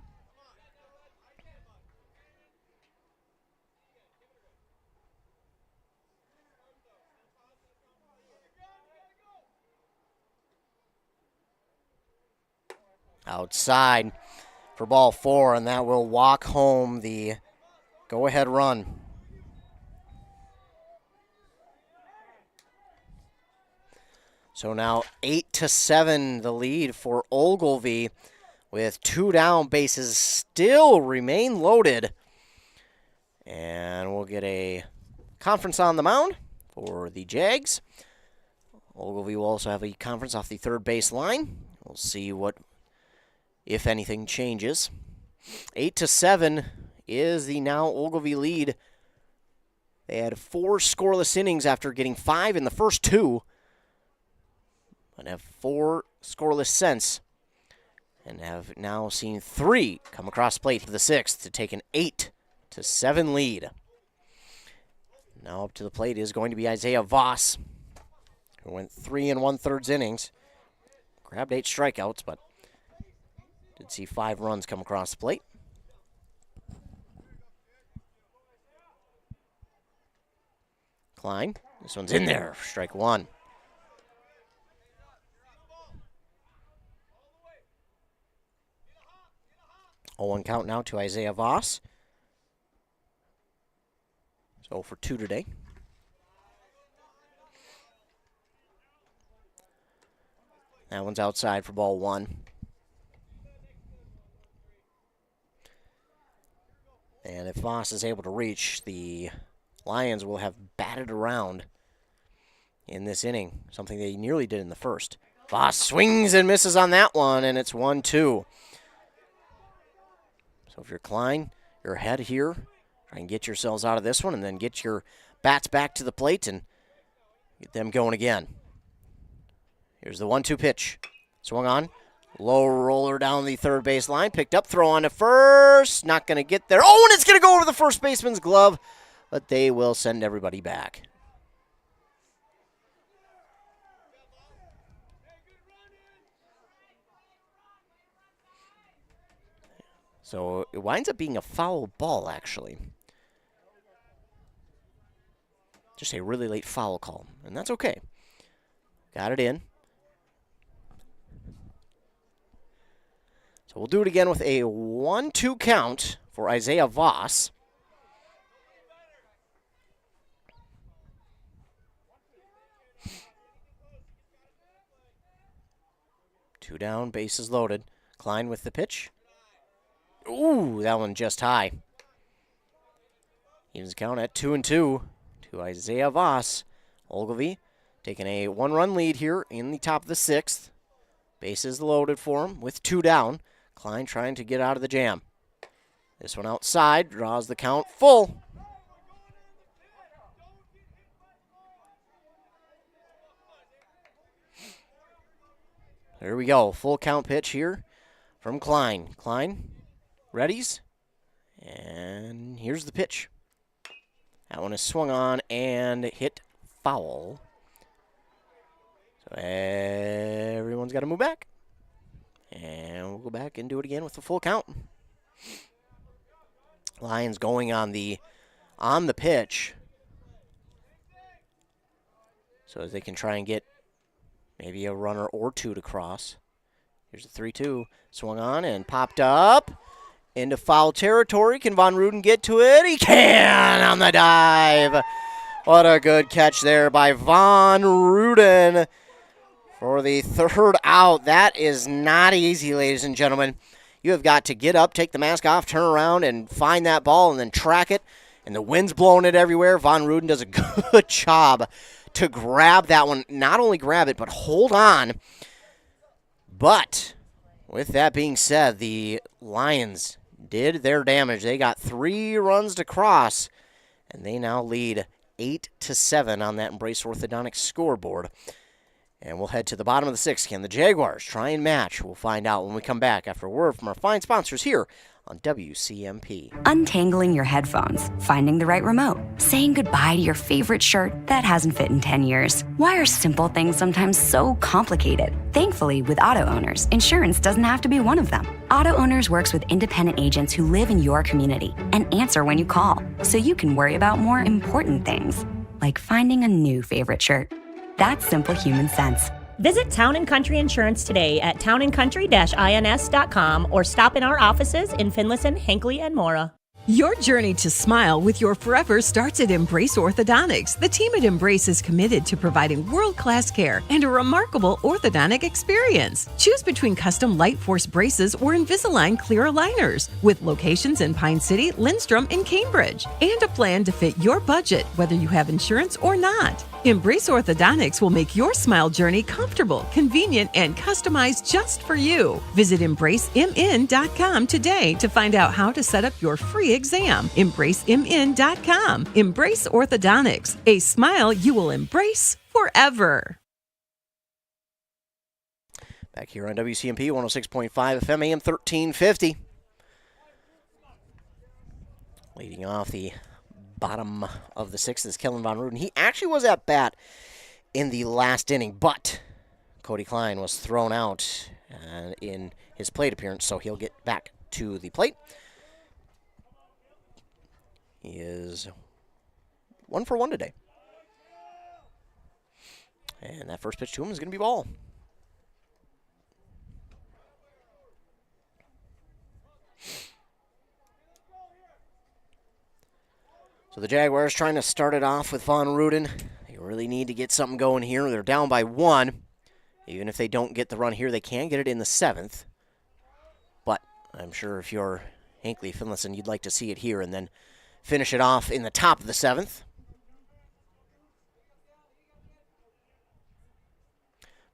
Outside for ball 4, and that will walk home the go-ahead run. So now 8-7 the lead for Ogilvie, with 2 down, bases still remain loaded. And we'll get a conference on the mound for the Jags. Ogilvie will also have a conference off the third base line. We'll see what, if anything, changes. 8-7 is the now Ogilvie lead. They had 4 scoreless innings after getting 5 in the first 2. But have 4 scoreless since, and have now seen 3 come across the plate for the 6th to take an 8-7 lead. Now up to the plate is going to be Isaiah Voss, who went 3 1/3 innings, grabbed 8 strikeouts, but did see 5 runs come across the plate. Klein, this one's in there, strike 1. 0-1 count now to Isaiah Voss. So for 2 today. That one's outside for ball 1. And if Voss is able to reach, the Lions will have batted around in this inning, something they nearly did in the first. Voss swings and misses on that one, and it's 1-2. So if you're Klein, you're ahead here. Try and get yourselves out of this one and then get your bats back to the plate and get them going again. Here's the 1-2 pitch. Swung on. Low roller down the third base line. Picked up, throw on to first. Not going to get there. Oh, and it's going to go over the first baseman's glove. But they will send everybody back. So it winds up being a foul ball, actually. Just a really late foul call, and that's okay. Got it in. So we'll do it again with a 1-2 count for Isaiah Voss. Two down, bases loaded. Klein with the pitch. Ooh, that one just high. Evens count at 2-2 to Isaiah Voss. Ogilvie taking a 1-run lead here in the top of the 6th. Bases loaded for him with 2 down. Klein trying to get out of the jam. This one outside, draws the count full. There we go, full count pitch here from Klein. Klein, readies, and here's the pitch. That one is swung on and hit foul. So everyone's got to move back. And we'll go back and do it again with the full count. Lions going on the pitch. So as they can try and get maybe a runner or two to cross. Here's a 3-2. Swung on and popped up into foul territory. Can Von Ruden get to it? He can on the dive. What a good catch there by Von Ruden for the 3rd out. That is not easy, ladies and gentlemen. You have got to get up, take the mask off, turn around, and find that ball and then track it. And the wind's blowing it everywhere. Von Ruden does a good job to grab that one. Not only grab it, but hold on. But with that being said, the Lions did their damage. They got 3 runs to cross, and they now lead 8-7 on that Embrace Orthodontics scoreboard. And we'll head to the bottom of the 6th. Can the Jaguars try and match? We'll find out when we come back after a word from our fine sponsors here on WCMP. Untangling your headphones, finding the right remote, saying goodbye to your favorite shirt that hasn't fit in 10 years. Why are simple things sometimes so complicated? Thankfully, with auto owners, insurance doesn't have to be one of them. Auto Owners works with independent agents who live in your community and answer when you call, so you can worry about more important things, like finding a new favorite shirt. That's simple human sense. Visit Town & Country Insurance today at townandcountry-ins.com or stop in our offices in Finlayson, Hinckley, and Mora. Your journey to smile with your forever starts at Embrace Orthodontics. The team at Embrace is committed to providing world-class care and a remarkable orthodontic experience. Choose between custom Light Force braces or Invisalign clear aligners with locations in Pine City, Lindstrom, and Cambridge, and a plan to fit your budget, whether you have insurance or not. Embrace Orthodontics will make your smile journey comfortable, convenient, and customized just for you. Visit EmbraceMN.com today to find out how to set up your free exam. EmbraceMN.com. Embrace Orthodontics, a smile you will embrace forever. Back here on WCMP 106.5 FM AM 1350. Leading off the bottom of the 6th is Kellen Von Ruden. He actually was at bat in the last inning, but Cody Klein was thrown out in his plate appearance, so he'll get back to the plate. He is 1 for 1 today. And that first pitch to him is going to be ball. So the Jaguars trying to start it off with Von Ruden. They really need to get something going here. They're down by 1. Even if they don't get the run here, they can get it in the 7th. But I'm sure if you're Hinckley-Finlayson, you'd like to see it here and then finish it off in the top of the 7th.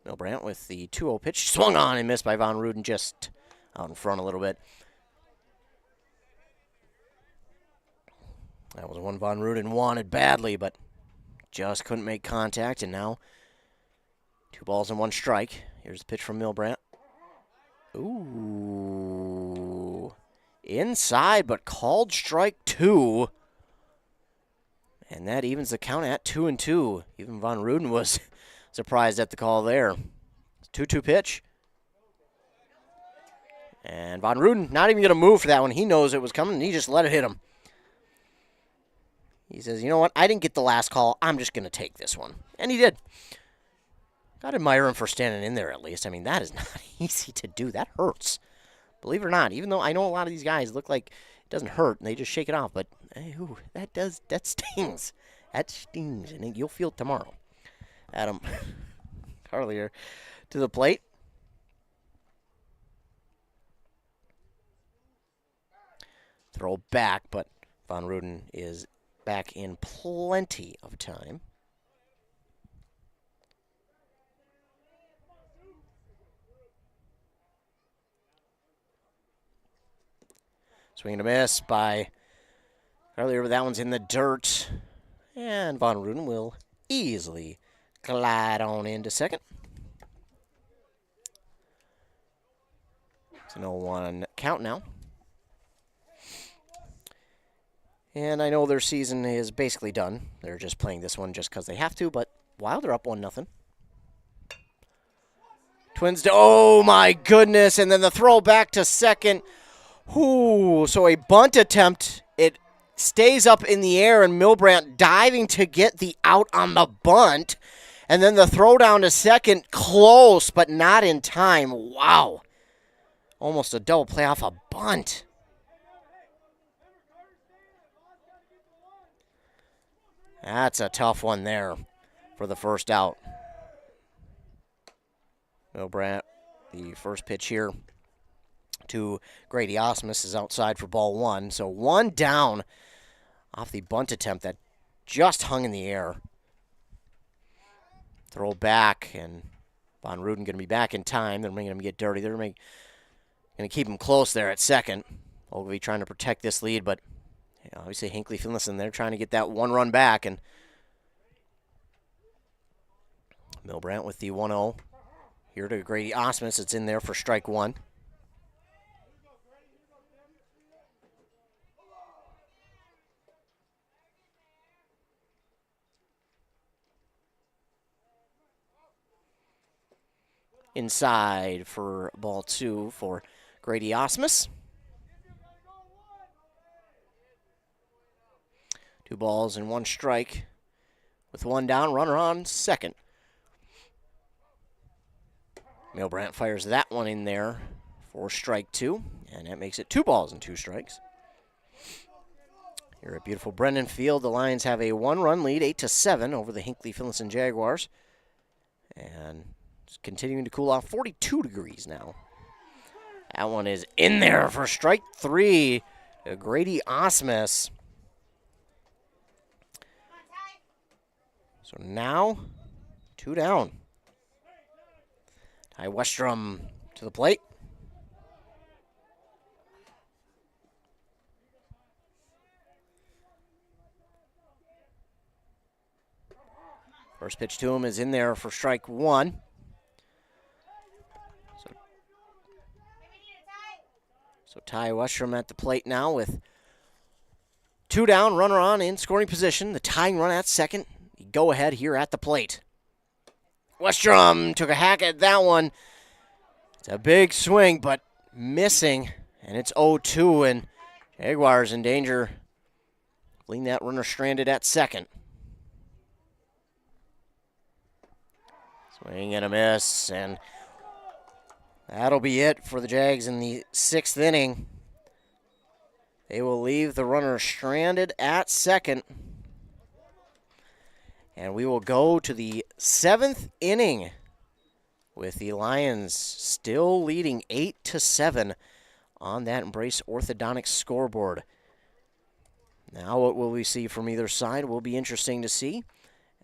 Milbrandt with the 2-0 pitch. Swung on and missed by Von Ruden, just out in front a little bit. That was one Von Ruden wanted badly, but just couldn't make contact. And now 2 balls and 1 strike. Here's the pitch from Milbrandt. Ooh. Inside, but called strike 2. And that evens the count at 2-2. Even Von Ruden was surprised at the call there. 2-2 pitch. And Von Ruden not even going to move for that one. He knows it was coming, and he just let it hit him. He says, you know what? I didn't get the last call. I'm just going to take this one. And he did. Got to admire him for standing in there at least. I mean, that is not easy to do. That hurts. Believe it or not, even though I know a lot of these guys look like it doesn't hurt and they just shake it off, but hey, that stings. That stings, and you'll feel it tomorrow. Adam Carlier to the plate. Throw back, but Von Ruden is back in plenty of time. Swing and a miss by Carlier, but that one's in the dirt. And Von Ruden will easily glide on into second. It's an 0-1 count now. And I know their season is basically done. They're just playing this one just because they have to, but Wild are up 1-0. Twins, oh my goodness, and then the throw back to second. Ooh, so a bunt attempt. It stays up in the air, and Milbrandt diving to get the out on the bunt. And then the throw down to second, close, but not in time. Wow. Almost a double play off a bunt. That's a tough one there for the first out. Milbrandt, the first pitch here to Grady Osmus is outside for ball one. So one down off the bunt attempt that just hung in the air. Throw back, and Von Ruden going to be back in time. They're making him get dirty. They're going to keep him close there at second. Ogilvie trying to protect this lead, but obviously Hinckley-Finlayson, they're trying to get that one run back. And Milbrandt with the 1-0. Here to Grady Osmus. It's in there for strike one. Inside for ball two for Grady Osmus. 2 balls and 1 strike. With 1 down, runner on second. Milbrandt fires that one in there for strike 2, and that makes it 2 balls and 2 strikes. Here at beautiful Brennan Field, the Lions have a 1-run lead, 8-7 over the Hinckley-Finlayson Jaguars. And it's continuing to cool off, 42 degrees now. That one is in there for strike 3. Grady Osmus. So now, 2 down. Ty Westrom to the plate. First pitch to him is in there for strike 1. So Ty Westrom at the plate now with 2 down, runner on in scoring position. The tying run at second. Go ahead here at the plate. Westrom took a hack at that one. It's a big swing, but missing. And it's 0-2, and Jaguars in danger. Leaving that runner stranded at second. Swing and a miss, and that'll be it for the Jags in the 6th inning. They will leave the runner stranded at second. And we will go to the 7th inning with the Lions still leading 8-7 on that Embrace Orthodontics scoreboard. Now what will we see from either side will be interesting to see.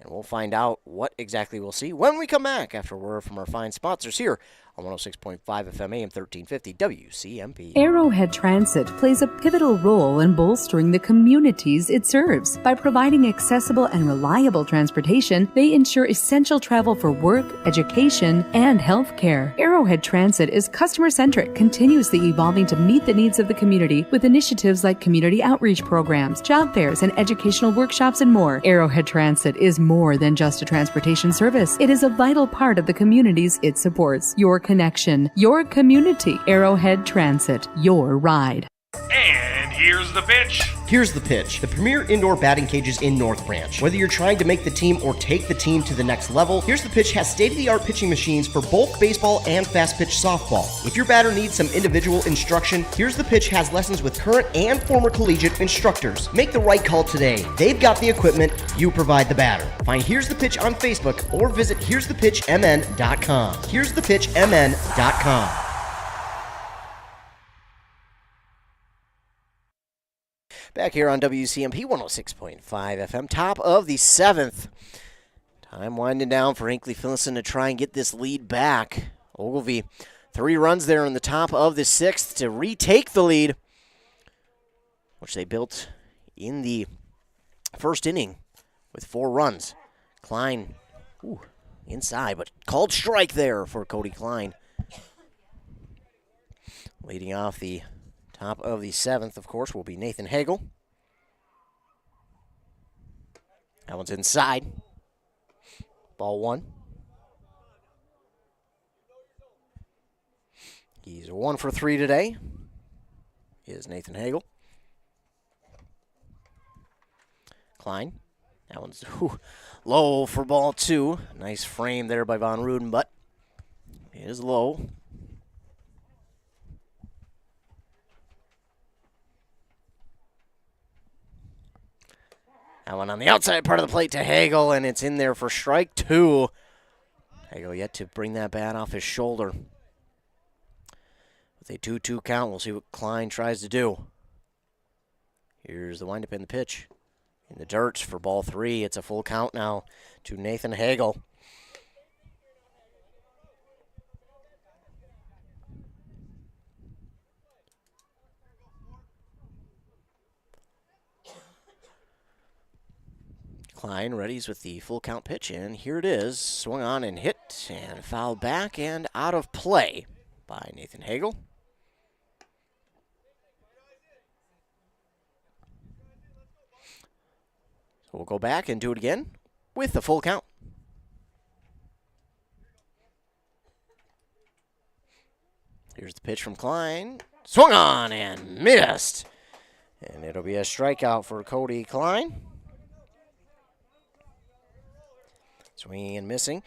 And we'll find out what exactly we'll see when we come back after a word from our fine sponsors here on 106.5 FM AM 1350 WCMP. Arrowhead Transit plays a pivotal role in bolstering the communities it serves. By providing accessible and reliable transportation, they ensure essential travel for work, education, and healthcare. Arrowhead Transit is customer-centric, continuously evolving to meet the needs of the community with initiatives like community outreach programs, job fairs, and educational workshops and more. Arrowhead Transit is more than just a transportation service. It is a vital part of the communities it supports. Your connection, your community. Arrowhead Transit, your ride. And here's the pitch. Here's the pitch. The premier indoor batting cages in North Branch. Whether you're trying to make the team or take the team to the next level, Here's the Pitch has state-of-the-art pitching machines for both baseball and fast-pitch softball. If your batter needs some individual instruction, Here's the Pitch has lessons with current and former collegiate instructors. Make the right call today. They've got the equipment, you provide the batter. Find Here's the Pitch on Facebook or visit here'sthepitchmn.com. here'sthepitchmn.com. Back here on WCMP 106.5 FM, top of the 7th. Time winding down for Hinckley-Finlayson to try and get this lead back. Ogilvie, 3 runs there in the top of the 6th to retake the lead, which they built in the first inning with 4 runs. Klein, inside, but called strike there for Cody Klein. Leading off the top of the 7th, of course, will be Nathan Hagel. That one's inside. Ball 1. He's 1 for 3 today. Is Nathan Hagel. Klein. That one's low for ball 2. Nice frame there by Von Ruden, but it is low. That one on the outside part of the plate to Hagel, and it's in there for strike 2. Hagel yet to bring that bat off his shoulder. With a 2-2 count, we'll see what Klein tries to do. Here's the windup and the pitch. In the dirt for ball 3. It's a full count now to Nathan Hagel. Klein readies with the full count pitch, and here it is. Swung on and hit, and fouled back and out of play by Nathan Hagel. So we'll go back and do it again with the full count. Here's the pitch from Klein. Swung on and missed. And it'll be a strikeout for Cody Klein. Swinging and missing.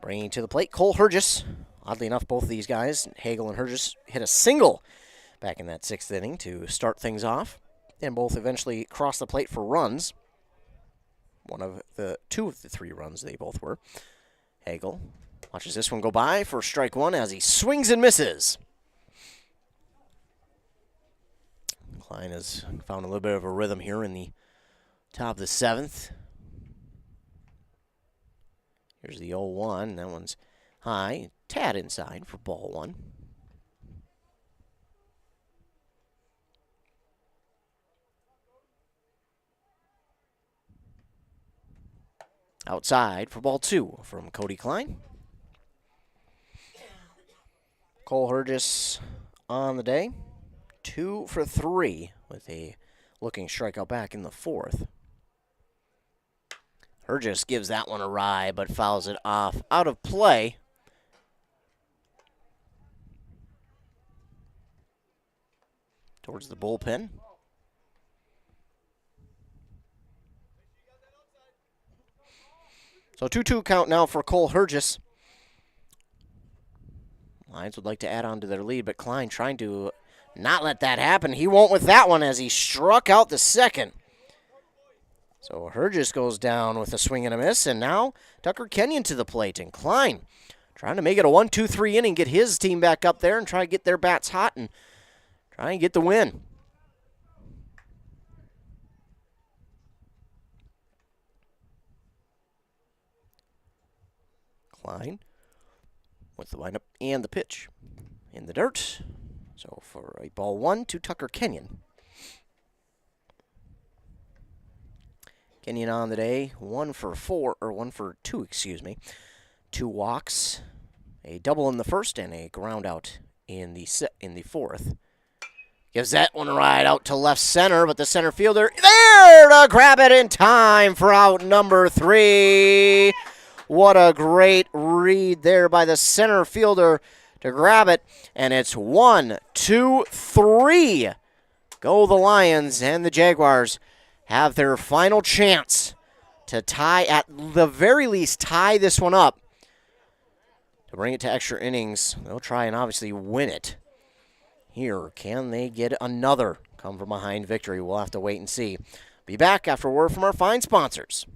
Bringing to the plate, Cole Hergis. Oddly enough, both of these guys, Hagel and Hergis, hit a single back in that 6th inning to start things off. And both eventually crossed the plate for runs. Two of the 3 runs they both were. Hagel watches this one go by for strike 1 as he swings and misses. Klein has found a little bit of a rhythm here in the top of the 7th. Here's the 0-1. That one's high. Tad inside for ball 1. Outside for ball 2 from Cody Klein. Cole Hergis on the day. 2 for 3 with a looking strikeout back in the 4th. Hergis gives that one a ride, but fouls it off out of play. Towards the bullpen. So 2-2 count now for Cole Hergis. Lions would like to add on to their lead, but Klein trying to not let that happen. He won't with that one as he struck out the 2nd. So Hergis goes down with a swing and a miss, and now Tucker Kenyon to the plate. And Klein trying to make it a 1-2-3 inning, get his team back up there and try to get their bats hot and try and get the win. Klein with the windup and the pitch in the dirt. So for a ball 1 to Tucker Kenyon. Kenyon on the day, 1 for 2, excuse me. 2 walks, a double in the 1st, and a ground out in the 4th. Gives that one a ride out to left center, but the center fielder there to grab it in time for out number 3. What a great read there by the center fielder to grab it, and it's 1, 2, 3. Go the Lions, and the Jaguars have their final chance to tie, at the very least, tie this one up. To bring it to extra innings, they'll try and obviously win it. Here, can they get another come-from-behind victory? We'll have to wait and see. Be back after a word from our fine sponsors.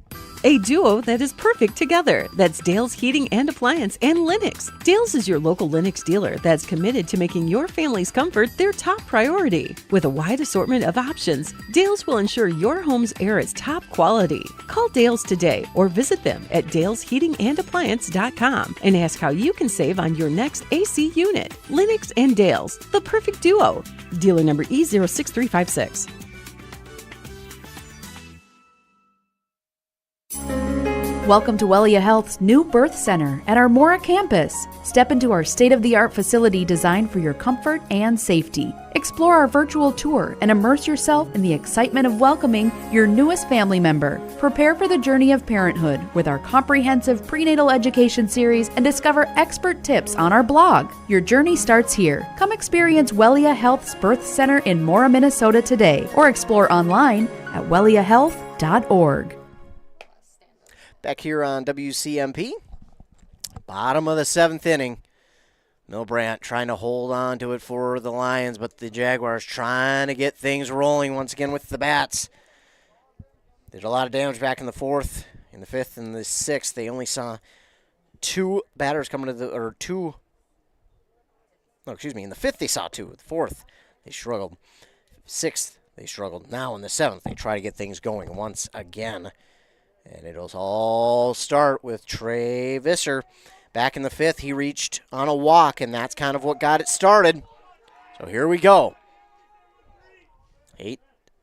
A duo that is perfect together. That's Dale's Heating and Appliance and Lennox. Dale's is your local Lennox dealer that's committed to making your family's comfort their top priority. With a wide assortment of options, Dale's will ensure your home's air is top quality. Call Dale's today or visit them at dalesheatingandappliance.com and ask how you can save on your next AC unit. Lennox and Dale's, the perfect duo. Dealer number E06356. Welcome to Wellia Health's new birth center at our Mora campus. Step into our state-of-the-art facility designed for your comfort and safety. Explore our virtual tour and immerse yourself in the excitement of welcoming your newest family member. Prepare for the journey of parenthood with our comprehensive prenatal education series and discover expert tips on our blog. Your journey starts here. Come experience Wellia Health's birth center in Mora, Minnesota today, or explore online at welliahealth.org. Back here on WCMP, bottom of the 7th inning. Milbrandt trying to hold on to it for the Lions, but the Jaguars trying to get things rolling once again with the bats. Did a lot of damage back in the 4th, in the 5th, and the 6th. They only saw 2 batters coming to the, or 2, no, excuse me, in the 5th they saw 2. The 4th, they struggled. 6th, they struggled. Now in the 7th, they try to get things going once again. And it'll all start with Trey Visser. Back in the 5th, he reached on a walk, and that's kind of what got it started. So here we go.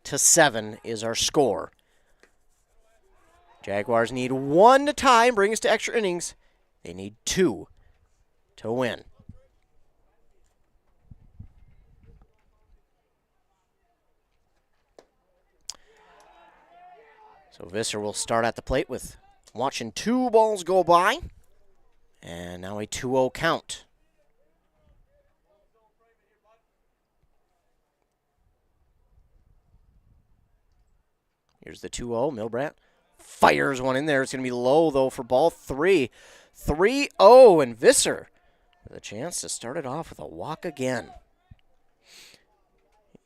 8-7 is our score. Jaguars need 1 to tie and bring us to extra innings. They need 2 to win. So Visser will start at the plate with watching 2 balls go by. And now a 2-0 count. Here's the 2-0. Milbrandt fires one in there. It's going to be low, though, for ball 3. 3-0, and Visser with a chance to start it off with a walk again.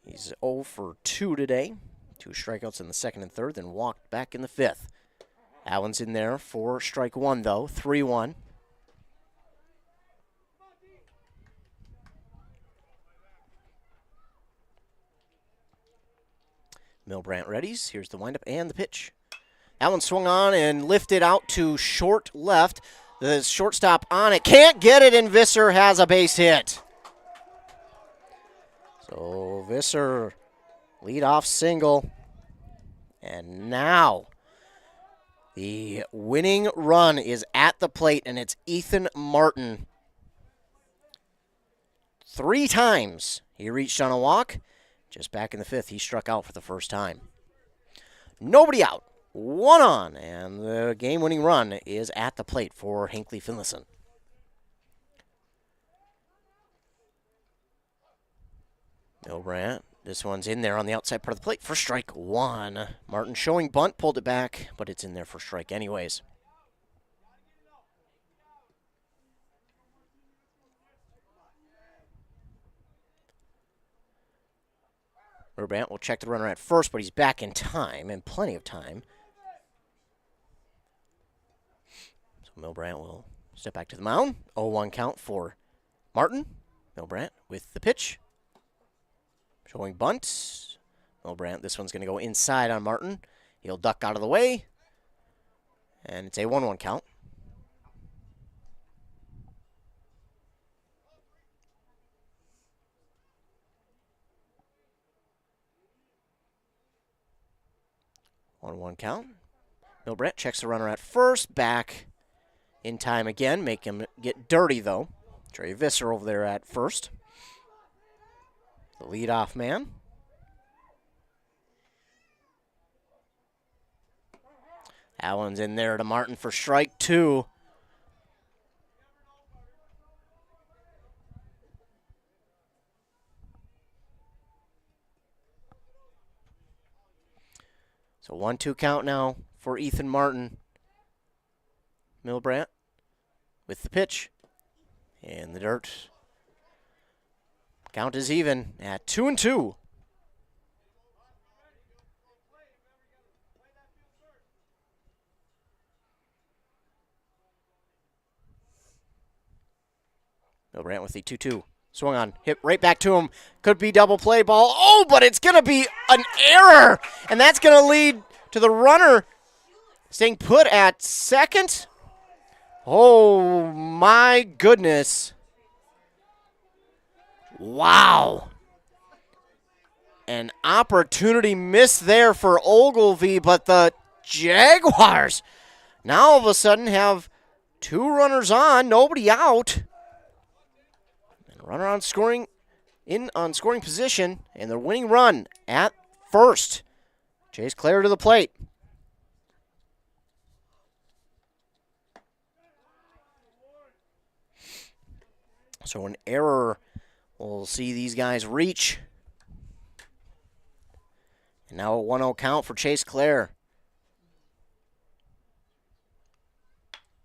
He's 0 for 2 today. 2 strikeouts in the 2nd and 3rd, then walked back in the 5th. That one's in there for strike 1, though. 3-1. Milbrandt readies. Here's the windup and the pitch. That one swung on and lifted out to short left. The shortstop on it. Can't get it, and Visser has a base hit. So Visser, leadoff single. And now the winning run is at the plate, and it's Ethan Martin. 3 times he reached on a walk. Just back in the 5th, he struck out for the first time. Nobody out. 1 on, and the game-winning run is at the plate for Hinckley-Finlayson. Milbrandt, this one's in there on the outside part of the plate for strike 1. Martin showing bunt, pulled it back, but it's in there for strike anyways. Milbrandt will check the runner at first, but he's back in time, and plenty of time. So Milbrandt will step back to the mound. 0-1 count for Martin. Milbrandt with the pitch. Showing bunt. Milbrandt, this one's going to go inside on Martin. He'll duck out of the way. And it's a 1-1 count. One count. Milbrandt checks the runner at first. Back in time again. Make him get dirty, though. Trey Visser over there at first. The leadoff man. That one's in there to Martin for strike 2. So 1-2 count now for Ethan Martin. Milbrandt with the pitch. In the dirt. Count is even at 2-2. Milbrandt with the 2-2. Swung on, hit right back to him. Could be double play ball. Oh, but it's going to be an error. And that's going to lead to the runner staying put at second. Oh, my goodness. Wow. An opportunity missed there for Ogilvie, but the Jaguars now all of a sudden have 2 runners on, nobody out. And runner on scoring position, and the winning run at first. Chase Clare to the plate. So an error. We'll see these guys reach. And now a 1-0 count for Chase Clare.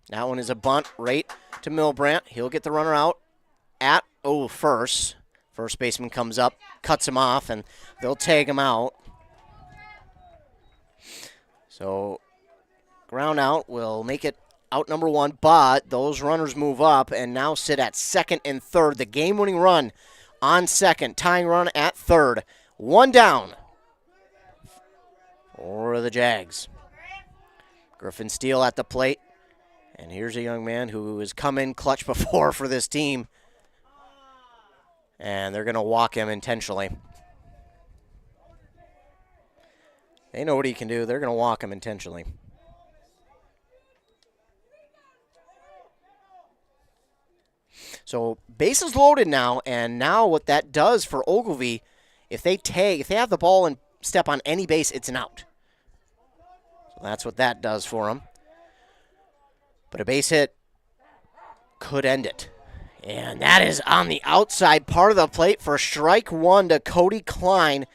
That one is a bunt right to Milbrandt. He'll get the runner out at first. First baseman comes up, cuts him off, and they'll tag him out. So ground out will make it out number 1, but those runners move up and now sit at second and third. The game-winning run on second, tying run at third. 1 down for the Jags. Griffin Steele at the plate. And here's a young man who has come in clutch before for this team. And they're going to walk him intentionally. They know what he can do. They're going to walk him intentionally. So bases loaded now, and now what that does for Ogilvie, if they have the ball and step on any base, it's an out. So that's what that does for them. But a base hit could end it. And that is on the outside part of the plate for strike 1 to Cody Klein.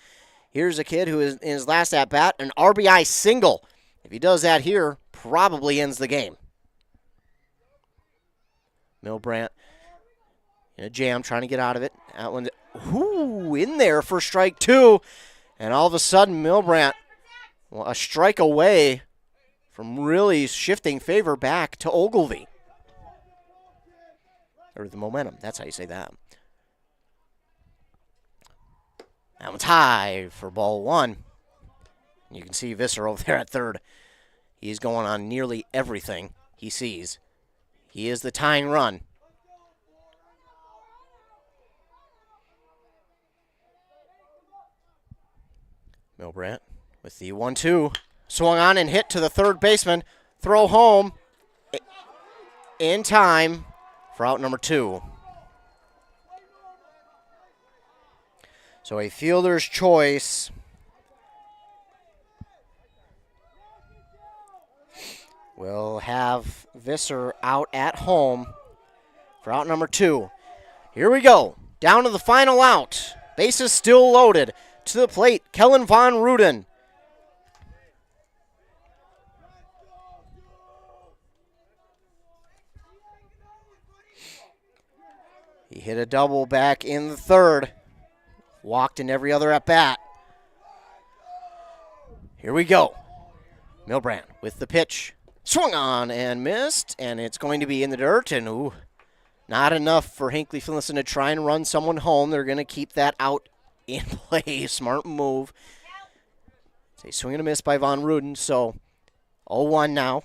Here's a kid who is in his last at-bat, an RBI single. If he does that here, probably ends the game. Milbrandt in a jam, trying to get out of it. That one, in there for strike 2. And all of a sudden, Milbrandt, a strike away from really shifting favor back to Ogilvie. Or the momentum, that's how you say that. That one's high for ball 1. You can see Visser over there at third. He's going on nearly everything he sees. He is the tying run. Milbrandt with the 1-2. Swung on and hit to the third baseman. Throw home in time for out number 2. So a fielder's choice. We'll have Visser out at home for out number 2. Here we go. Down to the final out. Bases still loaded. To the plate, Kellen Von Ruden. He hit a double back in the third. Walked in every other at-bat. Here we go. Milbrandt with the pitch. Swung on and missed, and it's going to be in the dirt. And not enough for Hinckley-Finlayson to try and run someone home. They're going to keep that out in play. Smart move. It's a swing and a miss by Von Ruden, so 0-1 now.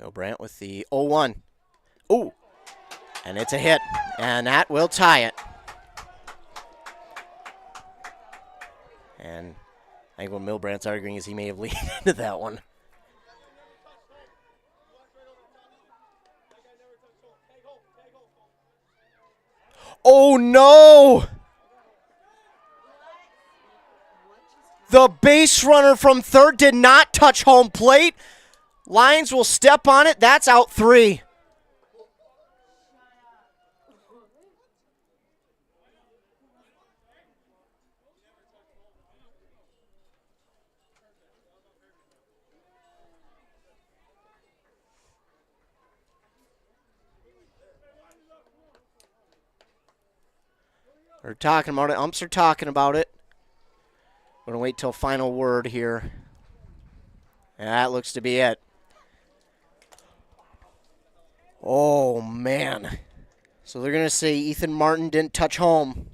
Milbrandt with the 0-1. Ooh, and it's a hit, and that will tie it. And I think what Milbrandt's arguing is he may have leaned into that one. Oh, no! The base runner from third did not touch home plate. Lions will step on it. That's out 3. They're talking about it. Umps are talking about it. We're going to wait till final word here. And that looks to be it. Oh, man. So they're going to say Ethan Martin didn't touch home.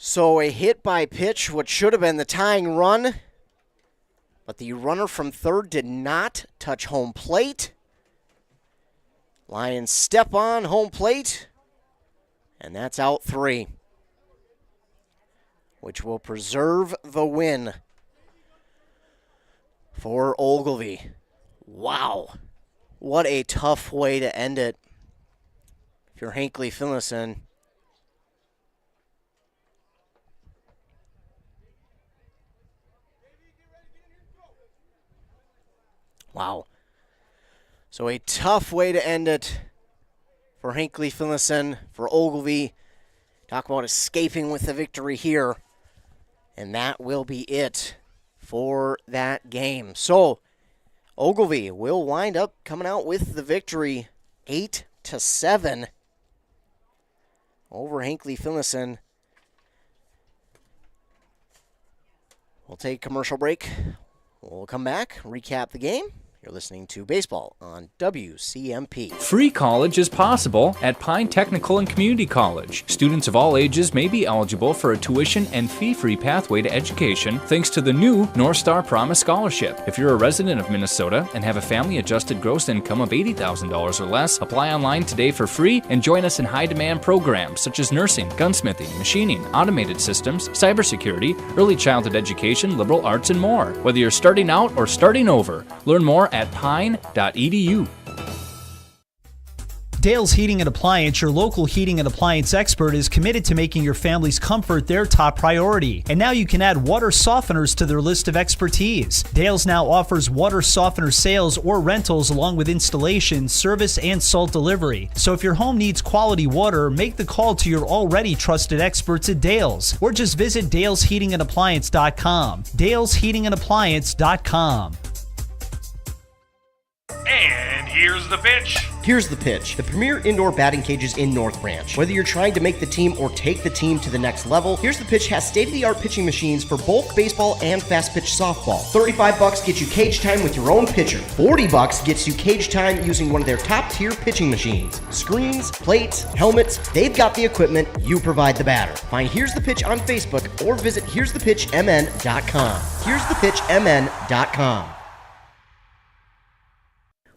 So a hit by pitch, what should have been the tying run. But the runner from third did not touch home plate. Lions step on home plate. And that's out 3. Which will preserve the win for Ogilvie. Wow. What a tough way to end it. If you're Hinckley-Finlayson. Wow. So a tough way to end it for Hinckley-Finlayson, for Ogilvie. Talk about escaping with the victory here. And that will be it for that game. So Ogilvie will wind up coming out with the victory 8-7 over Hinckley-Finlayson. We'll take a commercial break. We'll come back, recap the game. You're listening to Baseball on WCMP. Free college is possible at Pine Technical and Community College. Students of all ages may be eligible for a tuition and fee-free pathway to education thanks to the new North Star Promise Scholarship. If you're a resident of Minnesota and have a family-adjusted gross income of $80,000 or less, apply online today for free and join us in high-demand programs such as nursing, gunsmithing, machining, automated systems, cybersecurity, early childhood education, liberal arts, and more. Whether you're starting out or starting over, learn more at pine.edu. Dale's Heating and Appliance, your local heating and appliance expert, is committed to making your family's comfort their top priority. And now you can add water softeners to their list of expertise. Dale's now offers water softener sales or rentals along with installation, service, and salt delivery. So if your home needs quality water, make the call to your already trusted experts at Dale's, or just visit dalesheatingandappliance.com. dalesheatingandappliance.com. And here's the pitch. Here's the pitch. The premier indoor batting cages in North Branch. Whether you're trying to make the team or take the team to the next level, Here's the Pitch has state-of-the-art pitching machines for both baseball and fast-pitch softball. $35 gets you cage time with your own pitcher. $40 gets you cage time using one of their top-tier pitching machines. Screens, plates, helmets, they've got the equipment, you provide the batter. Find Here's the Pitch on Facebook or visit here'sthepitchmn.com. here'sthepitchmn.com.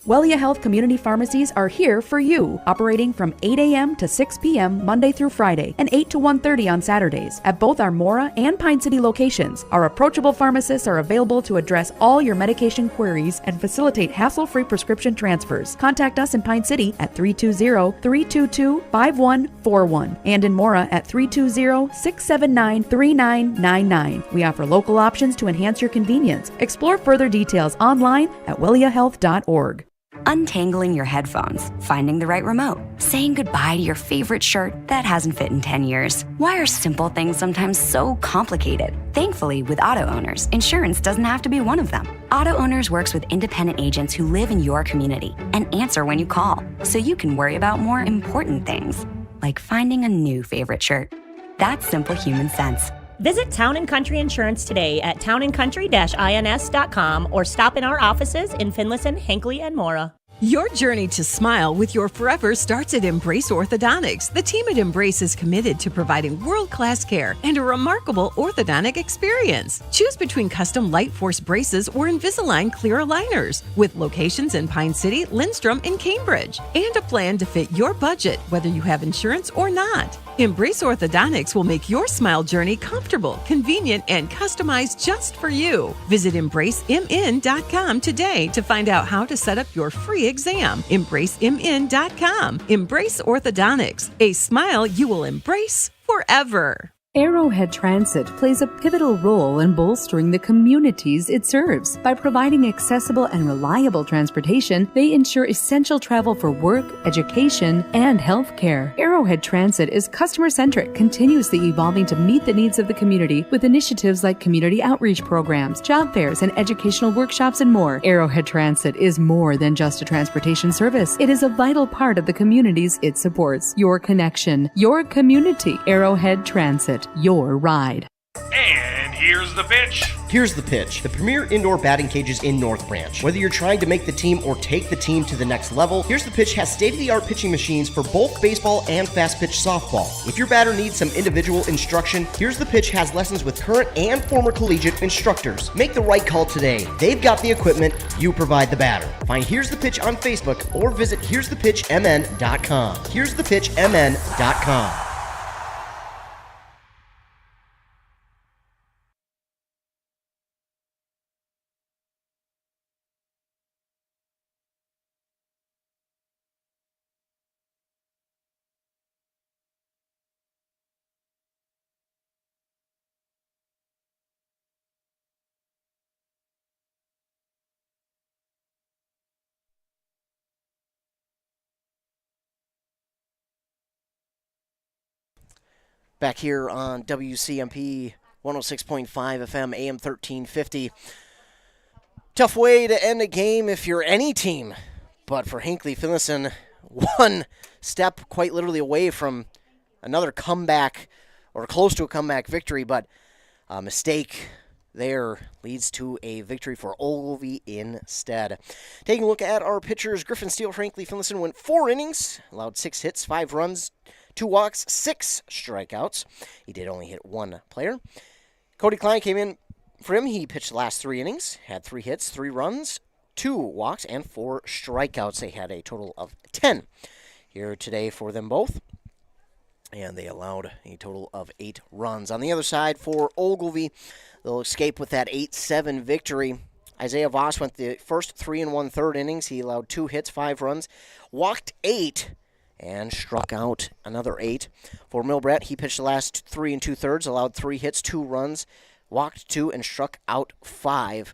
Wellia Health Community Pharmacies are here for you, operating from 8 a.m. to 6 p.m. Monday through Friday and 8 to 1:30 on Saturdays at both our Mora and Pine City locations. Our approachable pharmacists are available to address all your medication queries and facilitate hassle-free prescription transfers. Contact us in Pine City at 320-322-5141 and in Mora at 320-679-3999. We offer local options to enhance your convenience. Explore further details online at welliahealth.org. Untangling your headphones, finding the right remote, saying goodbye to your favorite shirt that hasn't fit in 10 years. Why are simple things sometimes so complicated? Thankfully, with auto owners, insurance doesn't have to be one of them. Auto Owners works with independent agents who live in your community and answer when you call, so you can worry about more important things, like finding a new favorite shirt. That's simple human sense. Visit Town & Country Insurance today at townandcountry-ins.com or stop in our offices in Finlayson, Hinckley, and Mora. Your journey to smile with your forever starts at Embrace Orthodontics. The team at Embrace is committed to providing world-class care and a remarkable orthodontic experience. Choose between custom Light Force braces or Invisalign clear aligners, with locations in Pine City, Lindstrom, and Cambridge, and a plan to fit your budget, whether you have insurance or not. Embrace Orthodontics will make your smile journey comfortable, convenient, and customized just for you. Visit EmbraceMN.com today to find out how to set up your free exam. EmbraceMN.com. Embrace Orthodontics. A smile you will embrace forever. Arrowhead Transit plays a pivotal role in bolstering the communities it serves. By providing accessible and reliable transportation, they ensure essential travel for work, education, and healthcare. Arrowhead Transit is customer-centric, continuously evolving to meet the needs of the community with initiatives like community outreach programs, job fairs, and educational workshops and more. Arrowhead Transit is more than just a transportation service. It is a vital part of the communities it supports. Your connection, your community. Arrowhead Transit. Your ride. And here's the pitch. Here's the pitch. The premier indoor batting cages in North Branch. Whether you're trying to make the team or take the team to the next level, Here's the Pitch has state-of-the-art pitching machines for bulk baseball and fast-pitch softball. If your batter needs some individual instruction, Here's the Pitch has lessons with current and former collegiate instructors. Make the right call today. They've got the equipment, you provide the batter. Find Here's the Pitch on Facebook or visit here'sthepitchmn.com. here'sthepitchmn.com. Back here on WCMP 106.5 FM, AM 1350. Tough way to end a game if you're any team. But for Hinckley-Finlayson, one step quite literally away from another comeback or close to a comeback victory. But a mistake there leads to a victory for Ogilvie instead. Taking a look at our pitchers, Griffin Steele for Hinckley-Finlayson went 4 innings, allowed 6 hits, 5 runs, 2 walks, 6 strikeouts. He did only hit 1 player. Cody Klein came in for him. He pitched the last 3 innings, had 3 hits, 3 runs, 2 walks, and 4 strikeouts. They had a total of 10 here today for them both. And they allowed a total of 8 runs. On the other side for Ogilvie, they'll escape with that 8-7 victory. Isaiah Voss went the first 3 1/3 innings. He allowed 2 hits, 5 runs, walked 8, and struck out another 8. For Milbrett, he pitched the last 3 2/3, allowed 3 hits, 2 runs, walked 2, and struck out 5.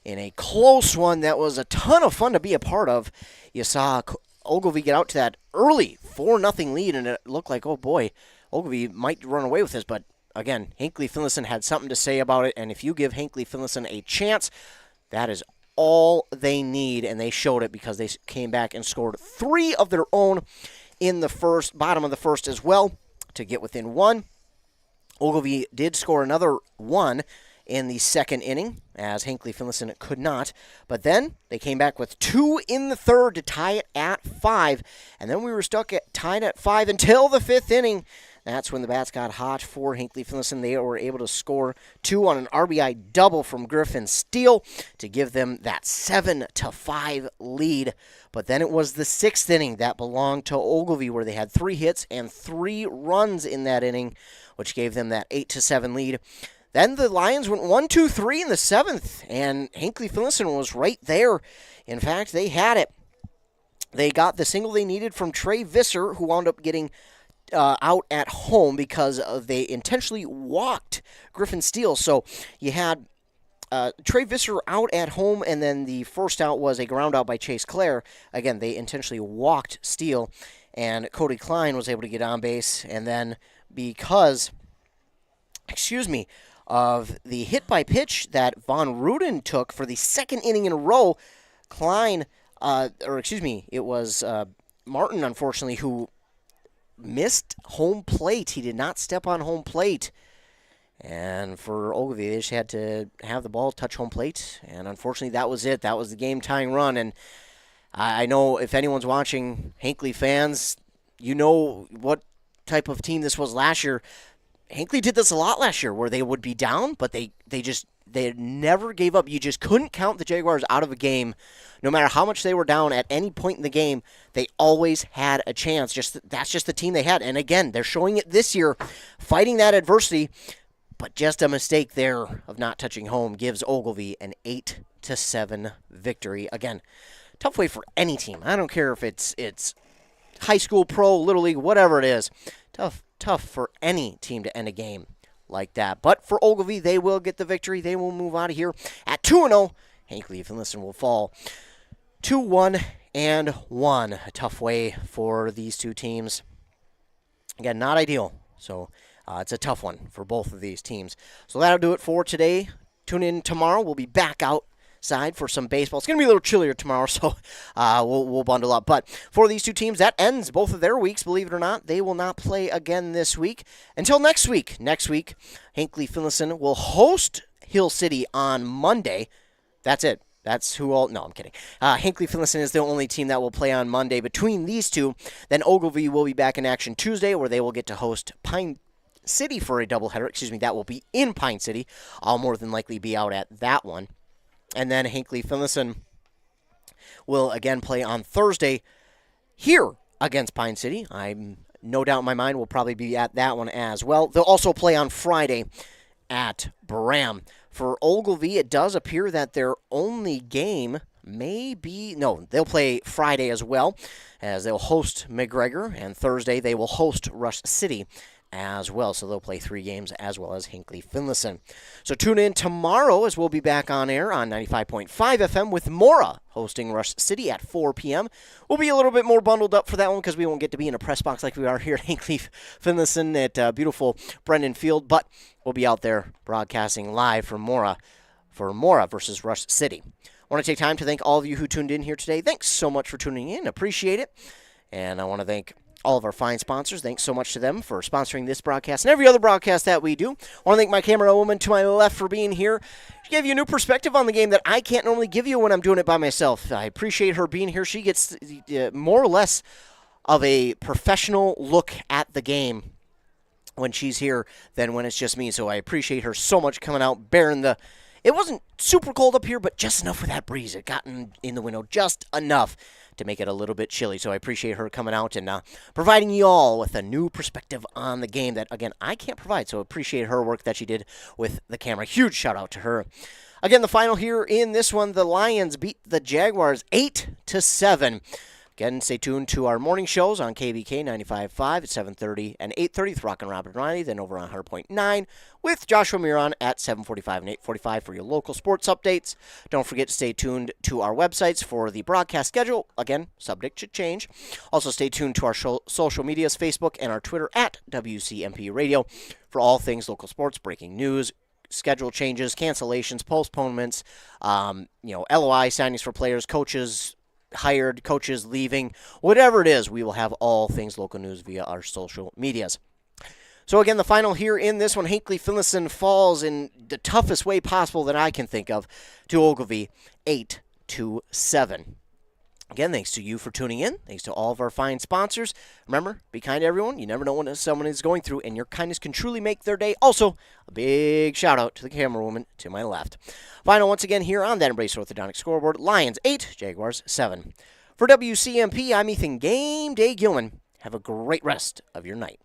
In a close one that was a ton of fun to be a part of, you saw Ogilvie get out to that early 4-0 lead, and it looked like, oh boy, Ogilvie might run away with this. But again, Hinckley-Finlayson had something to say about it, and if you give Hinckley-Finlayson a chance, that is all they need, and they showed it because they came back and scored 3 of their own in the bottom of the first as well to get within 1. Ogilvie did score another 1 in the second inning, as Hinckley-Finlayson could not. But then they came back with 2 in the third to tie it at 5. And then we were tied at 5 until the 5th inning. That's when the bats got hot for Hinckley-Finlayson. They were able to score 2 on an RBI double from Griffin Steele to give them that 7-5 lead. But then it was the 6th inning that belonged to Ogilvie, where they had 3 hits and 3 runs in that inning, which gave them that 8-7 lead. Then the Lions went 1-2-3 in the 7th, and Hinckley-Finlayson was right there. In fact, they had it. They got the single they needed from Trey Visser, who wound up getting out at home because they intentionally walked Griffin Steele. So you had Trey Visser out at home, and then the first out was a ground out by Chase Clare. Again, they intentionally walked Steele, and Cody Klein was able to get on base. And then because, of the hit by pitch that Von Ruden took for the 2nd inning in a row, it was Martin, unfortunately, who missed home plate. He did not step on home plate. And for Ogilvie, they just had to have the ball touch home plate. And unfortunately, that was it. That was the game-tying run. And I know if anyone's watching, Hinckley fans, you know what type of team this was last year. Hinckley did this a lot last year, where they would be down, but they never gave up. You just couldn't count the Jaguars out of a game. No matter how much they were down at any point in the game, they always had a chance. That's just the team they had. And again, they're showing it this year, fighting that adversity. But just a mistake there of not touching home gives Ogilvie an 8-7 victory. Again, Tough way for any team. I don't care if it's high school, pro, little league, whatever it is. Tough for any team to end a game like that. But for Ogilvie, they will get the victory. They will move out of here at 2-0. Hinckley-Finlayson will fall 2-1-1. A tough way for these two teams. Again, not ideal. So it's a tough one for both of these teams. So that'll do it for today. Tune in tomorrow. We'll be back outside for some baseball. It's going to be a little chillier tomorrow, so we'll bundle up. But for these two teams, that ends both of their weeks, believe it or not. They will not play again this week. Until next week. Next week, Hinckley-Finlayson will host Hill City on Monday. That's it. That's who all... No, I'm kidding. Hinckley-Finlayson is the only team that will play on Monday between these two. Then Ogilvie will be back in action Tuesday, where they will get to host Pine City for a doubleheader. That will be in Pine City. I'll more than likely be out at that one. And then Hinckley-Finlayson will again play on Thursday here against Pine City. I'm no doubt in my mind will probably be at that one as well. They'll also play on Friday at Bram. For Ogilvie, it does appear that their only game may be... No, they'll play Friday as well, as they'll host McGregor, and Thursday they will host Rush City as well. So they'll play 3 games as well as Hinckley-Finlayson. So tune in tomorrow as we'll be back on air on 95.5 FM with Mora hosting Rush City at 4 p.m. We'll be a little bit more bundled up for that one because we won't get to be in a press box like we are here at Hinckley-Finlayson at beautiful Brendan Field, but we'll be out there broadcasting live from Mora for Mora versus Rush City. I want to take time to thank all of you who tuned in here today. Thanks so much for tuning in. Appreciate it. And I want to thank all of our fine sponsors. Thanks so much to them for sponsoring this broadcast and every other broadcast that we do. I want to thank my camera woman to my left for being here. She gave you a new perspective on the game that I can't normally give you when I'm doing it by myself. I appreciate her being here. She gets more or less of a professional look at the game when she's here than when it's just me. So I appreciate her so much coming out, bearing the... It wasn't super cold up here, but just enough for that breeze. It got in the window just enough to make it a little bit chilly. So I appreciate her coming out and providing you all with a new perspective on the game that, again, I can't provide. So I appreciate her work that she did with the camera. Huge shout out to her. Again, the final here in this one, the Lions beat the Jaguars 8-7. Again, stay tuned to our morning shows on KBK 95.5 at 7:30 and 8:30 with Rock and Robert Riley, then over on 100.9 with Joshua Miron at 7:45 and 8:45 for your local sports updates. Don't forget to stay tuned to our websites for the broadcast schedule. Again, subject to change. Also, stay tuned to our social medias, Facebook and our Twitter at WCMP Radio for all things local sports, breaking news, schedule changes, cancellations, postponements, LOI signings for players, coaches, hired, coaches leaving, whatever it is, we will have all things local news via our social medias. So again, the final here in this one, Hinckley-Finlayson falls in the toughest way possible that I can think of to Ogilvie, 8-7. Again, thanks to you for tuning in. Thanks to all of our fine sponsors. Remember, be kind to everyone. You never know what someone is going through, and your kindness can truly make their day. Also, a big shout out to the camera woman to my left. Final once again here on that Embrace Orthodontic scoreboard. Lions 8, Jaguars 7. For WCMP, I'm Ethan Game Day Gilman. Have a great rest of your night.